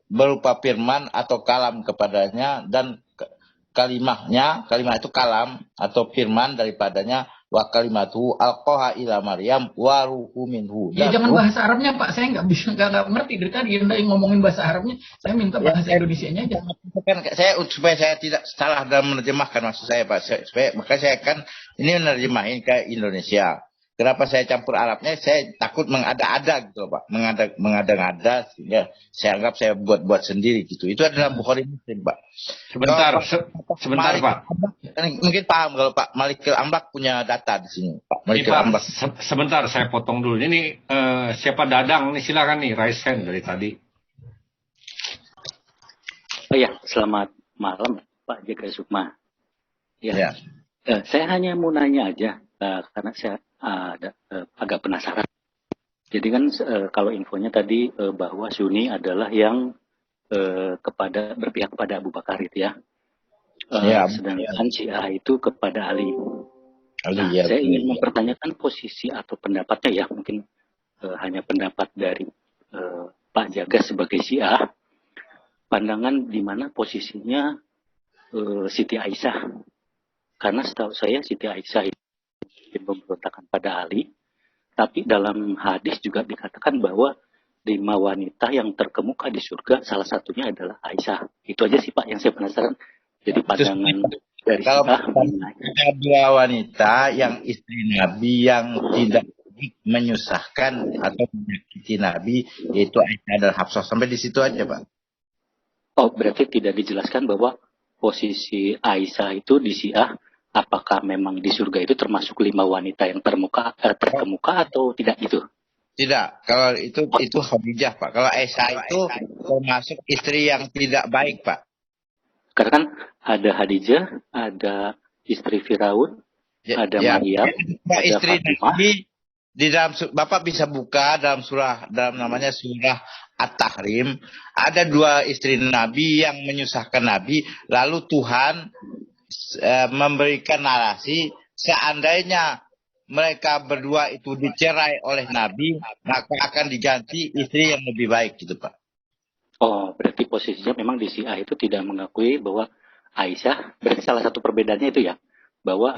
[SPEAKER 2] berupa firman atau kalam kepadanya, dan kalimat itu kalam atau firman daripadanya wa kalimatuhu alqaha ila Maryam wa ruhu minhu.
[SPEAKER 7] Ya jangan bahasa Arabnya Pak, saya nggak ngerti dari tadi Anda ngomongin bahasa Arabnya, saya minta bahasa Indonesianya aja.
[SPEAKER 2] Saya supaya saya tidak salah dalam menerjemahkan maksud saya Pak, maka saya kan ini menerjemahin ke Indonesia. Kenapa saya campur Arabnya? Saya takut mengada-ada gitu Pak, mengada-ngada sehingga saya anggap saya buat sendiri gitu. Itu adalah Bukhari Muslim Pak.
[SPEAKER 8] Sebentar Pak.
[SPEAKER 2] Mungkin paham kalau Pak Malikil Amlak punya data di sini Pak. Malikil Amlak.
[SPEAKER 8] Sebentar saya potong dulu. Ini siapa Dadang? Nih silakan nih raise hand dari tadi.
[SPEAKER 10] Oh ya, selamat malam Pak Jaga Sukma. Ya. Saya hanya mau nanya aja karena saya agak penasaran. Jadi kan kalau infonya tadi bahwa Sunni adalah yang berpihak kepada Abu Bakar itu ya. Sedangkan Syiah itu kepada Ali. Saya ingin mempertanyakan posisi atau pendapatnya ya, mungkin hanya pendapat dari Pak Jaga sebagai Syiah. Pandangan di mana posisinya Siti Aisyah. Karena setahu saya Siti Aisyah itu memberontakkan pada Ali, tapi dalam hadis juga dikatakan bahwa 5 wanita yang terkemuka di surga salah satunya adalah Aisyah. Itu aja sih Pak yang saya penasaran. Jadi pandangan dari
[SPEAKER 2] kalau
[SPEAKER 10] kita,
[SPEAKER 2] 2 wanita yang istri Nabi yang tidak menyusahkan atau menyakiti Nabi, yaitu Aisyah dan Hafsah. Sampai di situ aja Pak.
[SPEAKER 10] Oh berarti tidak dijelaskan bahwa posisi Aisyah itu di Syiah apakah memang di surga itu termasuk 5 wanita yang terkemuka atau tidak gitu?
[SPEAKER 2] Tidak, kalau itu Khadijah Pak. Kalau Aisyah itu termasuk istri yang tidak baik Pak.
[SPEAKER 10] Karena kan ada Khadijah, ada istri Firaun, ada Maryam, ada
[SPEAKER 2] istri
[SPEAKER 10] Fatimah.
[SPEAKER 2] Nabi di dalam Bapak bisa buka dalam namanya surah At-Tahrim, ada 2 istri Nabi yang menyusahkan Nabi, lalu Tuhan memberikan narasi seandainya mereka berdua itu dicerai oleh Nabi, maka akan diganti istri yang lebih baik gitu Pak.
[SPEAKER 10] Oh, berarti posisinya memang di Syiah itu tidak mengakui bahwa Aisyah, berarti salah satu perbedaannya itu ya, bahwa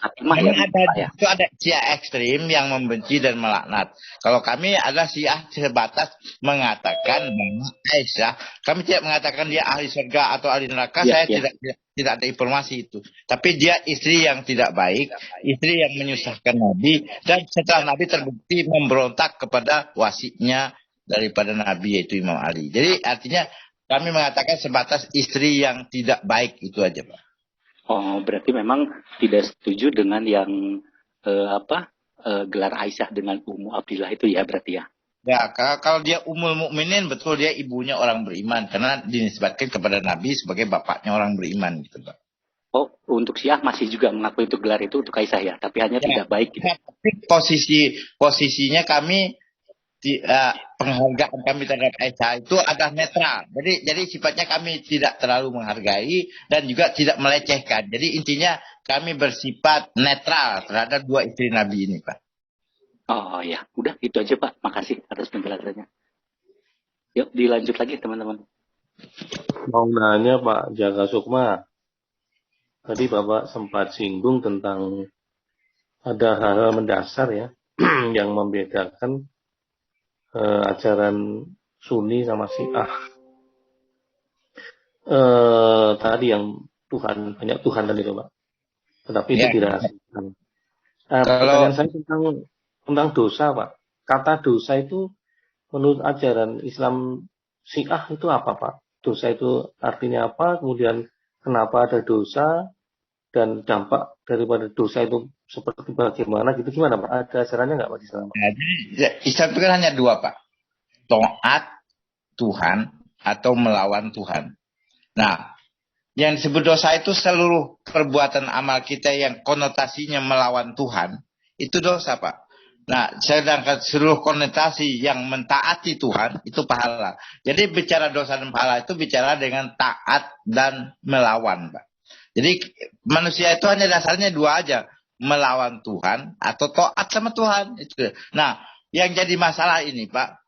[SPEAKER 10] Fatimah
[SPEAKER 2] itu ada Syiah ekstrim yang membenci dan melaknat. Kalau kami adalah Syiah sebatas mengatakan bahwa Aisyah, kami tidak mengatakan dia ahli surga atau ahli neraka, tidak ada informasi itu. Tapi dia istri yang tidak baik, istri yang menyusahkan Nabi, dan setelah Nabi terbukti memberontak kepada wasiknya daripada Nabi, yaitu Imam Ali. Jadi artinya kami mengatakan sebatas istri yang tidak baik itu aja Pak.
[SPEAKER 10] Oh, berarti memang tidak setuju dengan yang gelar Aisyah dengan Ummu Abdillah itu ya berarti ya?
[SPEAKER 2] Ya, kalau dia Ummul Mukminin betul dia ibunya orang beriman karena dinisbatkan kepada Nabi sebagai bapaknya orang beriman gitu Pak.
[SPEAKER 10] Oh, untuk Syiah masih juga mengakui itu gelar itu untuk Aisyah ya, tapi hanya tidak baik gitu.
[SPEAKER 2] Tapi posisinya kami penghargaan kami terhadap Aisyah itu adalah netral. Jadi sifatnya kami tidak terlalu menghargai dan juga tidak melecehkan. Jadi intinya kami bersifat netral terhadap 2 istri Nabi ini Pak.
[SPEAKER 10] Oh ya, udah itu aja Pak. Makasih atas penjelasannya. Yuk dilanjut lagi teman-teman.
[SPEAKER 4] Mau nanya Pak Jaga Sukma. Tadi Bapak sempat singgung tentang ada hal-hal mendasar ya yang membedakan ajaran Sunni sama Syiah. Tadi yang banyak Tuhan dan itu Pak. Tetapi itu dirahasiakan. Pertanyaan saya tentang dosa Pak. Kata dosa itu menurut ajaran Islam Syiah itu apa Pak? Dosa itu artinya apa? Kemudian kenapa ada dosa? Dan dampak daripada dosa itu seperti bagaimana gitu, gimana Pak? Ada ajarannya nggak Pak Islam?
[SPEAKER 2] Jadi Islam itu kan hanya 2 Pak. Taat Tuhan atau melawan Tuhan. Nah, yang disebut dosa itu seluruh perbuatan amal kita yang konotasinya melawan Tuhan, itu dosa Pak. Nah, sedangkan seluruh konotasi yang mentaati Tuhan itu pahala. Jadi bicara dosa dan pahala itu bicara dengan taat dan melawan Pak. Jadi manusia itu hanya dasarnya 2 aja, melawan Tuhan atau taat sama Tuhan. Nah, yang jadi masalah ini Pak,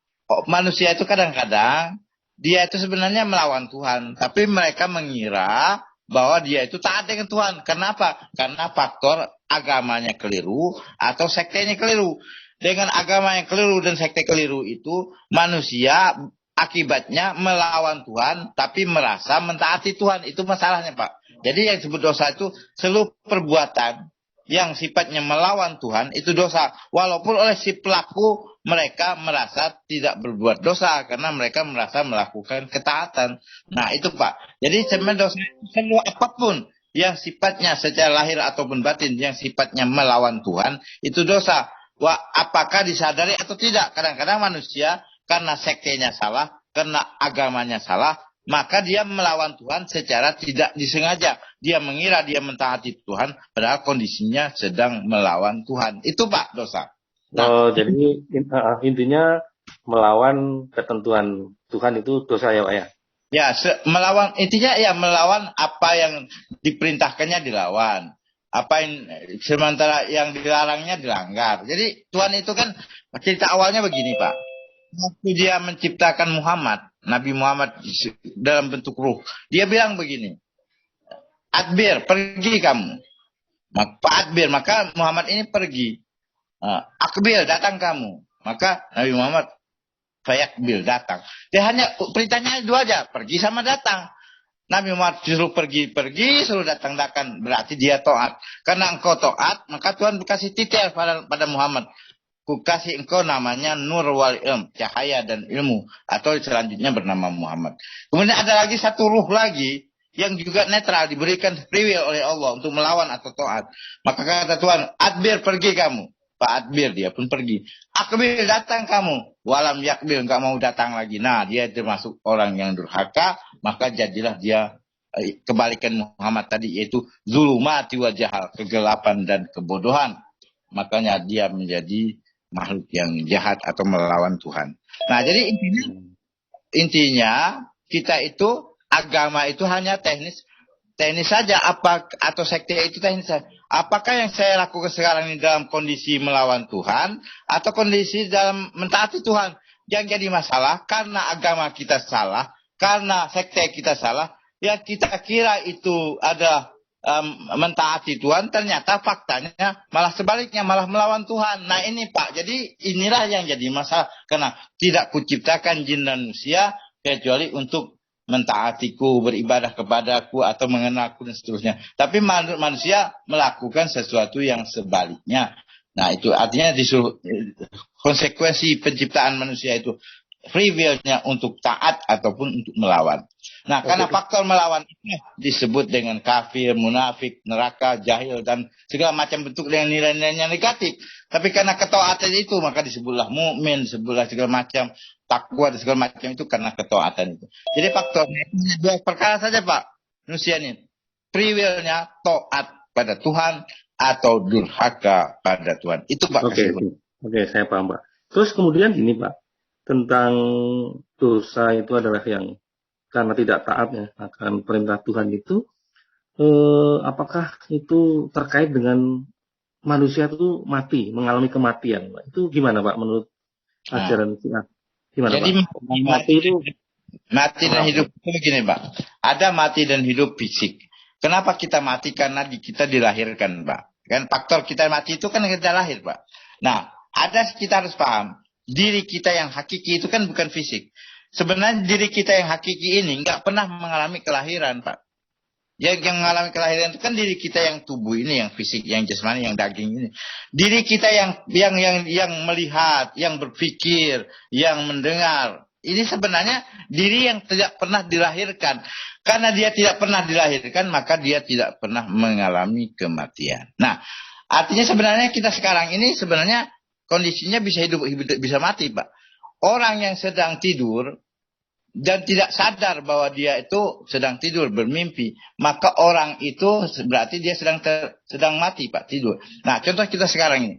[SPEAKER 2] manusia itu kadang-kadang dia itu sebenarnya melawan Tuhan, tapi mereka mengira bahwa dia itu taat dengan Tuhan. Kenapa? Karena faktor agamanya keliru atau sektenya keliru. Dengan agama yang keliru dan sekte keliru itu, manusia akibatnya melawan Tuhan tapi merasa mentaati Tuhan. Itu masalahnya, Pak. Jadi yang disebut dosa itu seluruh perbuatan yang sifatnya melawan Tuhan itu dosa. Walaupun oleh si pelaku mereka merasa tidak berbuat dosa karena mereka merasa melakukan ketaatan. Nah itu Pak. Jadi sebenarnya dosa itu apapun yang sifatnya secara lahir ataupun batin yang sifatnya melawan Tuhan itu dosa. Wah, apakah disadari atau tidak? Kadang-kadang manusia karena sektenya salah, karena agamanya salah, maka dia melawan Tuhan secara tidak disengaja. Dia mengira dia mentaati Tuhan, padahal kondisinya sedang melawan Tuhan. Itu Pak dosa.
[SPEAKER 4] Nah, jadi intinya melawan ketentuan Tuhan itu dosa ya Pak ya?
[SPEAKER 2] Ya, melawan intinya ya melawan apa yang diperintahkannya dilawan. Apa yang sementara yang dilarangnya dilanggar. Jadi Tuhan itu kan cerita awalnya begini Pak. Waktu dia menciptakan Muhammad, Nabi Muhammad dalam bentuk ruh, dia bilang begini, Adbir, pergi kamu. Pak Adbir, maka Muhammad ini pergi. Akbil, datang kamu. Maka Nabi Muhammad, Fayakbil, datang. Dia hanya perintahnya dua aja, pergi sama datang. Nabi Muhammad suruh pergi, suruh datang. Berarti dia taat. Karena engkau taat, maka Tuhan berkasih titel pada Muhammad. Ku kasih engkau namanya Nur wal Ilm, cahaya dan ilmu. Atau selanjutnya bernama Muhammad. Kemudian ada lagi satu ruh lagi yang juga netral, diberikan free will oleh Allah untuk melawan atau taat. Maka kata Tuhan, Adbir pergi kamu. Pak Adbir dia pun pergi. Akbil datang kamu. Walam yakbil enggak mau datang lagi. Nah dia termasuk orang yang durhaka. Maka jadilah dia kebalikan Muhammad tadi, yaitu zulumati wa jahal, kegelapan dan kebodohan. Makanya dia menjadi makhluk yang jahat atau melawan Tuhan. Nah, jadi intinya kita itu agama itu hanya teknis saja, apa atau sekte itu teknis saja. Apakah yang saya lakukan sekarang ini dalam kondisi melawan Tuhan atau kondisi dalam mentaati Tuhan? Yang jadi masalah karena agama kita salah, karena sekte kita salah, ya kita kira itu ada mentaati Tuhan, ternyata faktanya malah sebaliknya, malah melawan Tuhan. Nah ini Pak, jadi inilah yang jadi masalah. Karena tidak kuciptakan jin dan manusia kecuali untuk mentaatiku, beribadah kepadaku atau mengenalku dan seterusnya. Tapi manusia melakukan sesuatu yang sebaliknya. Nah itu artinya disuruh konsekuensi penciptaan manusia itu free will-nya untuk taat ataupun untuk melawan. Nah, karena faktor melawan itu disebut dengan kafir, munafik, neraka, jahil, dan segala macam bentuk dengan nilai-nilai yang negatif. Tapi karena ketaatan itu, maka disebutlah mukmin, disebutlah segala macam takwa dan segala macam itu karena ketaatan itu. Jadi faktornya dua perkara saja Pak. Manusia ini free will-nya taat pada Tuhan atau durhaka pada Tuhan. Itu Pak.
[SPEAKER 4] Oke, saya paham Pak. Terus kemudian ini Pak, tentang dosa itu adalah yang karena tidak taatnya akan perintah Tuhan itu, apakah itu terkait dengan manusia itu mati, mengalami kematian? Itu gimana Pak menurut ajaran Syiah? Gimana
[SPEAKER 2] jadi,
[SPEAKER 4] Pak? Mati itu
[SPEAKER 2] mati dan hidup itu begini Pak. Ada mati dan hidup fisik. Kenapa kita mati? Karena kita dilahirkan Pak. Kan faktor kita mati itu kan kita lahir Pak. Nah, kita harus paham. Diri kita yang hakiki itu kan bukan fisik. Sebenarnya diri kita yang hakiki ini nggak pernah mengalami kelahiran, Pak. Yang mengalami kelahiran itu kan diri kita yang tubuh ini, yang fisik, yang jasmani, yang daging ini. Diri kita yang melihat, yang berpikir, yang mendengar. Ini sebenarnya diri yang tidak pernah dilahirkan. Karena dia tidak pernah dilahirkan, maka dia tidak pernah mengalami kematian. Nah, artinya sebenarnya kita sekarang ini sebenarnya kondisinya bisa hidup, bisa mati, Pak. Orang yang sedang tidur dan tidak sadar bahwa dia itu sedang tidur, bermimpi, maka orang itu berarti dia sedang mati, Pak, tidur. Nah, contoh kita sekarang ini.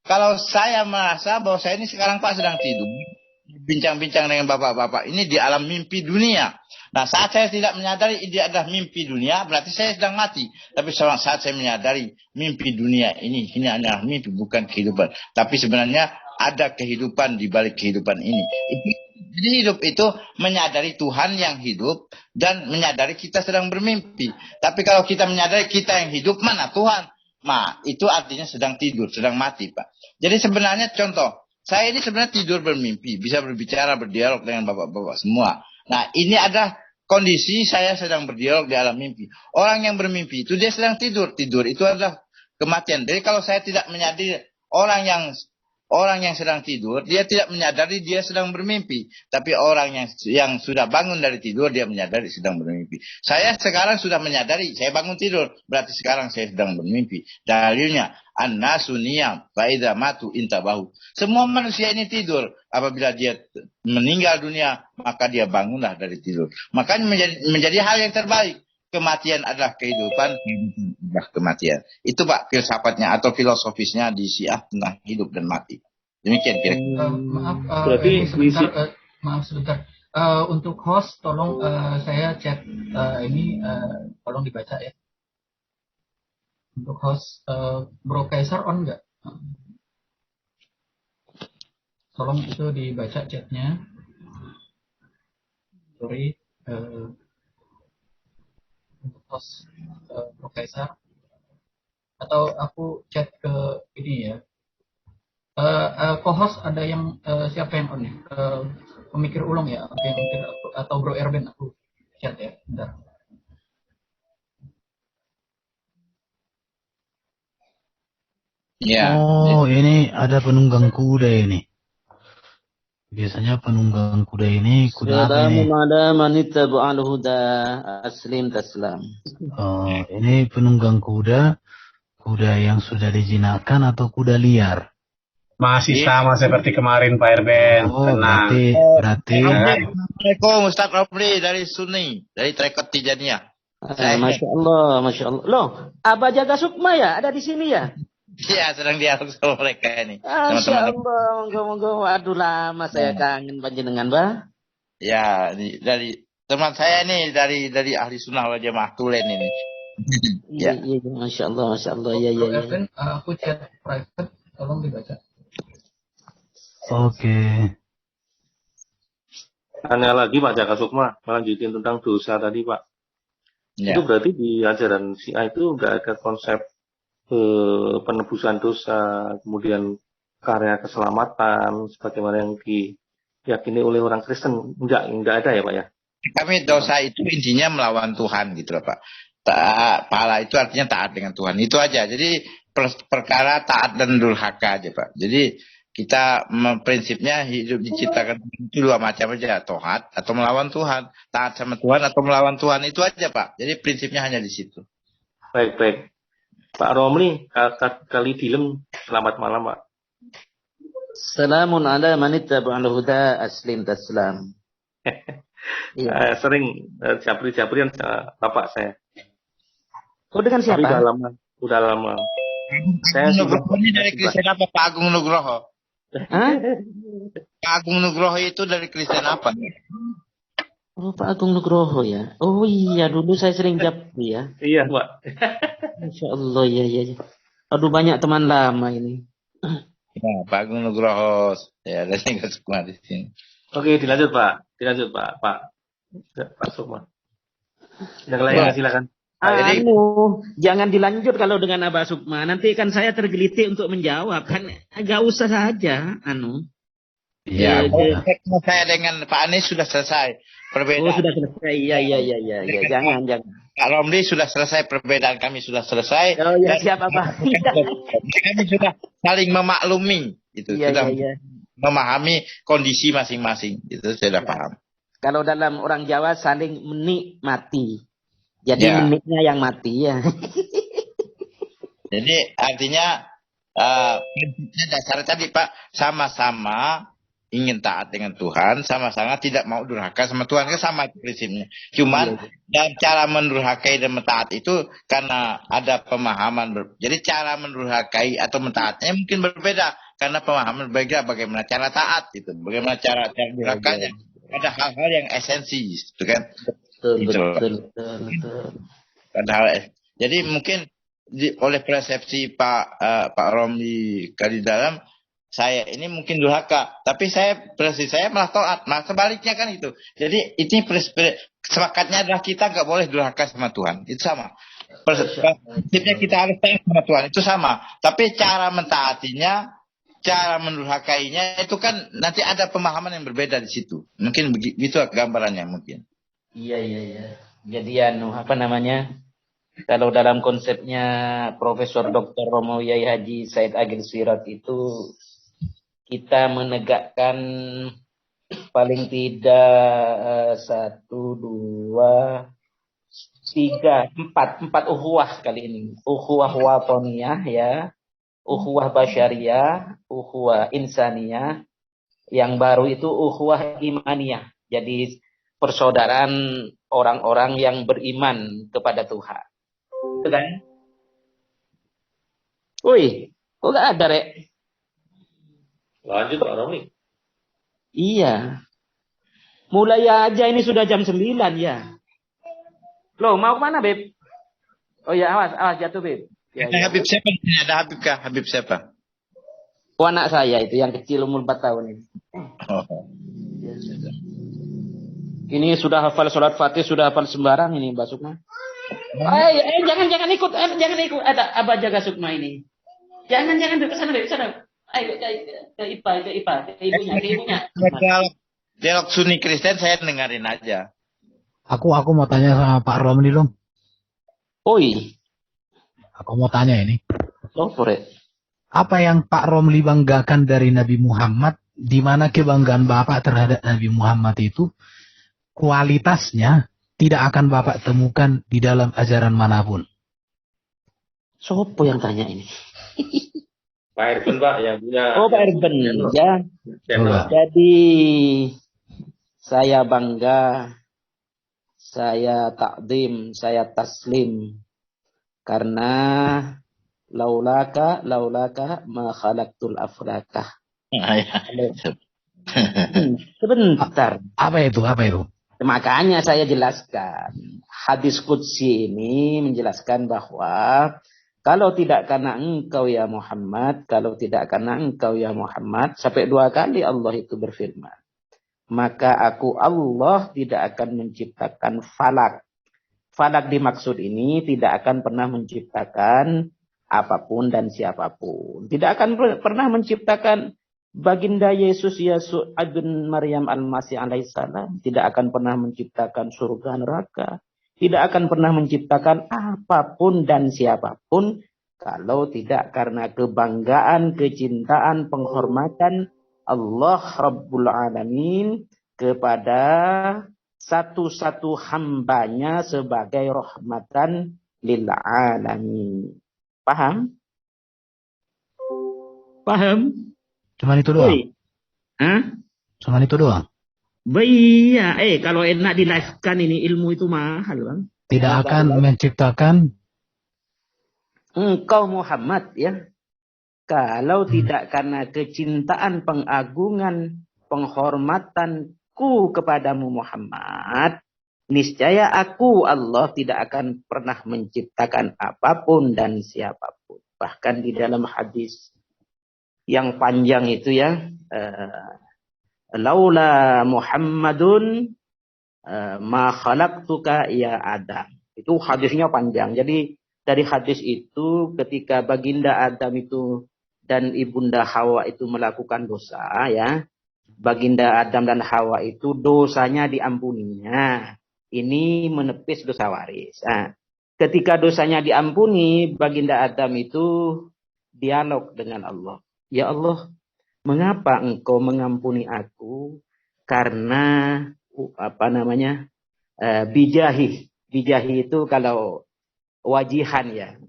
[SPEAKER 2] Kalau saya merasa bahwa saya ini sekarang Pak sedang tidur, bincang-bincang dengan bapak-bapak ini di alam mimpi dunia. Nah, saat saya tidak menyadari dia adalah mimpi dunia, berarti saya sedang mati. Tapi saat saya menyadari mimpi dunia ini adalah mimpi, bukan kehidupan. Tapi sebenarnya ada kehidupan di balik kehidupan ini. Itu Jadi hidup itu menyadari Tuhan yang hidup dan menyadari kita sedang bermimpi. Tapi kalau kita menyadari kita yang hidup, mana Tuhan? Itu artinya sedang tidur, sedang mati, Pak. Jadi sebenarnya contoh, saya ini sebenarnya tidur bermimpi, bisa berbicara, berdialog dengan bapak-bapak semua. Nah, ini adalah kondisi saya sedang berdialog di alam mimpi. Orang yang bermimpi itu dia sedang tidur. Tidur itu adalah kematian. Jadi kalau saya tidak menyadari orang yang sedang tidur, dia tidak menyadari dia sedang bermimpi. Tapi orang yang sudah bangun dari tidur, dia menyadari sedang bermimpi. Saya sekarang sudah menyadari, saya bangun tidur, berarti sekarang saya sedang bermimpi. Dalilnya, an-nasu niyam, fa'idha matu intabahu. Semua manusia ini tidur. Apabila dia meninggal dunia, maka dia bangunlah dari tidur. Makanya menjadi hal yang terbaik. Kematian adalah kehidupan, kehidupan adalah kematian. Itu Pak filsafatnya atau filosofisnya di Syiah tentang hidup dan mati. Demikian kira-kira.
[SPEAKER 7] Berarti maaf sebentar. Untuk host, tolong saya chat ini, tolong dibaca ya. Untuk host, Bro Kaisar on nggak? Tolong itu dibaca chatnya. Sorry. Untuk host Bro Kaisar, atau aku chat ke ini ya, co-host ada yang siapa yang on ya, pemikir ulung ya, atau Bro Erben, aku chat ya, bentar.
[SPEAKER 2] Ya.
[SPEAKER 6] Oh, ini ada penunggang kuda ini. Biasanya penunggang kuda ini kuda apa ini?
[SPEAKER 11] Ada manita bu'al huda aslim taslam.
[SPEAKER 6] Oh, ini penunggang kuda yang sudah dijinakkan atau kuda liar?
[SPEAKER 12] Masih sama seperti kemarin Pak Erben.
[SPEAKER 6] Oh, berarti.
[SPEAKER 2] Assalamualaikum Ustaz Romli dari Sunni, dari Tarekat Tijaniyah.
[SPEAKER 11] Masya Allah, Masya Allah. Loh, Abah Jaga Sukma ya, ada di sini ya?
[SPEAKER 2] Iya, sedang dialog sama mereka ini.
[SPEAKER 11] Masya Allah, moga-moga. Waduh, lama saya kangen panjenengan, Bah.
[SPEAKER 2] Ya, dari teman saya nih, dari ahli sunnah wal jamaah Tulen ini.
[SPEAKER 11] Iya, Masya Allah, Masya Allah. Iya.
[SPEAKER 7] Aku chat private, tolong dibaca.
[SPEAKER 6] Oke.
[SPEAKER 4] Tanya lagi Pak Jaka Sukma, melanjutin tentang dosa tadi Pak.
[SPEAKER 2] Ya.
[SPEAKER 4] Itu berarti di ajaran Syiah itu nggak ada konsep penebusan dosa, kemudian karya keselamatan, sebagaimana yang diyakini oleh orang Kristen, enggak ada ya Pak ya?
[SPEAKER 2] Kami dosa itu intinya melawan Tuhan gitu loh Pak. Pahala itu artinya taat dengan Tuhan, itu aja. Jadi perkara taat dan durhaka aja Pak. Jadi kita prinsipnya hidup diciptakan itu dua macam aja, taat atau melawan Tuhan, taat sama Tuhan atau melawan Tuhan, itu aja Pak. Jadi prinsipnya hanya di situ.
[SPEAKER 4] Baik. Pak Romli, kali film, selamat malam Pak.
[SPEAKER 11] Salamun ala manita bu'al huda aslim taslam.
[SPEAKER 4] Sering Japri-Japrian Bapak saya.
[SPEAKER 11] Oh, dengan siapa?
[SPEAKER 4] Tapi udah lama. Saya
[SPEAKER 2] ini dari Kristen apa Pak Agung Nugroho?
[SPEAKER 11] Hah?
[SPEAKER 2] Pak Agung Nugroho itu dari Kristen apa?
[SPEAKER 11] Oh, Pak Agung Nugroho ya. Oh iya, dulu saya sering Japri ya.
[SPEAKER 4] Iya Pak.
[SPEAKER 11] Masya Allah, iya. Aduh, banyak teman lama ini.
[SPEAKER 2] Ya, Pak Agung Nugroho. Ya, ada yang Sukma di sini.
[SPEAKER 4] Oke, dilanjut Pak. Pak Sukma. Yang lain silakan.
[SPEAKER 11] Jangan dilanjut kalau dengan Abah Sukma. Nanti kan saya tergelitik untuk menjawab. Kan agak usah saja.
[SPEAKER 2] Ya, saya dengan Pak Anies sudah selesai perbedaan.
[SPEAKER 11] Oh, sudah selesai. Iya. Jangan.
[SPEAKER 2] Pak Romli sudah selesai, perbedaan kami sudah selesai.
[SPEAKER 11] Oh ya, siapa Pak?
[SPEAKER 2] Kami sudah saling memaklumi, sudah memahami kondisi masing-masing. Itu sudah paham.
[SPEAKER 11] Kalau dalam orang Jawa saling menikmati. Jadi meniknya yang mati ya.
[SPEAKER 2] Jadi artinya prinsipnya dasar tadi Pak, sama-sama ingin taat dengan Tuhan, sama-sama tidak mau durhaka sama Tuhan, kan sama prinsipnya. Cuman dalam cara mendurhakai dan mentaat itu karena ada pemahaman jadi cara mendurhakai atau mentaatnya mungkin berbeda karena pemahaman berbeda bagaimana cara taat itu, bagaimana cara durhakanya. Ada hal-hal yang esensi, gitu kan? Betul. Ada hal. Jadi mungkin oleh persepsi Pak Romli di dalam saya ini mungkin durhaka, tapi prinsip saya malah taat. Nah, sebaliknya kan itu. Jadi ini sepakatnya adalah kita nggak boleh durhaka sama Tuhan. Itu sama. Prinsipnya kita harus taat sama Tuhan. Itu sama. Tapi cara mentaatinya, cara mendurhakainya itu kan nanti ada pemahaman yang berbeda di situ. Mungkin begitu gambarannya mungkin.
[SPEAKER 11] Iya. Jadi apa namanya? Kalau dalam konsepnya Profesor Dr. Romo Yai Haji Said Agil Sirat itu, kita menegakkan paling tidak 1, 2, 3, 4 ukhuwah kali ini. Ukhuwah watoniyah ya, ukhuwah basyariyah, ukhuwah insaniyah. Yang baru itu ukhuwah imaniyah. Jadi persaudaraan orang-orang yang beriman kepada Tuhan. Itu kan? Wih, kok gak ada, Rek?
[SPEAKER 4] Lanjut Pak Romi.
[SPEAKER 11] Iya. Mulai aja ini sudah jam 9 ya. Loh, mau kemana, Beb? Oh ya, awas jatuh, Beb. Ya.
[SPEAKER 2] Habib siapa? Ada Habib kah? Habib siapa?
[SPEAKER 11] Oh, anak saya itu yang kecil umur 4 tahun ini. Ini sudah hafal sholat Fatih, sudah hafal sembarang ini Mbak Sukma. Jangan ikut, ada Abah jaga Sukma ini. Jangan ke sana. Ayo ke ibunya.
[SPEAKER 2] Dialog Sunni Kristen saya dengerin aja.
[SPEAKER 6] Aku mau tanya sama Pak Romli dong.
[SPEAKER 11] Oi.
[SPEAKER 6] Aku mau tanya ini.
[SPEAKER 11] Apa
[SPEAKER 6] yang Pak Romli banggakan dari Nabi Muhammad, di mana kebanggaan Bapak terhadap Nabi Muhammad itu kualitasnya tidak akan Bapak temukan di dalam ajaran manapun?
[SPEAKER 11] Sopo yang tanya ini?
[SPEAKER 4] Pak Irben, Pak, yang punya.
[SPEAKER 11] Oh, Pak Irben, ya. Jadi saya bangga, saya takdim, saya taslim karena laulaka ma khalaqtul aflaka. Sebentar.
[SPEAKER 6] Apa itu?
[SPEAKER 11] Makanya saya jelaskan. Hadis qudsi ini menjelaskan bahwa kalau tidak karena engkau ya Muhammad, sampai 2 kali Allah itu berfirman, maka aku Allah tidak akan menciptakan falak. Falak dimaksud ini tidak akan pernah menciptakan apapun dan siapapun. Tidak akan pernah menciptakan Baginda Yesus bin Maryam Al-Masih alaihissalam. Tidak akan pernah menciptakan surga neraka. Tidak akan pernah menciptakan apapun dan siapapun kalau tidak karena kebanggaan, kecintaan, penghormatan Allah Rabbul Alamin kepada satu-satu hambanya sebagai rahmatan lil alamin. Paham?
[SPEAKER 6] Cuman itu doang? Cuman itu doang?
[SPEAKER 11] Iya, kalau enak di-live-kan ini ilmu itu mahal, Bang.
[SPEAKER 6] Tidak akan menciptakan
[SPEAKER 11] engkau Muhammad ya. Kalau tidak karena kecintaan, pengagungan, penghormatanku kepadamu Muhammad, niscaya aku Allah tidak akan pernah menciptakan apapun dan siapapun. Bahkan di dalam hadis yang panjang itu ya, laula Muhammadun ma khalaqtuka ya Adam. Itu hadisnya panjang. Jadi dari hadis itu ketika Baginda Adam itu dan Ibunda Hawa itu melakukan dosa ya, Baginda Adam dan Hawa itu dosanya diampuninya. Ini menepis dosa waris. Nah, ketika dosanya diampuni, Baginda Adam itu dialog dengan Allah. Ya Allah, mengapa engkau mengampuni aku? Karena bijahi. Bijahi itu kalau wajihan ya.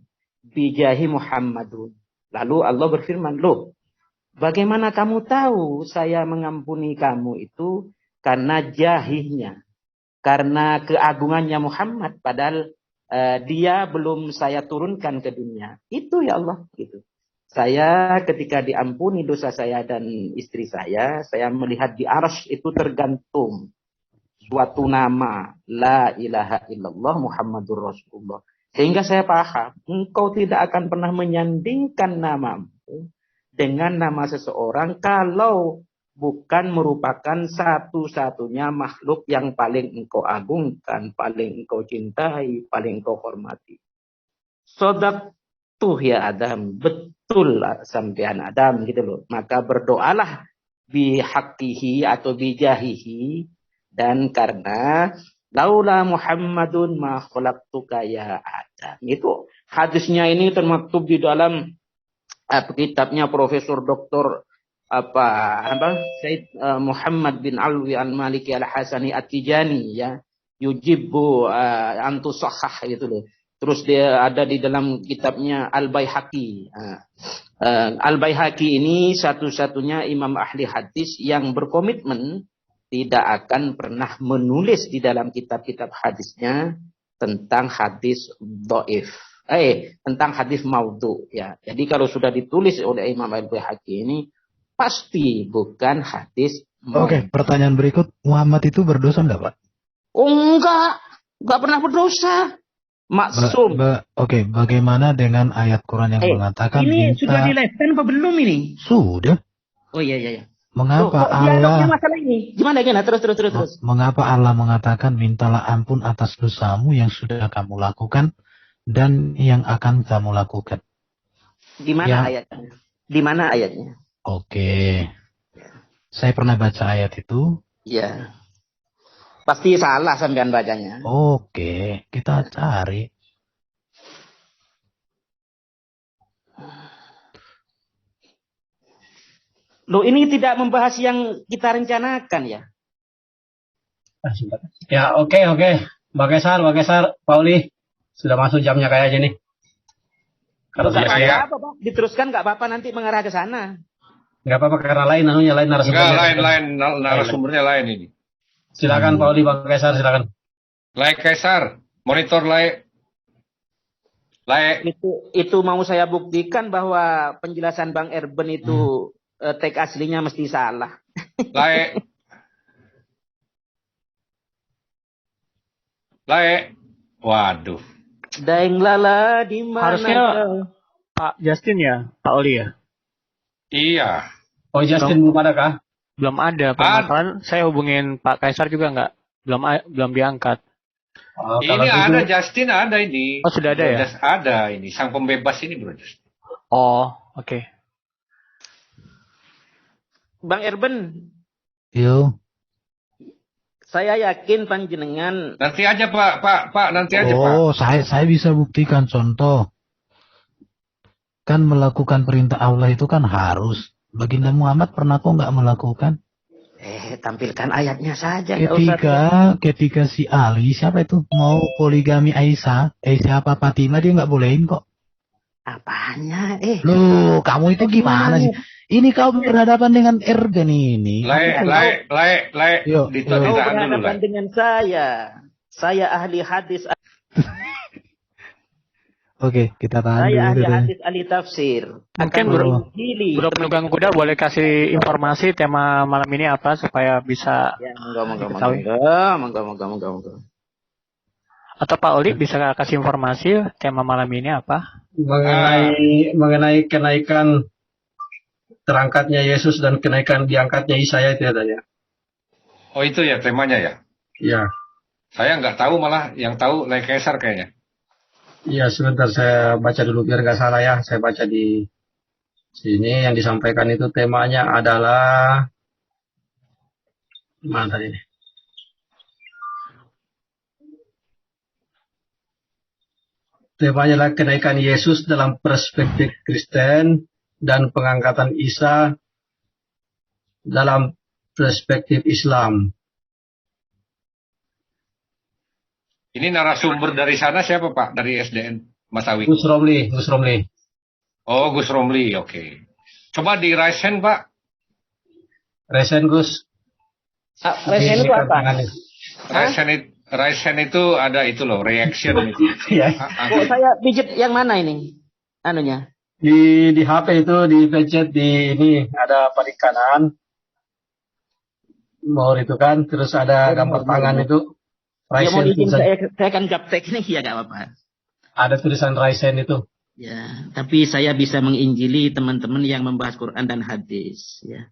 [SPEAKER 11] Bijahi Muhammadun. Lalu Allah berfirman, loh, bagaimana kamu tahu saya mengampuni kamu itu karena jahihnya, karena keagungannya Muhammad, padahal dia belum saya turunkan ke dunia. Itu ya Allah, gitu. Saya ketika diampuni dosa saya dan istri saya melihat di arsy itu tergantung suatu nama, la ilaha illallah Muhammadur Rasulullah. Sehingga saya paham, engkau tidak akan pernah menyandingkan namamu dengan nama seseorang kalau bukan merupakan satu-satunya makhluk yang paling engkau agungkan, paling engkau cintai, paling engkau hormati. Sodak tuh ya Adam, betul sampean Adam gitu loh. Maka berdoalah bihaqihi atau bijahihi, dan karena laula Muhammadun ma khalaqtuka ya Adam. Itu hadisnya ini termaktub di dalam kitabnya Profesor Dr. Said Muhammad bin Alwi Al-Maliki Al-Hasani At-Tijani ya, yujibu antu sahah gitu loh. Terus dia ada di dalam kitabnya Al-Baihaqi. Al-Baihaqi ini satu-satunya imam ahli hadis yang berkomitmen tidak akan pernah menulis di dalam kitab-kitab hadisnya tentang hadis dhaif. Tentang hadis maudhu ya. Jadi kalau sudah ditulis oleh Imam Al-Baihaqi ini pasti bukan hadis maudhu.
[SPEAKER 6] Oke, pertanyaan berikut, Muhammad itu berdosa enggak, Pak?
[SPEAKER 11] Oh enggak pernah berdosa. Maksum.
[SPEAKER 6] Oke, bagaimana dengan ayat Quran yang mengatakan
[SPEAKER 11] ini sudah dileskan apa belum ini?
[SPEAKER 6] Sudah.
[SPEAKER 11] Oh iya.
[SPEAKER 6] Mengapa Allah
[SPEAKER 11] masalah ini? Gimana? Terus.
[SPEAKER 6] Mengapa Allah mengatakan mintalah ampun atas dosamu yang sudah kamu lakukan dan yang akan kamu lakukan?
[SPEAKER 11] Di mana ayatnya? Di mana ayatnya?
[SPEAKER 6] Oke. Saya pernah baca ayat itu.
[SPEAKER 11] Iya. Pasti salah sampean bacanya.
[SPEAKER 6] Oke, kita cari.
[SPEAKER 11] Loh, ini tidak membahas yang kita rencanakan ya?
[SPEAKER 12] Ya, oke. Mbak Kesar, Pauli. Sudah masuk jamnya kayak gini. Kalau
[SPEAKER 11] saya apa, Pak? Diteruskan nggak apa-apa, nanti mengarah ke sana.
[SPEAKER 12] Nggak apa-apa, karena lain narasumbernya.
[SPEAKER 8] Lain narasumbernya lain ini.
[SPEAKER 12] Silakan Pauli, Pak Kesar, silakan.
[SPEAKER 8] Lai Kesar, monitor Lai.
[SPEAKER 11] Itu mau saya buktikan bahwa penjelasan Bang Erben itu teks aslinya mesti salah.
[SPEAKER 8] Lai. Waduh.
[SPEAKER 11] Daeng lala di mana?
[SPEAKER 5] Harusnya Pak Justin ya, Pak Oli ya?
[SPEAKER 8] Iya.
[SPEAKER 12] Oh, Justin belum ada kah?
[SPEAKER 5] Belum ada. Permasalahan saya hubungin Pak Kaisar juga belum diangkat.
[SPEAKER 8] Oh, ini ada gitu. Justin ada ini.
[SPEAKER 5] Oh, sudah ada ya?
[SPEAKER 8] Ada ini, sang pembebas ini Bro Justin.
[SPEAKER 5] Oh, oke.
[SPEAKER 11] Bang Erben.
[SPEAKER 6] Yo.
[SPEAKER 11] Saya yakin panjenengan.
[SPEAKER 8] Nanti aja Pak, nanti aja Pak.
[SPEAKER 6] Oh, saya bisa buktikan contoh. Kan melakukan perintah Allah itu kan harus. Baginda Muhammad pernah kok nggak melakukan?
[SPEAKER 11] Tampilkan ayatnya saja.
[SPEAKER 6] Ketika si Ali, siapa itu, mau poligami Aisyah, siapa Fatimah, dia nggak bolehin kok.
[SPEAKER 11] Apanya?
[SPEAKER 6] Loh, kamu itu gimana sih? Ini kau berhadapan dengan Erben ini.
[SPEAKER 11] Kau berhadapan dengan saya. Saya ahli hadis.
[SPEAKER 6] Oke, kita tahan dulu.
[SPEAKER 11] Saya ahli hadis, ahli tafsir.
[SPEAKER 5] Mungkin Bro Penunggang Kuda boleh kasih informasi tema malam ini apa supaya bisa
[SPEAKER 11] Monggo.
[SPEAKER 5] Atau Pak Oli bisa kasih informasi tema malam ini apa?
[SPEAKER 12] Mengenai kenaikan terangkatnya Yesus dan kenaikan diangkatnya Isa itu ya.
[SPEAKER 8] Oh itu ya temanya ya?
[SPEAKER 12] Iya.
[SPEAKER 8] Saya nggak tahu, malah yang tahu Lai Kaisar kayaknya.
[SPEAKER 12] Iya, sebentar saya baca dulu biar nggak salah ya. Saya baca di sini yang disampaikan itu temanya adalah mana tadi ini? Temanya adalah kenaikan Yesus dalam perspektif Kristen dan pengangkatan Isa dalam perspektif Islam.
[SPEAKER 8] Ini narasumber dari sana siapa Pak? Dari SDN Mas Awi?
[SPEAKER 12] Gus Romli.
[SPEAKER 8] Oh, Gus Romli, oke. Coba di Raisen Pak.
[SPEAKER 12] Raisen Gus.
[SPEAKER 11] Raisen itu apa?
[SPEAKER 8] Raisen itu ada itu loh, reaction itu.
[SPEAKER 12] Iya.
[SPEAKER 11] Oh, saya pijit yang mana ini? Anunya?
[SPEAKER 12] Di HP itu dipencet di ini ada paling kanan. More itu kan, terus ada gambar tangan itu.
[SPEAKER 11] Ya, mau izin saya akan gaptek ini ya nggak apa-apa.
[SPEAKER 12] Ada tulisan Raisen itu.
[SPEAKER 11] Ya, tapi saya bisa menginjili teman-teman yang membahas Quran dan hadis. Ya.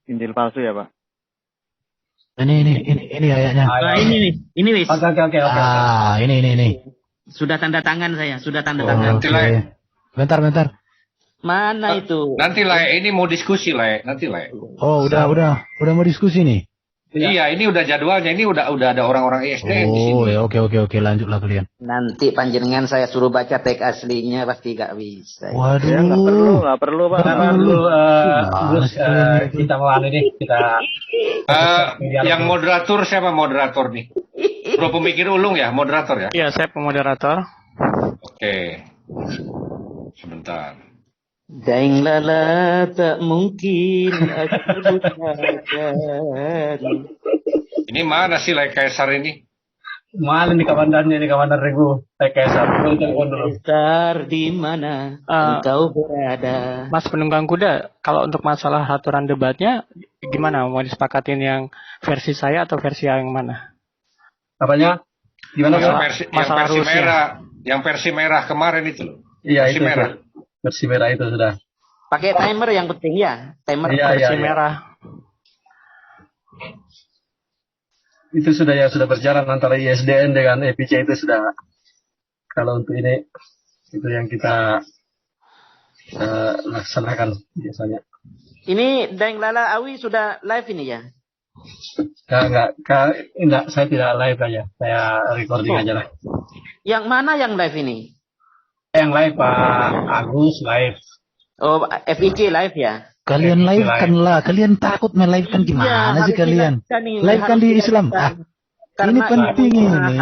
[SPEAKER 13] Injil palsu ya Pak?
[SPEAKER 6] Ini ayatnya.
[SPEAKER 11] Nah, ini wis.
[SPEAKER 12] Oke.
[SPEAKER 6] Ini.
[SPEAKER 11] Sudah tanda tangan saya, sudah tanda tangan.
[SPEAKER 6] Oke. Bentar.
[SPEAKER 11] Mana itu?
[SPEAKER 8] Nanti lah, ini mau diskusi lah, nanti lah.
[SPEAKER 6] Oh, udah mau diskusi nih.
[SPEAKER 8] Iya, ini udah jadwalnya, ini udah ada orang-orang ISDN di sini.
[SPEAKER 6] Oh, ya oke, lanjutlah kalian.
[SPEAKER 11] Nanti panjenengan saya suruh baca teks aslinya pasti gak bisa.
[SPEAKER 6] Waduh.
[SPEAKER 13] Ya, nggak perlu Pak.
[SPEAKER 12] Terus kita mau ini kita.
[SPEAKER 8] Yang moderator siapa moderator nih? Bro Pemikir Ulung ya, moderator ya?
[SPEAKER 5] Iya, saya pemoderator.
[SPEAKER 8] Oke. Sebentar.
[SPEAKER 11] Daing lala tak mungkin aku lupakan.
[SPEAKER 2] Ini mana sih Lai Kaisar ini?
[SPEAKER 12] Mana nih kamandannya, ini kamandan Regu. Lai Kaisar, telepon dulu.
[SPEAKER 11] Kaisar di mana engkau berada?
[SPEAKER 5] Mas Penunggang Kuda, kalau untuk masalah aturan debatnya, gimana? Mau disepakatin yang versi saya atau versi yang mana?
[SPEAKER 12] Apanya? Gimana
[SPEAKER 8] versi merah, yang versi merah kemarin itu.
[SPEAKER 12] Iya,
[SPEAKER 8] versi
[SPEAKER 12] itu
[SPEAKER 8] merah.
[SPEAKER 12] Versi merah itu sudah.
[SPEAKER 11] Pakai timer yang penting ya, timer versi merah.
[SPEAKER 12] Itu sudah berjalan antara ISDN dengan EPC itu sudah. Kalau untuk ini itu yang kita laksanakan biasanya.
[SPEAKER 11] Ini Daeng Lala Awi sudah live ini ya?
[SPEAKER 12] Enggak, saya tidak live aja. Saya recording aja lah.
[SPEAKER 11] Yang mana yang live ini?
[SPEAKER 12] Yang live Pak Agus live.
[SPEAKER 11] Oh, FIC live ya?
[SPEAKER 6] Kalian live kan lah. Kalian takut live kan gimana sih kalian? Live kan di Islam. Ini penting ini.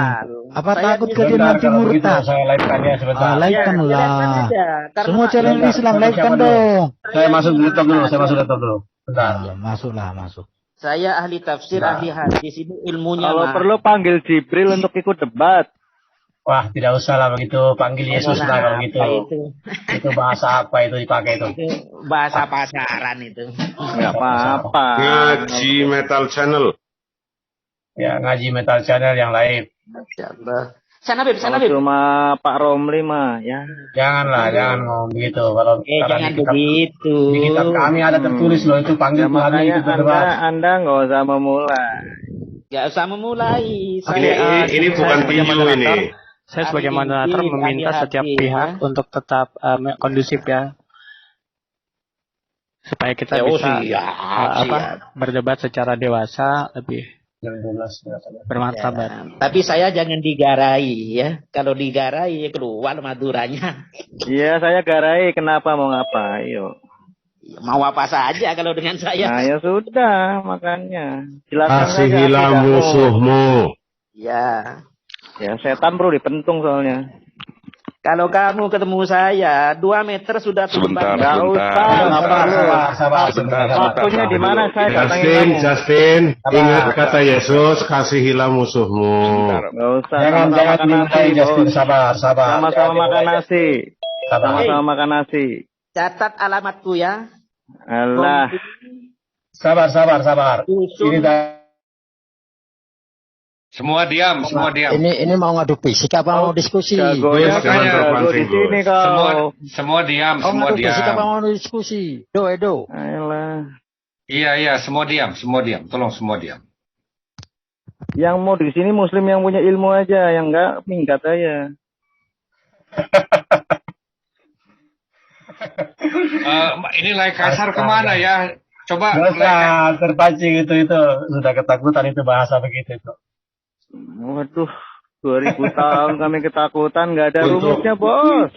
[SPEAKER 6] Apa takut kalian nanti murtad?
[SPEAKER 12] Saya live kan ya sebentar.
[SPEAKER 6] Live kan lah. Semua channel Islam live kan dong.
[SPEAKER 12] Saya masuk laptop dulu. Bentar.
[SPEAKER 6] Masuk.
[SPEAKER 11] Saya ahli tafsir, ahli hadis, ini ilmunya.
[SPEAKER 13] Kalau perlu panggil Jibril untuk ikut debat.
[SPEAKER 12] Wah, tidak usah lah begitu. Panggil Yesus lah kalau gitu. Itu bahasa apa itu dipakai itu?
[SPEAKER 11] Bahasa pasaran itu.
[SPEAKER 13] Nggak apa-apa.
[SPEAKER 14] Ngaji Metal Channel.
[SPEAKER 12] Ya, Ngaji Metal Channel yang lain.
[SPEAKER 11] Sana Beb.
[SPEAKER 13] Cuma Pak Romli mah ya.
[SPEAKER 12] Jangan ngomong begitu. Kalau
[SPEAKER 11] jangan begitu.
[SPEAKER 12] Di kitab kami ada tertulis loh itu panggil Tuhan itu berdebat.
[SPEAKER 13] Anda nggak usah memulai.
[SPEAKER 11] Nggak usah memulai.
[SPEAKER 14] Ini bukan tinju ini.
[SPEAKER 5] Saya sebagai moderator meminta setiap pihak untuk tetap kondusif ya, supaya kita bisa berdebat secara dewasa, lebih bermartabat.
[SPEAKER 11] Tapi saya jangan digarai ya. Kalau digarai keluar Maduranya.
[SPEAKER 13] Iya, saya garai. Kenapa mau ngapa? Ayo.
[SPEAKER 11] Mau apa saja kalau dengan saya.
[SPEAKER 13] Nah, ya sudah, makanya. Silakan
[SPEAKER 14] kasihilah musuhmu.
[SPEAKER 11] Ya.
[SPEAKER 13] Ya, setan bro dipentung soalnya.
[SPEAKER 11] Kalau kamu ketemu saya 2 meter sudah
[SPEAKER 14] sebentar.
[SPEAKER 12] Sabar.
[SPEAKER 13] Waktunya di mana saya datangin kamu?
[SPEAKER 14] Justin, ingat kata Yesus, kasihilah musuhmu.
[SPEAKER 13] Enggak usah.
[SPEAKER 12] Jangan dimintai Justin, sabar.
[SPEAKER 13] Sama-sama makan nasi. Sama-sama makan nasi.
[SPEAKER 11] Catat alamatku ya.
[SPEAKER 13] Allah.
[SPEAKER 12] Sabar. Ini
[SPEAKER 8] Semua diam.
[SPEAKER 15] Ini mau ngadu fisik apa mau diskusi?
[SPEAKER 8] Semua diam.
[SPEAKER 15] Ngadu fisik apa mau diskusi? Edo.
[SPEAKER 8] Iya, semua diam. Tolong semua diam.
[SPEAKER 13] Yang mau di sini muslim yang punya ilmu aja, yang enggak minggat aja.
[SPEAKER 8] Ini Lai Kaisar kemana ya? Coba.
[SPEAKER 12] Terpancing itu sudah ketakutan itu bahasa begitu itu.
[SPEAKER 13] Waduh, 2000 tahun kami ketakutan, nggak ada rumusnya bos.